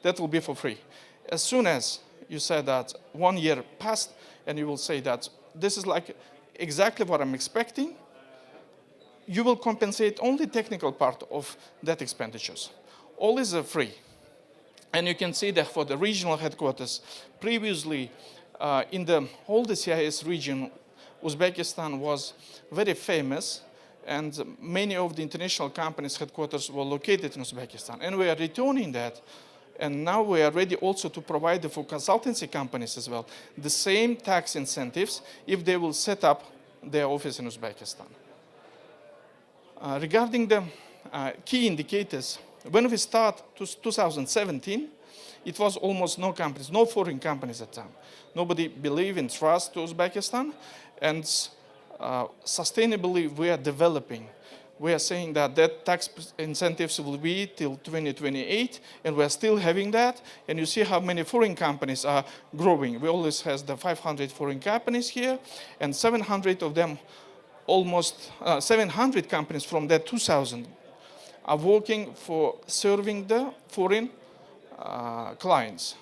That will be for free. As soon as you say that 1 year passed, and you will say that this is like exactly what I'm expecting, you will compensate only technical part of that expenditures. All is free. And you can see that for the regional headquarters, previously in the whole the CIS region, Uzbekistan was very famous, and many of the international companies' headquarters were located in Uzbekistan. And we are returning that, and now we are ready also to provide for consultancy companies as well the same tax incentives if they will set up their office in Uzbekistan. Regarding the key indicators, when we start 2017, it was almost no companies, no foreign companies at the time. Nobody believed in trust to Uzbekistan, and sustainably we are developing. We are saying that tax incentives will be till 2028, and we are still having that. And you see how many foreign companies are growing. We always have the 500 foreign companies here, and 700 of them, almost 700 companies from that 2,000 are working for serving the foreign clients,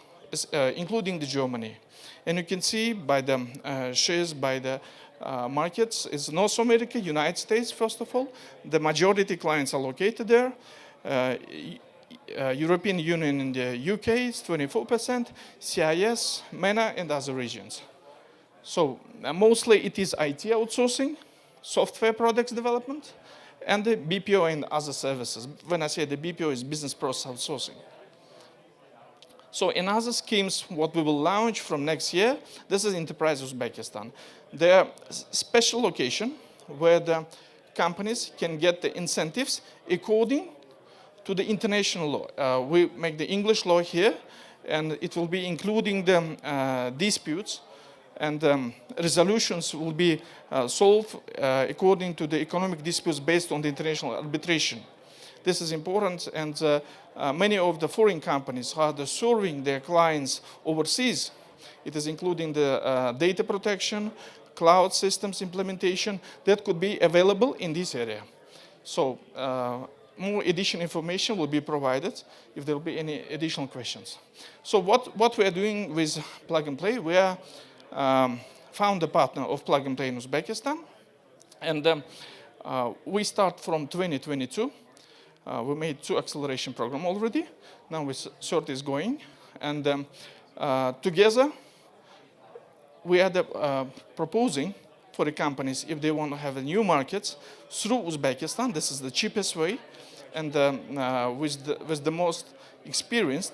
including the Germany. And you can see by the shares by the markets, it's North America, United States, first of all. The majority clients are located there. European Union and the UK is 24%, CIS, MENA, and other regions. So mostly it is IT outsourcing, software products development, and the BPO and other services. When I say the BPO is business process outsourcing. So in other schemes, what we will launch from next year, this is Enterprise Uzbekistan. There are special location where the companies can get the incentives according to the international law. We make the English law here, and it will be including the disputes, and resolutions will be solved according to the economic disputes based on the international arbitration. This is important, and many of the foreign companies are serving their clients overseas. It is including the data protection, cloud systems implementation that could be available in this area. So more additional information will be provided if there will be any additional questions. So what we are doing with Plug and Play, we are founder partner of Plug and Play in Uzbekistan, and we start from 2022. We made 2 acceleration programs already. Now third is going. And together, we are proposing for the companies, if they want to have a new markets through Uzbekistan, this is the cheapest way, and with the most experienced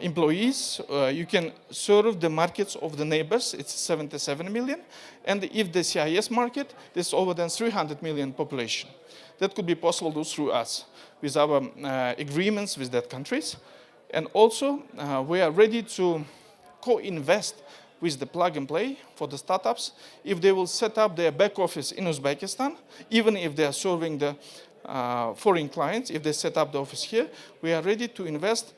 employees, you can serve the markets of the neighbors. It's 77 million. And if the CIS market, there's over than 300 million population. That could be possible through us with our agreements with that countries. And also, we are ready to co-invest with the Plug and Play for the startups if they will set up their back office in Uzbekistan, even if they are serving the foreign clients. If they set up the office here, we are ready to invest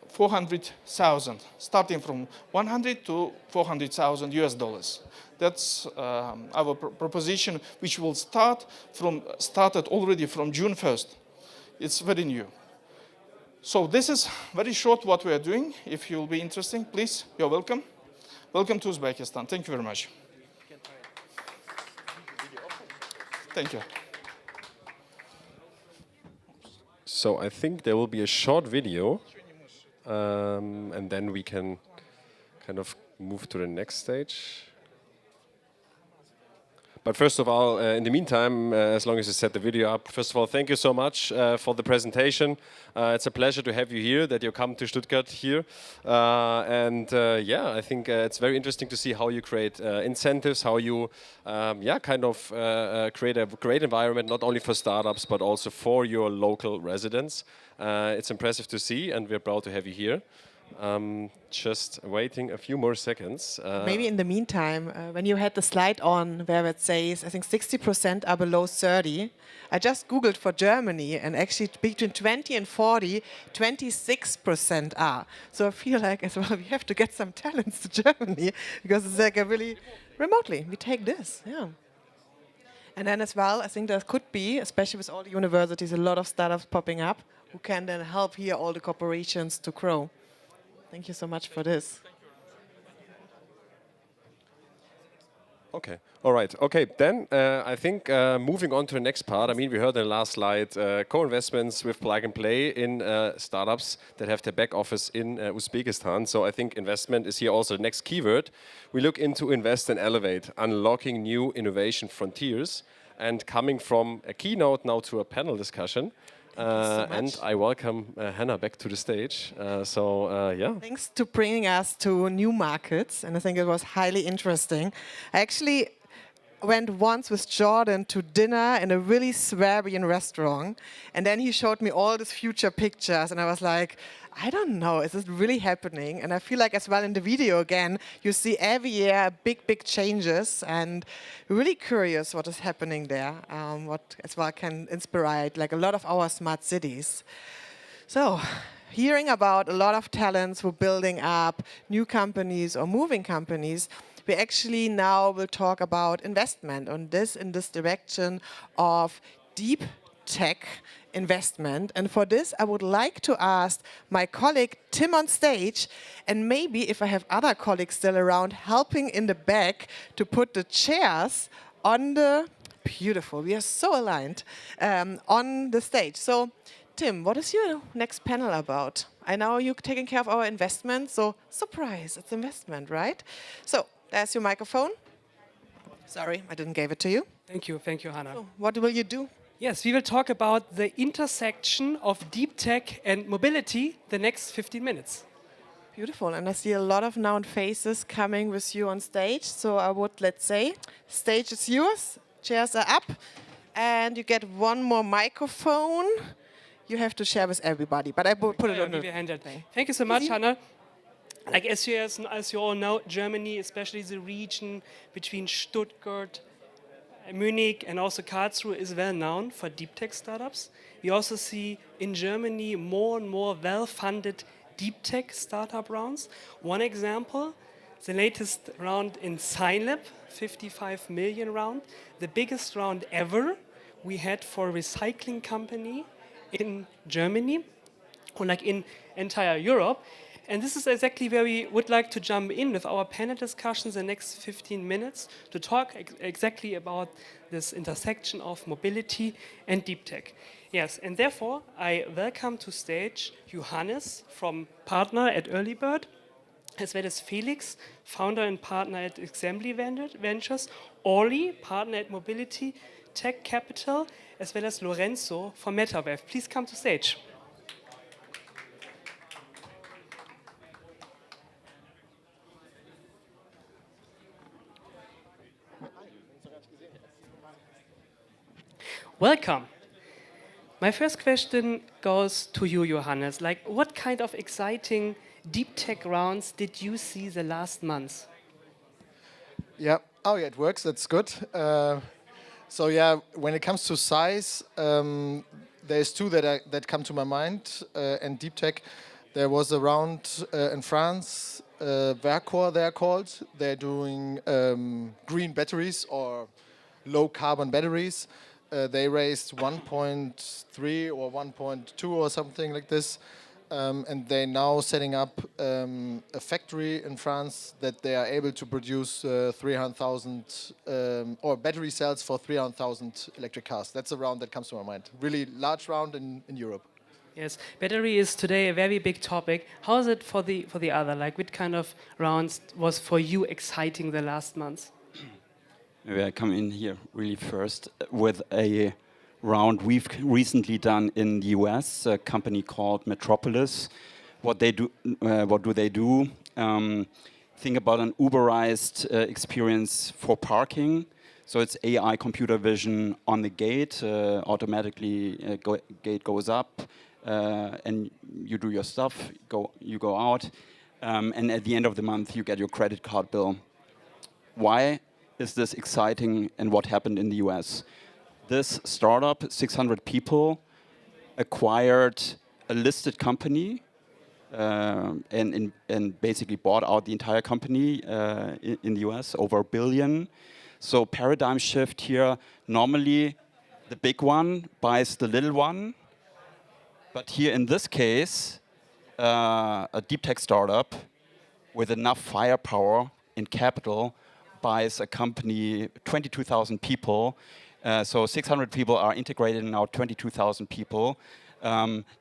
400,000, starting from 100 to 400,000 US dollars. That's our proposition, which will started already from June 1st. It's very new. So this is very short what we are doing. If you'll be interested, please, you're welcome. Welcome to Uzbekistan. Thank you very much. Thank you. So I think there will be a short video, and then we can kind of move to the next stage. But first of all, in the meantime, as long as you set the video up, first of all, thank you so much for the presentation. It's a pleasure to have you here, that you come to Stuttgart here. Yeah, I think it's very interesting to see how you create incentives, how you kind of create a great environment, not only for startups, but also for your local residents. It's impressive to see, and we're proud to have you here. Just waiting a few more seconds. Maybe in the meantime, when you had the slide on where it says, I think 60% are below 30, I just Googled for Germany, and actually between 20 and 40, 26% are. So I feel like as well we have to get some talents to Germany, because it's like a really remotely, we take this, yeah. And then as well, I think there could be, especially with all the universities, a lot of startups popping up who can then help here all the corporations to grow. Thank you so much for this. Okay. All right. Okay. Then I think moving on to the next part. I mean, we heard in the last slide co-investments with plug and play in startups that have their back office in Uzbekistan. So I think investment is here also the next keyword. We look into invest and elevate, unlocking new innovation frontiers, and coming from a keynote now to a panel discussion. And I welcome Hannah back to the stage. Yeah. Thanks to bringing us to new markets, and I think it was highly interesting. I actually went once with Jordan to dinner in a really Swabian restaurant, and then he showed me all these future pictures, and I was like, I don't know, is this really happening? And I feel like as well in the video again, you see every year big changes, and really curious what is happening there, what as well can inspire like a lot of our smart cities. So, hearing about a lot of talents who are building up new companies or moving companies, we actually now will talk about investment on this in this direction of deep tech investment. And for this, I would like to ask my colleague Tim on stage, and maybe if I have other colleagues still around helping in the back to put the chairs on the, beautiful, we are so aligned, on the stage. So Tim, what is your next panel about? I know you're taking care of our investment, so surprise, it's investment, right? So there's your microphone. Sorry, I didn't give it to you. Thank you, Hannah. So what will you do? Yes, we will talk about the intersection of deep tech and mobility the next 15 minutes. Beautiful, and I see a lot of known faces coming with you on stage. So I would, let's say, stage is yours, chairs are up, and you get one more microphone. You have to share with everybody, but I will put it on the thing. Thank you so much, Hannah. Like as you all know, Germany, especially the region between Stuttgart, Munich, and also Karlsruhe, is well known for deep tech startups. We also see in Germany more and more well-funded deep tech startup rounds. One example, the latest round in SignLab, 55 million round, the biggest round ever we had for a recycling company in Germany, or like in entire Europe. And this is exactly where we would like to jump in with our panel discussions in the next 15 minutes to talk exactly about this intersection of mobility and deep tech. Yes, and therefore I welcome to stage Johannes, from partner at Earlybird, as well as Felix, founder and partner at Assembly Ventures, Oli, partner at Mobility Tech Capital, as well as Lorenzo from MetaWave. Please come to stage. Welcome. My first question goes to you, Johannes. Like, what kind of exciting deep tech rounds did you see the last months? Yeah. Oh, yeah, it works. That's good. So yeah, when it comes to size, there's two that come to my mind. And deep tech, there was a round in France, Vercor they're called. They're doing green batteries or low carbon batteries. They raised 1.3 or 1.2 or something like this. And they're now setting up a factory in France that they are able to produce 300,000 or battery cells for 300,000 electric cars. That's a round that comes to my mind. Really large round in Europe. Yes, battery is today a very big topic. How is it for the other? Like, what kind of rounds was for you exciting the last months? Maybe I come in here really first with a round we've recently done in the US, a company called Metropolis. What they do? What do they do? Think about an Uberized experience for parking. So it's AI computer vision on the gate. Automatically, gate goes up, and you do your stuff. You go out, and at the end of the month, you get your credit card bill. Why is this exciting, and what happened in the US? This startup, 600 people, acquired a listed company and basically bought out the entire company in the US, over $1 billion. So paradigm shift here. Normally, the big one buys the little one. But here in this case, a deep tech startup with enough firepower and capital buys a company, 22,000 people. So 600 people are integrated in now 22,000 people.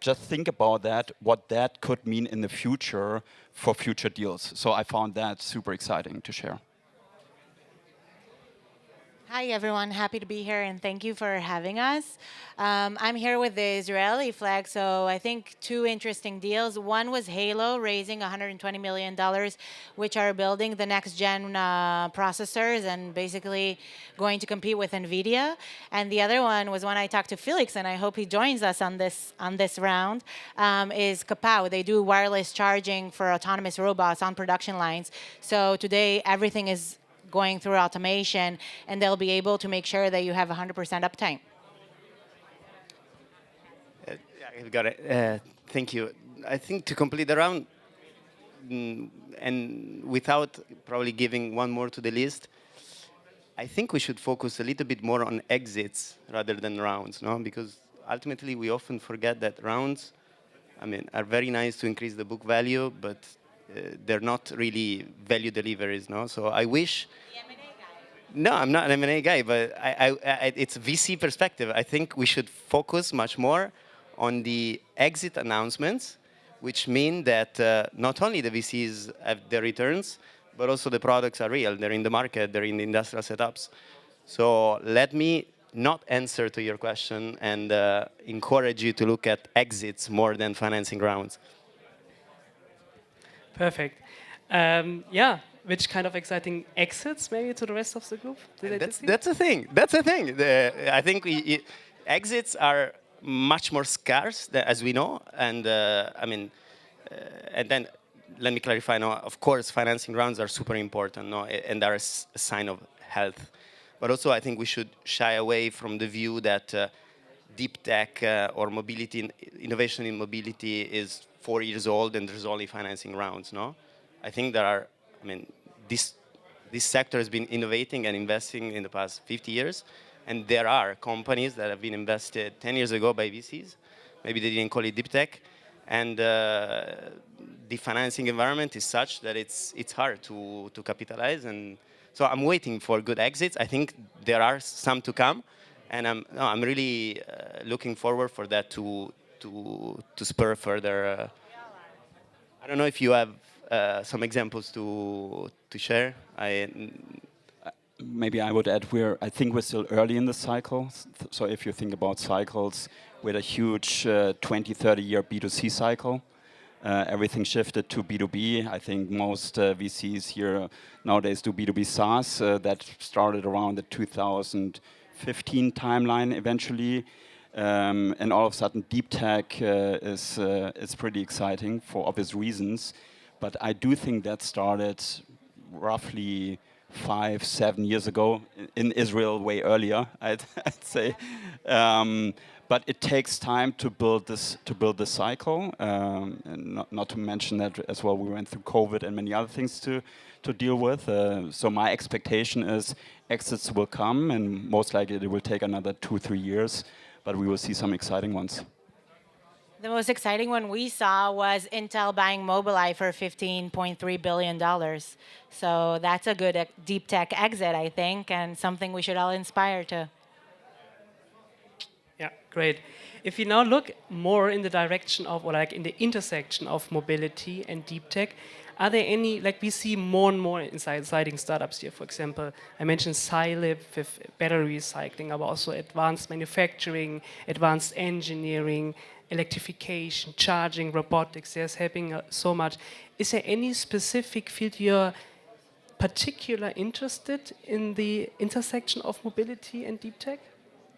Just think about that, what that could mean in the future for future deals. So I found that super exciting to share. Hi everyone, happy to be here and thank you for having us. I'm here with the Israeli flag, so I think two interesting deals. One was Halo raising $120 million, which are building the next gen processors and basically going to compete with NVIDIA. And the other one was when I talked to Felix, and I hope he joins us on this round, is Kapow. They do wireless charging for autonomous robots on production lines. So today everything is going through automation, and they'll be able to make sure that you have 100% uptime. I've got it. Thank you. I think to complete the round, and without probably giving one more to the list, I think we should focus a little bit more on exits rather than rounds, no? Because ultimately we often forget that rounds, I mean, are very nice to increase the book value, but they're not really value deliveries, no? So I wish. No, I'm not an M&A guy, but it's a VC perspective. I think we should focus much more on the exit announcements, which mean that not only the VCs have their returns, but also the products are real. They're in the market, they're in the industrial setups. So let me not answer to your question and encourage you to look at exits more than financing rounds. Perfect. Yeah, which kind of exciting exits maybe to the rest of the group? That's a thing. That's a thing. I think exits are much more scarce, as we know. And I mean, and then let me clarify. No, of course, financing rounds are super important, no, and are a sign of health. But also, I think we should shy away from the view that deep tech or mobility, innovation in mobility is 4 years old and there's only financing rounds, no? I think there are, I mean, this sector has been innovating and investing in the past 50 years, and there are companies that have been invested 10 years ago by VCs. Maybe they didn't call it deep tech, and the financing environment is such that it's hard to capitalize. And so I'm waiting for good exits. I think there are some to come, and I'm really looking forward for that to spur further. I don't know if you have some examples to share. Maybe I would add, I think we're still early in the cycle. So if you think about cycles, we had a huge 20, 30-year B2C cycle. Everything shifted to B2B. I think most VCs here nowadays do B2B SaaS. That started around the 2015 timeline eventually. And all of a sudden, deep tech is pretty exciting for obvious reasons. But I do think that started roughly 5, 7 years ago in Israel, way earlier, I'd say. But it takes time to build this cycle, and not to mention that as well. We went through COVID and many other things to deal with. So my expectation is exits will come, and most likely it will take another 2-3 years, but we will see some exciting ones. The most exciting one we saw was Intel buying Mobileye for $15.3 billion. So that's a good deep tech exit, I think, and something we should all aspire to. Yeah, great. If you now look more in the direction of, or like in the intersection of mobility and deep tech, are there any, like we see more and more exciting startups here, for example, I mentioned Scilab with battery recycling, but also advanced manufacturing, advanced engineering, electrification, charging, robotics, there's helping so much. Is there any specific field you're particularly interested in the intersection of mobility and deep tech?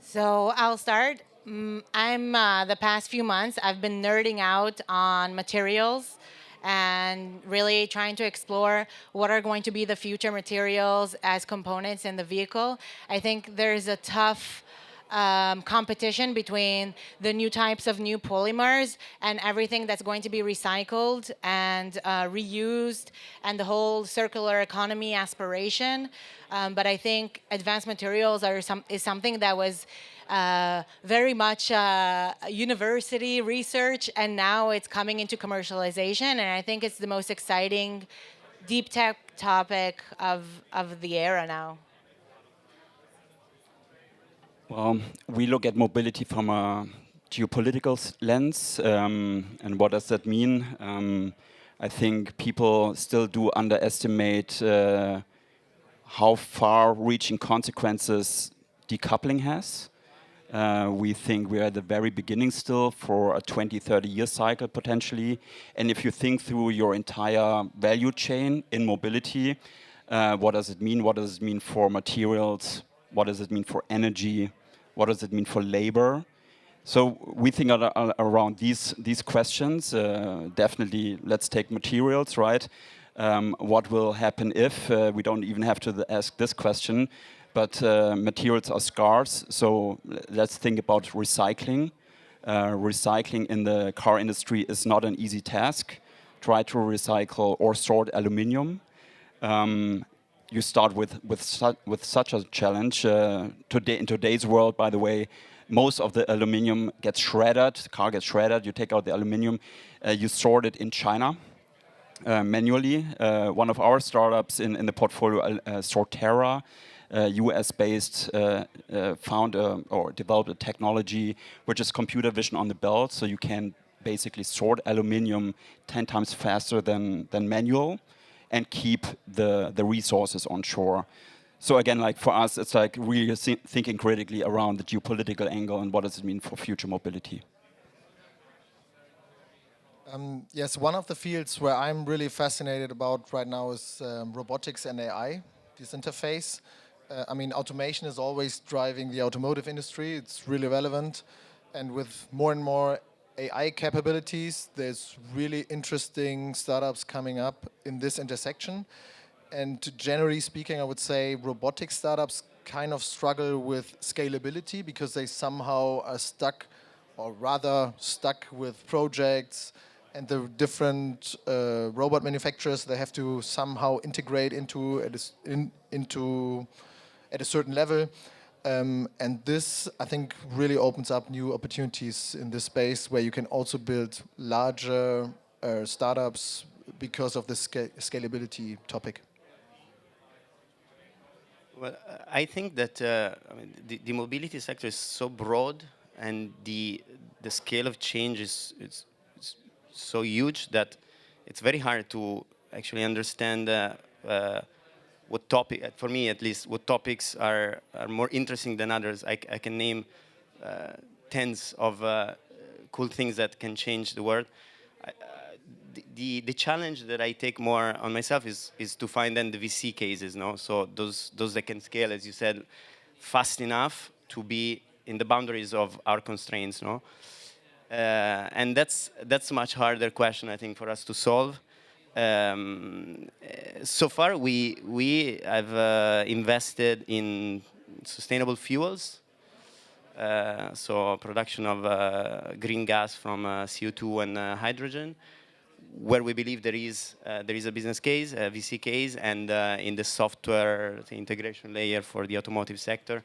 So I'll start. The past few months, I've been nerding out on materials and really trying to explore what are going to be the future materials as components in the vehicle. I think there's a tough competition between the new types of new polymers and everything that's going to be recycled and reused and the whole circular economy aspiration. But I think advanced materials is something that was very much university research, and now it's coming into commercialization, and I think it's the most exciting deep tech topic of the era now? Well, we look at mobility from a geopolitical lens, and what does that mean? I think people still do underestimate how far-reaching consequences decoupling has. We think we're at the very beginning still for a 20, 30-year cycle potentially. And if you think through your entire value chain in mobility, what does it mean? What does it mean for materials? What does it mean for energy? What does it mean for labor? So we think around these questions. Definitely, let's take materials, right? What will happen if we don't even have to ask this question? But materials are scarce, so let's think about recycling. Recycling in the car industry is not an easy task. Try to recycle or sort aluminium. You start with such a challenge. Today, in today's world, by the way, most of the aluminium gets shredded. The car gets shredded. You take out the aluminium. You sort it in China manually. One of our startups in the portfolio, Sortera, US-based, found or developed a technology which is computer vision on the belt, so you can basically sort aluminium 10 times faster than manual, and keep the resources on shore. So again, like for us, it's like really thinking critically around the geopolitical angle and what does it mean for future mobility. Yes, one of the fields where I'm really fascinated about right now is robotics and AI, this interface. I mean, automation is always driving the automotive industry. It's really relevant. And with more and more AI capabilities, there's really interesting startups coming up in this intersection. And generally speaking, I would say robotic startups kind of struggle with scalability because they somehow are stuck, or rather stuck with projects and the different robot manufacturers they have to somehow integrate into at a certain level. And this, I think, really opens up new opportunities in this space where you can also build larger startups because of the scalability topic. Well, I think that I mean, the mobility sector is so broad, and the scale of change is so huge that it's very hard to actually understand what topic, for me at least, what topics are more interesting than others. I can name tens of cool things that can change the world. The challenge that I take more on myself is to find then the VC cases, no? So those that can scale, as you said, fast enough to be in the boundaries of our constraints, no? And that's a much harder question, I think, for us to solve. So far, we have invested in sustainable fuels, so production of green gas from CO2 and hydrogen, where we believe there is a business case, a VC case, and in the software, the integration layer for the automotive sector.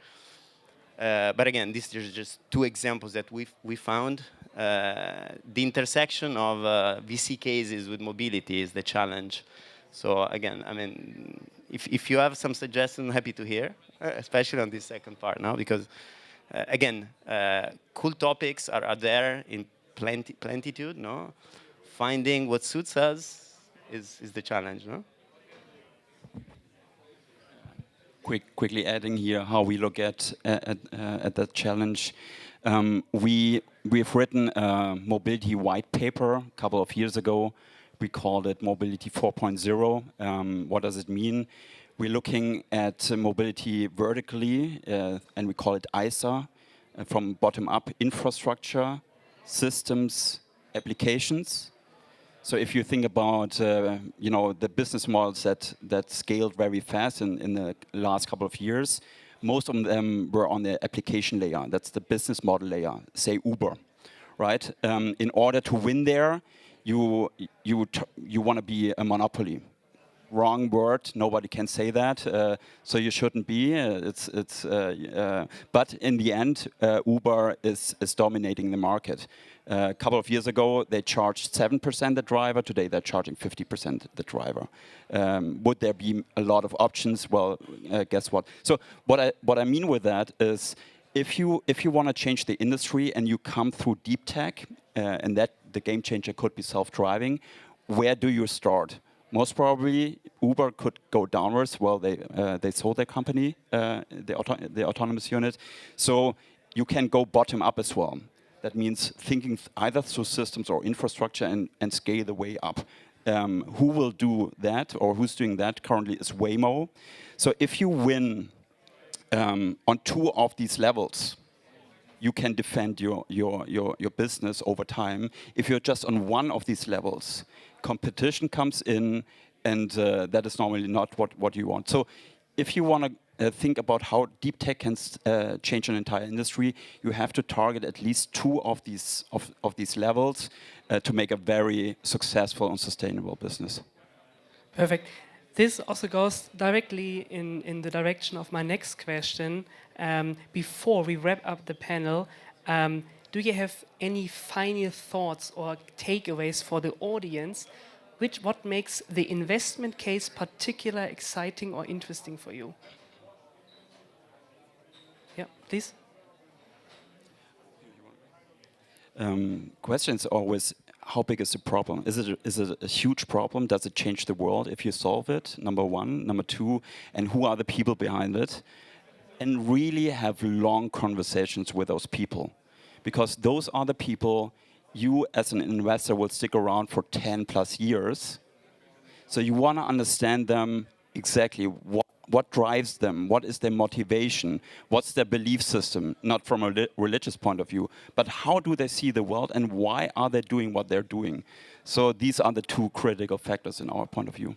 But again, these are just two examples that we found. The intersection of VC cases with mobility is the challenge. So again, I mean, if you have some suggestions, I'm happy to hear, especially on this second part now, because again, cool topics are there in plenitude, no? Finding what suits us is the challenge, no? Quickly adding here how we look at that challenge. We've written a mobility white paper a couple of years ago. We called it Mobility 4.0. What does it mean? We're looking at mobility vertically, and we call it ISA, from bottom-up: infrastructure, systems, applications. So if you think about the business models that scaled very fast in the last couple of years, most of them were on the application layer. That's the business model layer, say Uber, right? In order to win there, you want to be a monopoly. wrong word. Nobody can say that, so you shouldn't be. But in the end, Uber is dominating the market. A couple of years ago, they charged 7% the driver. Today, they're charging 50% the driver. Would there be a lot of options? Well, guess what? So what I mean with that is, if you want to change the industry and you come through deep tech, and that the game changer could be self-driving, where do you start? Most probably, Uber could go downwards. Well, they sold their company, the autonomous unit. So you can go bottom up as well. That means thinking either through systems or infrastructure and scale the way up. Who will do that, or who's doing that currently, is Waymo. So if you win on 2 of these levels, you can defend your business over time. If you're just on 1 of these levels, competition comes in, and that is normally not what you want. So if you want to think about how deep tech can change an entire industry, you have to target at least 2 of these levels to make a very successful and sustainable business. Perfect. This also goes directly in the direction of my next question. Before we wrap up the panel, do you have any final thoughts or takeaways for the audience? What makes the investment case particularly exciting or interesting for you? Yeah, please. Question is always, how big is the problem? Is it a huge problem? Does it change the world if you solve it? Number 1. Number 2, and who are the people behind it? And really have long conversations with those people. Because those are the people you as an investor will stick around for 10 plus years. So you want to understand them exactly. What drives them? What is their motivation? What's their belief system? Not from a religious point of view, but how do they see the world, and why are they doing what they're doing? So these are the 2 critical factors in our point of view.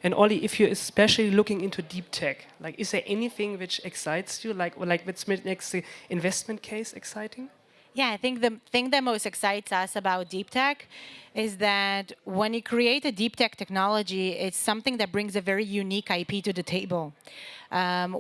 And Olli, if you're especially looking into deep tech, like, is there anything which excites you? Like what's makes the investment case exciting? Yeah, I think the thing that most excites us about deep tech is that when you create a deep tech technology, it's something that brings a very unique IP to the table.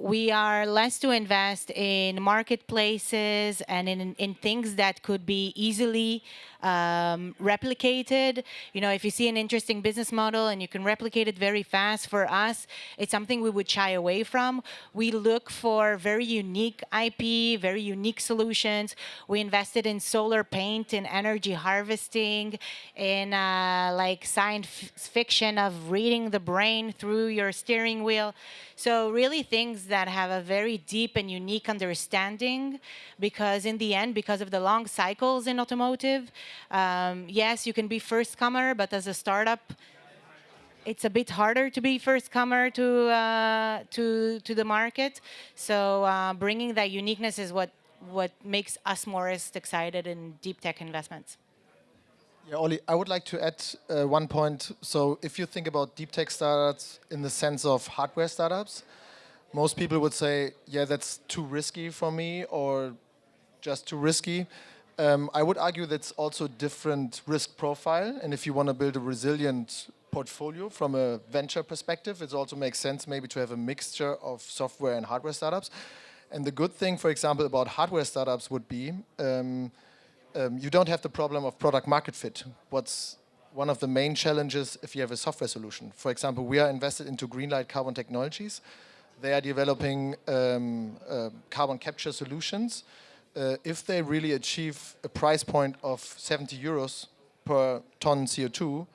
We are less to invest in marketplaces and in things that could be easily replicated. You know, if you see an interesting business model and you can replicate it very fast, for us, it's something we would shy away from. We look for very unique IP, very unique solutions. We invested in solar paint, in energy harvesting, in like science fiction of reading the brain through your steering wheel. So really things that have a very deep and unique understanding, because in the end, because of the long cycles in automotive, yes, you can be first comer, but as a startup, it's a bit harder to be first comer to the market. So bringing that uniqueness is what makes us most excited in deep tech investments. Yeah, Olli, I would like to add 1 point. So if you think about deep tech startups in the sense of hardware startups, most people would say, yeah, that's too risky for me, or just too risky. I would argue that's also different risk profile. And if you want to build a resilient portfolio from a venture perspective, it also makes sense maybe to have a mixture of software and hardware startups. And the good thing, for example, about hardware startups would be you don't have the problem of product market fit. What's one of the main challenges if you have a software solution? For example, we are invested into Greenlight Carbon Technologies. They are developing carbon capture solutions. If they really achieve a price point of 70 euros per ton CO2,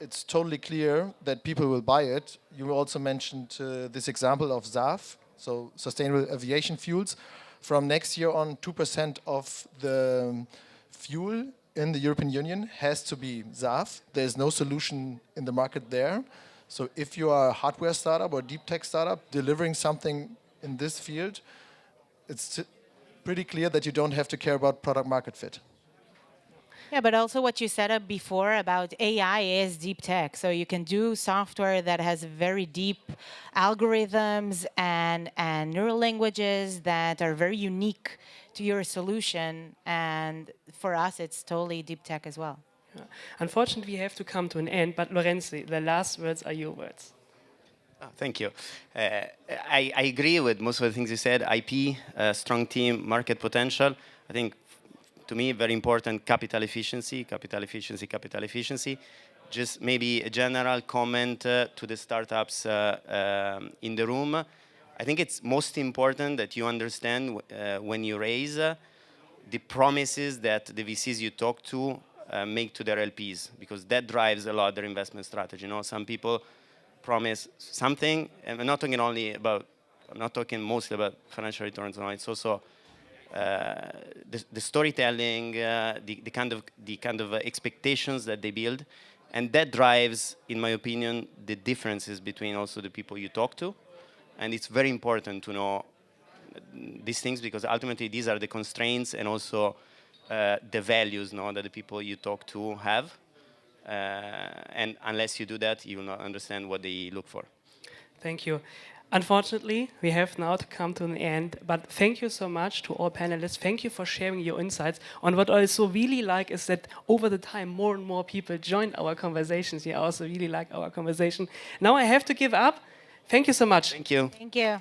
it's totally clear that people will buy it. You also mentioned this example of SAF, so sustainable aviation fuels. From next year on, 2% of the fuel in the European Union has to be SAF. There's no solution in the market there. So if you are a hardware startup or deep tech startup delivering something in this field, it's pretty clear that you don't have to care about product market fit. Yeah, but also what you said before about AI is deep tech. So you can do software that has very deep algorithms and neural languages that are very unique to your solution. And for us, it's totally deep tech as well. Yeah. Unfortunately, we have to come to an end. But Lorenzi, the last words are your words. Thank you. I agree with most of the things you said. IP, strong team, market potential. I think, to me, very important, capital efficiency, capital efficiency, capital efficiency. Just maybe a general comment to the startups in the room. I think it's most important that you understand when you raise the promises that the VCs you talk to make to their LPs, because that drives a lot of their investment strategy. You know, some people promise something, and I'm not talking mostly about financial returns. No, it's also the storytelling, the kind of expectations that they build, and that drives, in my opinion, the differences between also the people you talk to. And it's very important to know these things, because ultimately these are the constraints and also the values, no, that the people you talk to have. And unless you do that, you will not understand what they look for. Thank you. Unfortunately, we have now to come to an end, but thank you so much to all panelists. Thank you for sharing your insights. And what I also really like is that over the time, more and more people join our conversations. I also really like our conversation. Now I have to give up. Thank you so much. Thank you. Thank you.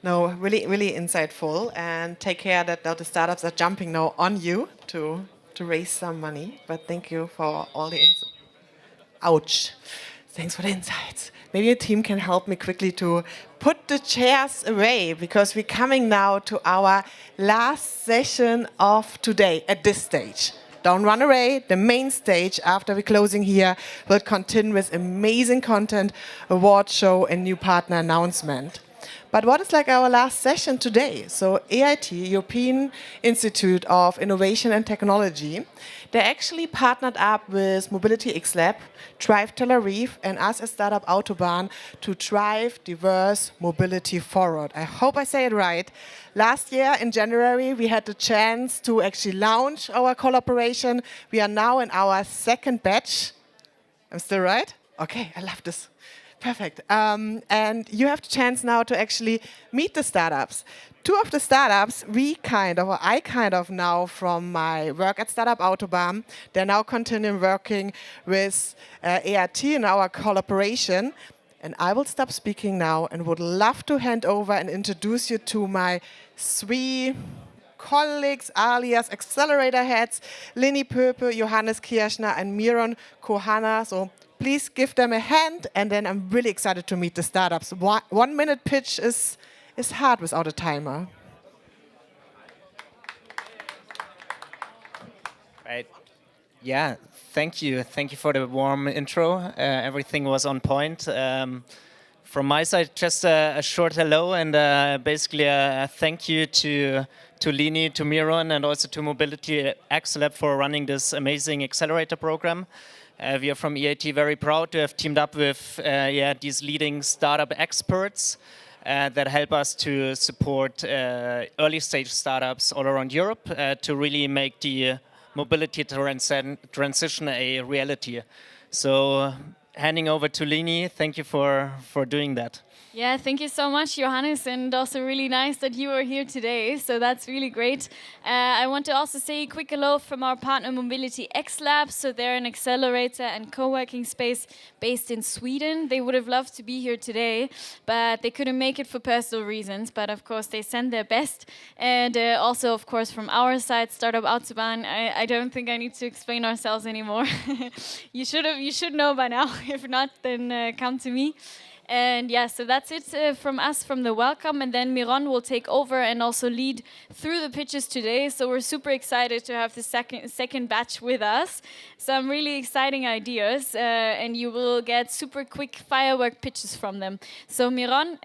No, really, really insightful. And take care that the startups are jumping now on you to raise some money. But thank you for all the insights. Ouch. Thanks for the insights. Maybe your team can help me quickly to put the chairs away, because we're coming now to our last session of today at this stage. Don't run away. The main stage, after we're closing here, will continue with amazing content, award show, and new partner announcement. But what is like our last session today? So EIT, European Institute of Innovation and Technology, they actually partnered up with Mobility X Lab, Drive Tel Aviv, and us as Startup Autobahn to drive diverse mobility forward. I hope I say it right. Last year in January, we had the chance to actually launch our collaboration. We are now in our second batch. I'm still right? Okay, I love this. Perfect. And you have the chance now to actually meet the startups. Two of the startups, I kind of now from my work at Startup Autobahn, they're now continuing working with ERT in our collaboration. And I will stop speaking now and would love to hand over and introduce you to my three colleagues, alias accelerator heads, Lini Pöpe, Johannes Kirschner, and Miron Kohana. So please give them a hand, and then I'm really excited to meet the startups. 1 minute pitch is hard without a timer. Right. Yeah, thank you. Thank you for the warm intro. Everything was on point. From my side, just a short hello, and basically a thank you to Lini, to Miron, and also to Mobility X Lab for running this amazing accelerator program. We are from EIT very proud to have teamed up with these leading startup experts that help us to support early stage startups all around Europe to really make the mobility transition a reality. So handing over to Lini, thank you for doing that. Yeah, thank you so much, Johannes, and also really nice that you are here today. So that's really great. I want to also say a quick hello from our partner Mobility X Lab. So they're an accelerator and co-working space based in Sweden. They would have loved to be here today, but they couldn't make it for personal reasons. But of course, they send their best. And also, of course, from our side, Startup Autobahn, I don't think I need to explain ourselves anymore. You should know by now. If not, then come to me. And yeah, so that's it from us, from the welcome. And then Miron will take over and also lead through the pitches today. So we're super excited to have the second batch with us. Some really exciting ideas, and you will get super quick firework pitches from them. So Miron,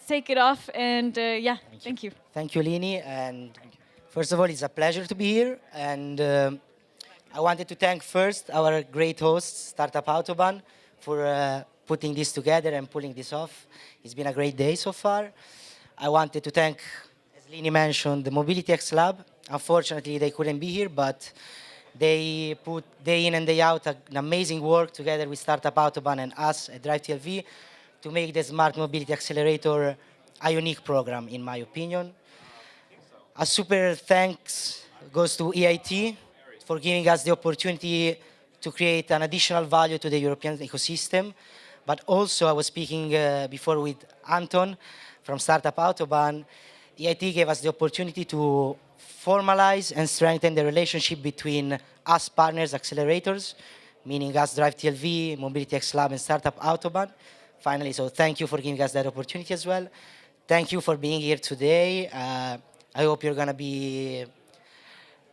take it off, and thank you. Thank you, Lini. And first of all, it's a pleasure to be here. And I wanted to thank first our great host, Startup Autobahn, for putting this together and pulling this off. It's been a great day so far. I wanted to thank, as Lini mentioned, the Mobility X Lab. Unfortunately, they couldn't be here, but they put day in and day out an amazing work together with Startup Autobahn and us at Drive TLV to make the Smart Mobility Accelerator a unique program, in my opinion. A super thanks goes to EIT for giving us the opportunity to create an additional value to the European ecosystem. But also, I was speaking before with Anton from Startup Autobahn. EIT gave us the opportunity to formalize and strengthen the relationship between us partners, accelerators, meaning us Drive TLV, Mobility X Lab, and Startup Autobahn. Finally, so thank you for giving us that opportunity as well. Thank you for being here today. I hope you're going to be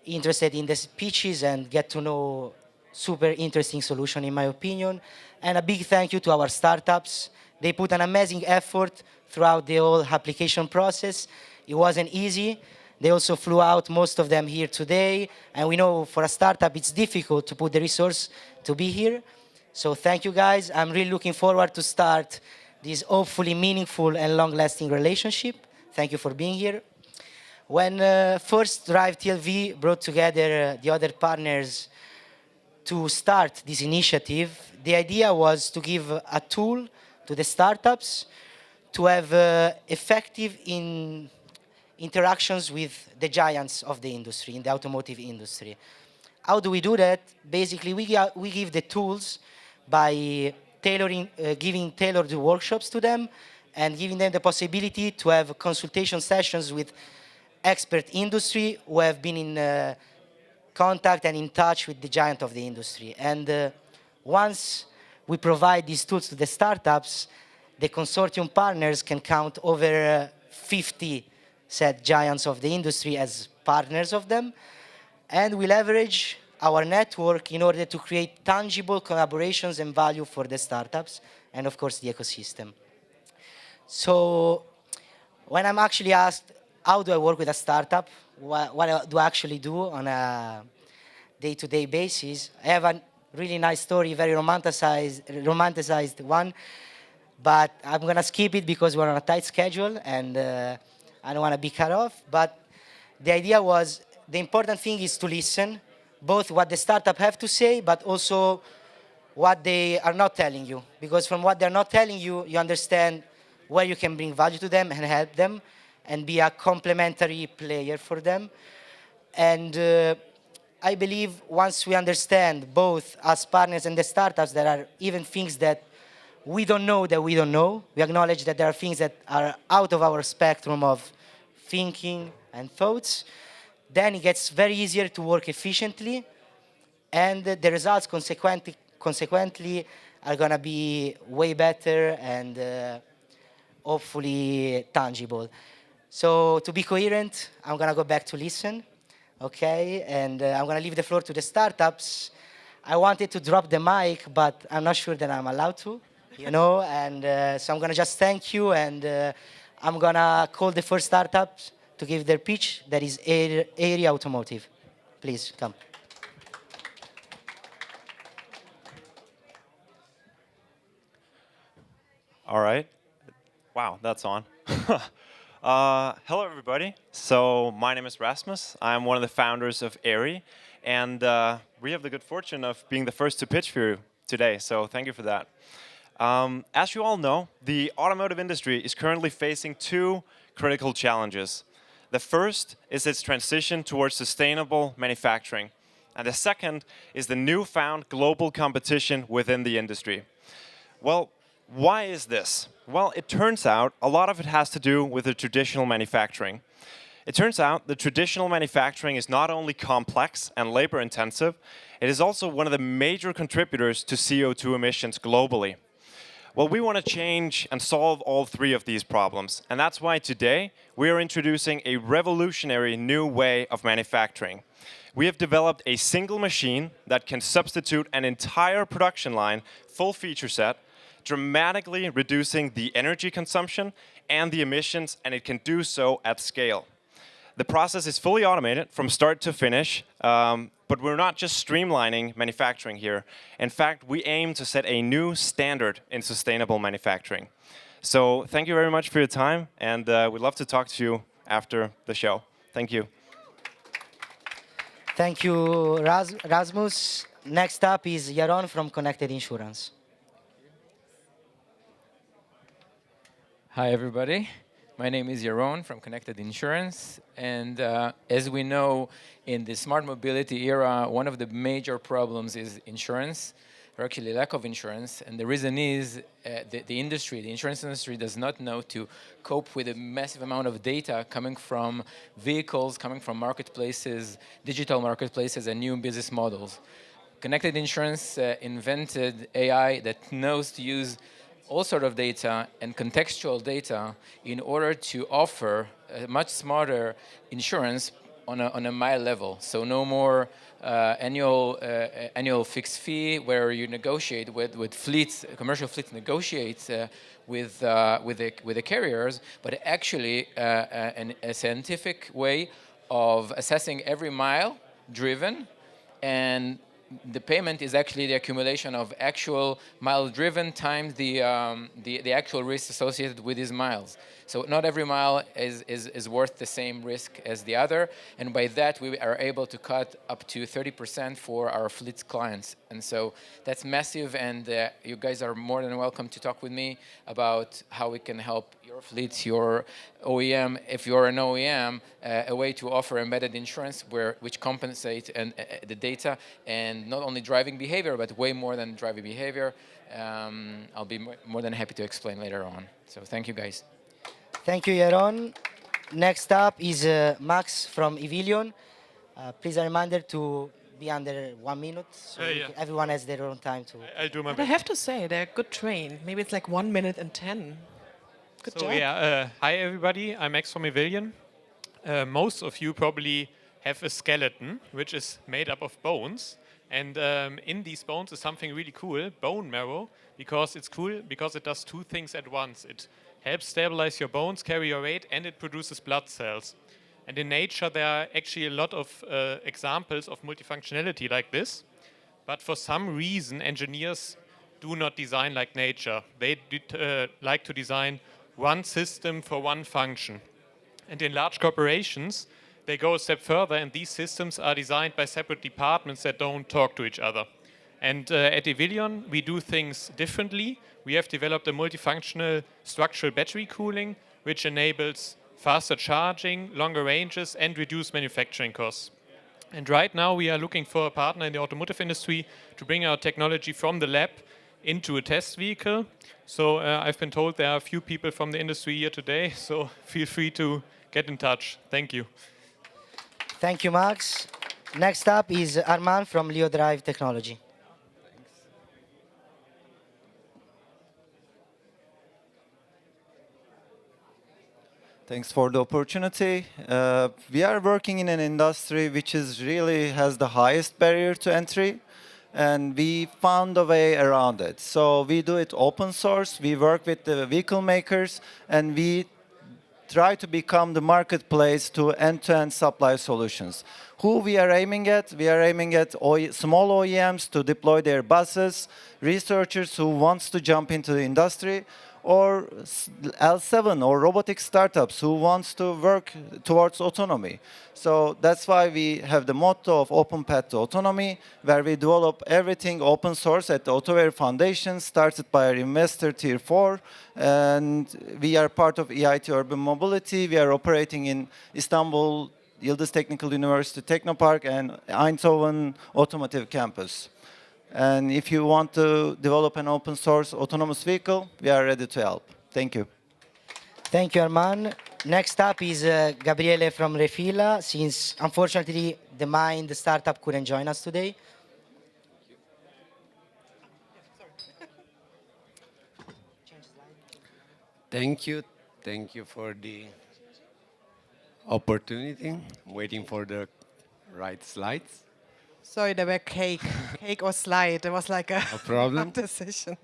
interested in the pitches and get to know super interesting solution, in my opinion. And a big thank you to our startups. They put an amazing effort throughout the whole application process. It wasn't easy. They also flew out, most of them here today. And we know for a startup, it's difficult to put the resource to be here. So thank you, guys. I'm really looking forward to start this hopefully meaningful and long-lasting relationship. Thank you for being here. When first Drive TLV brought together the other partners to start this initiative, the idea was to give a tool to the startups to have effective interactions with the giants of the industry, in the automotive industry. How do we do that? Basically, we give the tools by giving tailored workshops to them and giving them the possibility to have consultation sessions with expert industry who have been in contact and in touch with the giant of the industry. And once we provide these tools to the startups, the consortium partners can count over 50 said giants of the industry as partners of them. And we leverage our network in order to create tangible collaborations and value for the startups and, of course, the ecosystem. So when I'm actually asked, how do I work with a startup? What do I actually do on a day-to-day basis? I have a really nice story, very romanticized one, but I'm going to skip it because we're on a tight schedule and I don't want to be cut off. But the idea was, the important thing is to listen, both what the startup have to say, but also what they are not telling you. Because from what they're not telling you, you understand where you can bring value to them and help them and be a complementary player for them. And I believe once we understand, both as partners and the startups, there are even things that we don't know that we don't know. We acknowledge that there are things that are out of our spectrum of thinking and thoughts. Then it gets very easier to work efficiently, and the results consequently are going to be way better and hopefully tangible. So to be coherent, I'm going to go back to listen, okay? And I'm going to leave the floor to the startups. I wanted to drop the mic, but I'm not sure that I'm allowed to, you know? And so I'm going to just thank you, and I'm going to call the first startup to give their pitch. That is Area Automotive. Please, come. All right. Wow, that's on. Hello, everybody. So my name is Rasmus. I'm one of the founders of ARI, and we have the good fortune of being the first to pitch for you today, so thank you for that. As you all know, the automotive industry is currently facing two critical challenges. The first is its transition towards sustainable manufacturing, and the second is the newfound global competition within the industry. Well, why is this? Well, it turns out a lot of it has to do with the traditional manufacturing. It turns out the traditional manufacturing is not only complex and labor intensive, it is also one of the major contributors to CO2 emissions globally. Well, we want to change and solve all three of these problems, and that's why today we are introducing a revolutionary new way of manufacturing. We have developed a single machine that can substitute an entire production line, full feature set, dramatically reducing the energy consumption and the emissions, and it can do so at scale. The process is fully automated from start to finish, but we're not just streamlining manufacturing here. In fact, we aim to set a new standard in sustainable manufacturing. So thank you very much for your time, and we'd love to talk to you after the show. Thank you. Thank you, Rasmus. Next up is Yaron from Connected Insurance. Hi, everybody. My name is Yaron from Connected Insurance. And as we know, in the smart mobility era, one of the major problems is insurance, or actually lack of insurance. And the reason is the industry, the insurance industry does not know to cope with a massive amount of data coming from vehicles, coming from marketplaces, digital marketplaces, and new business models. Connected Insurance invented AI that knows to use all sort of data and contextual data in order to offer a much smarter insurance on a mile level. So no more annual fixed fee where you negotiate with fleets, commercial fleets negotiate with the carriers, but actually a scientific way of assessing every mile driven, and the payment is actually the accumulation of actual miles driven times the actual risk associated with these miles. So not every mile is worth the same risk as the other, and by that we are able to cut up to 30% for our fleet clients. And so that's massive, and you guys are more than welcome to talk with me about how we can help your fleets, your OEM, if you're an OEM, a way to offer embedded insurance which compensate the data and not only driving behavior, but way more than driving behavior. I'll be more than happy to explain later on. So thank you, guys. Thank you, Yaron. Next up is Max from Evilion. Please a reminder to be under 1 minute, so everyone has their own time to... I'll do my But I best. have to say, they're good trained. Maybe it's like 1 minute and 10. Good job. Hi everybody, I'm Max from Evilion. Most of you probably have a skeleton, which is made up of bones. And in these bones is something really cool, bone marrow, because it's cool because it does two things at once. It helps stabilize your bones, carry your weight, and it produces blood cells. And in nature, there are actually a lot of examples of multifunctionality like this. But for some reason, engineers do not design like nature. They like to design one system for one function. And in large corporations, they go a step further, and these systems are designed by separate departments that don't talk to each other. And at Evilion, we do things differently. We have developed a multifunctional structural battery cooling, which enables faster charging, longer ranges, and reduced manufacturing costs. And right now, we are looking for a partner in the automotive industry to bring our technology from the lab into a test vehicle. So I've been told there are a few people from the industry here today, so feel free to get in touch. Thank you. Thank you, Max. Next up is Arman from Leo Drive Technology. Thanks for the opportunity. We are working in an industry which really has the highest barrier to entry, and we found a way around it. So we do it open source, we work with the vehicle makers, and we try to become the marketplace to end-to-end supply solutions. Who we are aiming at? We are aiming at small OEMs to deploy their buses, researchers who wants to jump into the industry, or L7 or robotic startups who wants to work towards autonomy. So that's why we have the motto of Open Path to Autonomy, where we develop everything open source at the Autoware Foundation, started by our investor Tier 4, and we are part of EIT Urban Mobility. We are operating in Istanbul, Yıldız Technical University Technopark, and Eindhoven Automotive Campus. And if you want to develop an open source autonomous vehicle, we are ready to help. Thank you. Thank you, Arman. Next up is Gabriele from Refilla, since unfortunately the Mind startup couldn't join us today. Thank you. Thank you for the opportunity. I'm waiting for the right slides. Sorry, there were cake or slide. There was like a No problem. decision.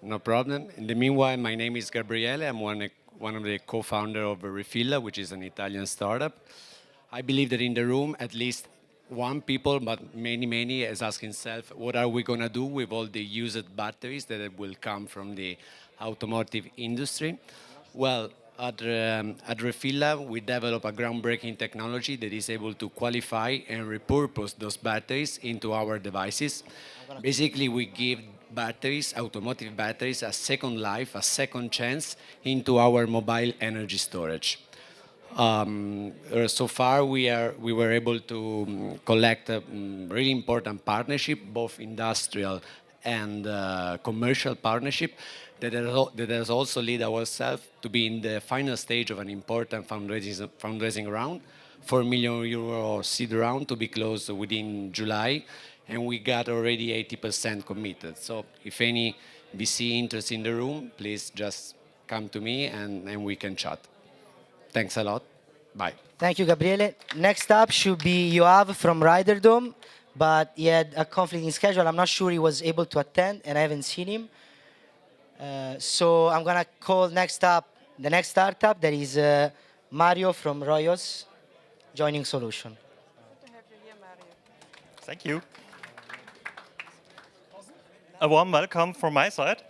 No problem. In the meanwhile, my name is Gabriele. I'm one of the co-founder of Refilla, which is an Italian startup. I believe that in the room, at least one people, but many, is asking himself, what are we going to do with all the used batteries that will come from the automotive industry? Well, at Refilla, we develop a groundbreaking technology that is able to qualify and repurpose those batteries into our devices. Basically, we give batteries, automotive batteries, a second life, a second chance into our mobile energy storage. So far, we were able to collect a really important partnership, both industrial and commercial partnership, that has also led ourselves to be in the final stage of an important fundraising round, €4 million seed round to be closed within July, and we got already 80% committed. So if any VC interest in the room, please just come to me and we can chat. Thanks a lot. Bye. Thank you, Gabriele. Next up should be Yoav from Riderdome, but he had a conflict in schedule. I'm not sure he was able to attend, and I haven't seen him. So I'm going to call next up the next startup. That is Mario from Royos Joining Solution. Thank you. A warm welcome from my side.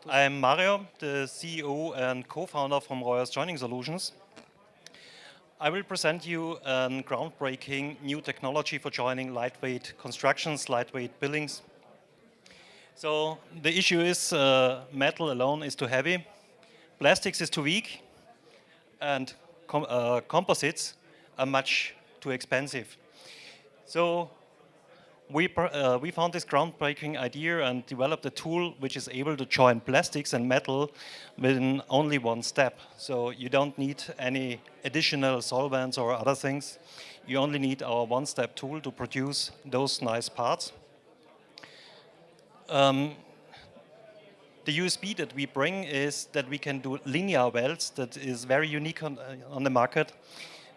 I'm Mario, the CEO and co-founder from Royos Joining Solutions. I will present you a groundbreaking new technology for joining lightweight constructions, lightweight buildings. So the issue is metal alone is too heavy, plastics is too weak, and composites are much too expensive. So we found this groundbreaking idea and developed a tool which is able to join plastics and metal within only one step. So you don't need any additional solvents or other things. You only need our one-step tool to produce those nice parts. The USP that we bring is that we can do linear welds that is very unique on the market.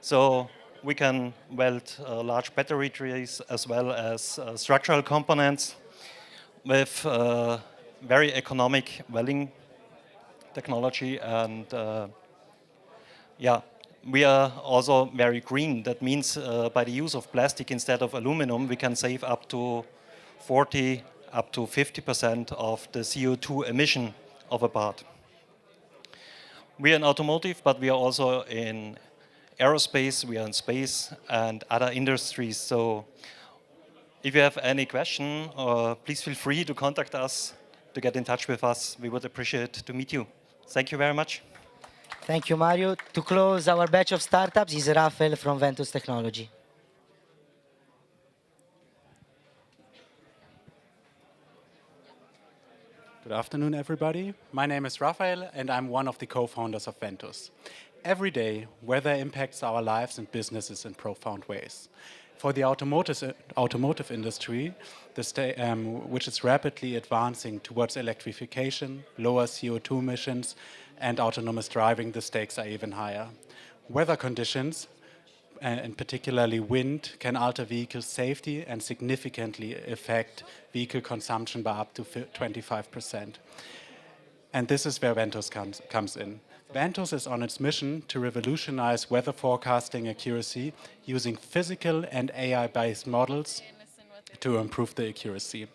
So we can weld large battery trays as well as structural components with very economic welding technology. And yeah, we are also very green. That means by the use of plastic instead of aluminum, we can save up to 40 up to 50% of the CO2 emission of a part. We are in automotive, but we are also in aerospace, we are in space and other industries. So if you have any question, please feel free to contact us, to get in touch with us. We would appreciate to meet you. Thank you very much. Thank you, Mario. To close our batch of startups is Rafael from Ventus Technology. Good afternoon, everybody. My name is Rafael, and I'm one of the co-founders of Ventus. Every day, weather impacts our lives and businesses in profound ways. For the automotive industry, which is rapidly advancing towards electrification, lower CO2 emissions, and autonomous driving, the stakes are even higher. Weather conditions, and particularly wind, can alter vehicle safety and significantly affect vehicle consumption by up to 25%. And this is where Ventus comes in. Ventus is on its mission to revolutionize weather forecasting accuracy using physical and AI-based models to improve the accuracy.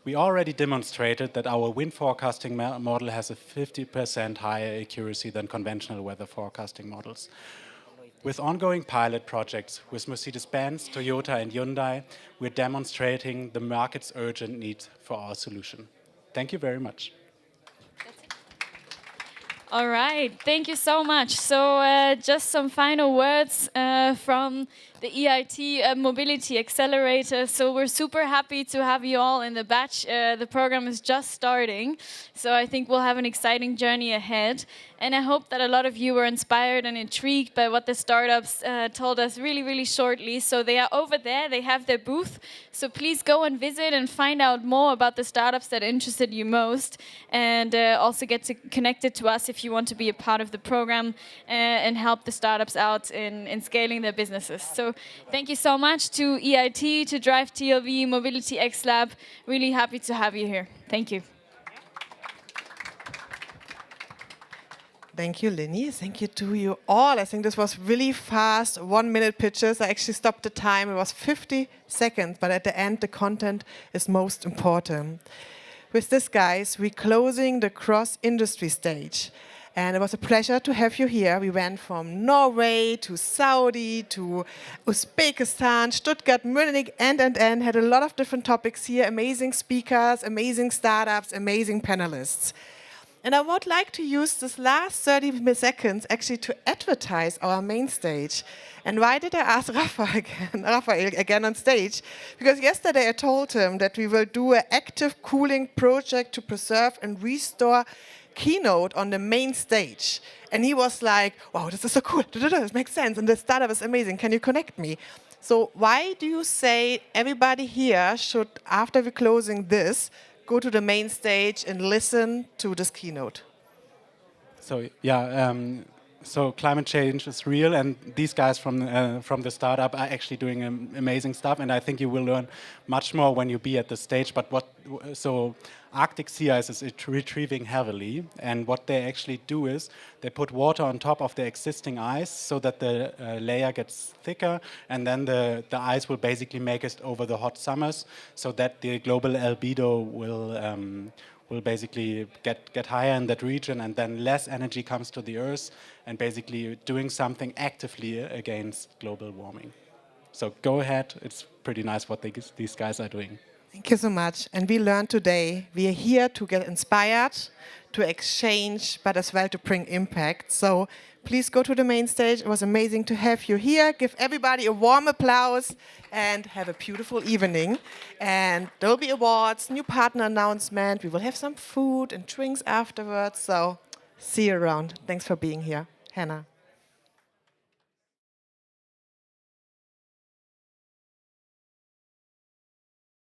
We already demonstrated that our wind forecasting model has a 50% higher accuracy than conventional weather forecasting models. With ongoing pilot projects with Mercedes-Benz, Toyota, and Hyundai, we're demonstrating the market's urgent need for our solution. Thank you very much. All right, thank you so much. So just some final words from the EIT Mobility Accelerator. So we're super happy to have you all in the batch. The program is just starting, so I think we'll have an exciting journey ahead. And I hope that a lot of you were inspired and intrigued by what the startups told us really, really shortly. So they are over there, they have their booth. So please go and visit and find out more about the startups that interested you most, and also get connected to us if you want to be a part of the program and help the startups out in scaling their businesses. So thank you so much to EIT, to Drive TLV, Mobility X Lab. Really happy to have you here. Thank you. Thank you, Lini. Thank you to you all. I think this was really fast, 1-minute pitches. I actually stopped the time. It was 50 seconds, but at the end, the content is most important. With this, guys, we're closing the cross-industry stage. And it was a pleasure to have you here. We went from Norway to Saudi to Uzbekistan, Stuttgart, Munich, and, had a lot of different topics here, amazing speakers, amazing startups, amazing panelists. And I would like to use this last 30 seconds actually to advertise our main stage. And why did I ask Raphael again on stage? Because yesterday I told him that we will do an active cooling project to preserve and restore keynote on the main stage. And he was like, wow, this is so cool, this makes sense, and the startup is amazing, can you connect me? So why do you say everybody here should, after we're closing this, go to the main stage and listen to this keynote? So yeah, so climate change is real, and these guys from the startup are actually doing amazing stuff. And I think you will learn much more when you be at the stage. But so Arctic sea ice is retrieving heavily, and what they actually do is they put water on top of the existing ice so that the layer gets thicker, and then the ice will basically make it over the hot summers, so that the global albedo will basically get higher in that region, and then less energy comes to the Earth, and basically doing something actively against global warming. So go ahead, it's pretty nice what these guys are doing. Thank you so much. And we learned today, we are here to get inspired, to exchange, but as well to bring impact. So please go to the main stage. It was amazing to have you here. Give everybody a warm applause and have a beautiful evening. And there will be awards, new partner announcement. We will have some food and drinks afterwards. So see you around. Thanks for being here. Hannah.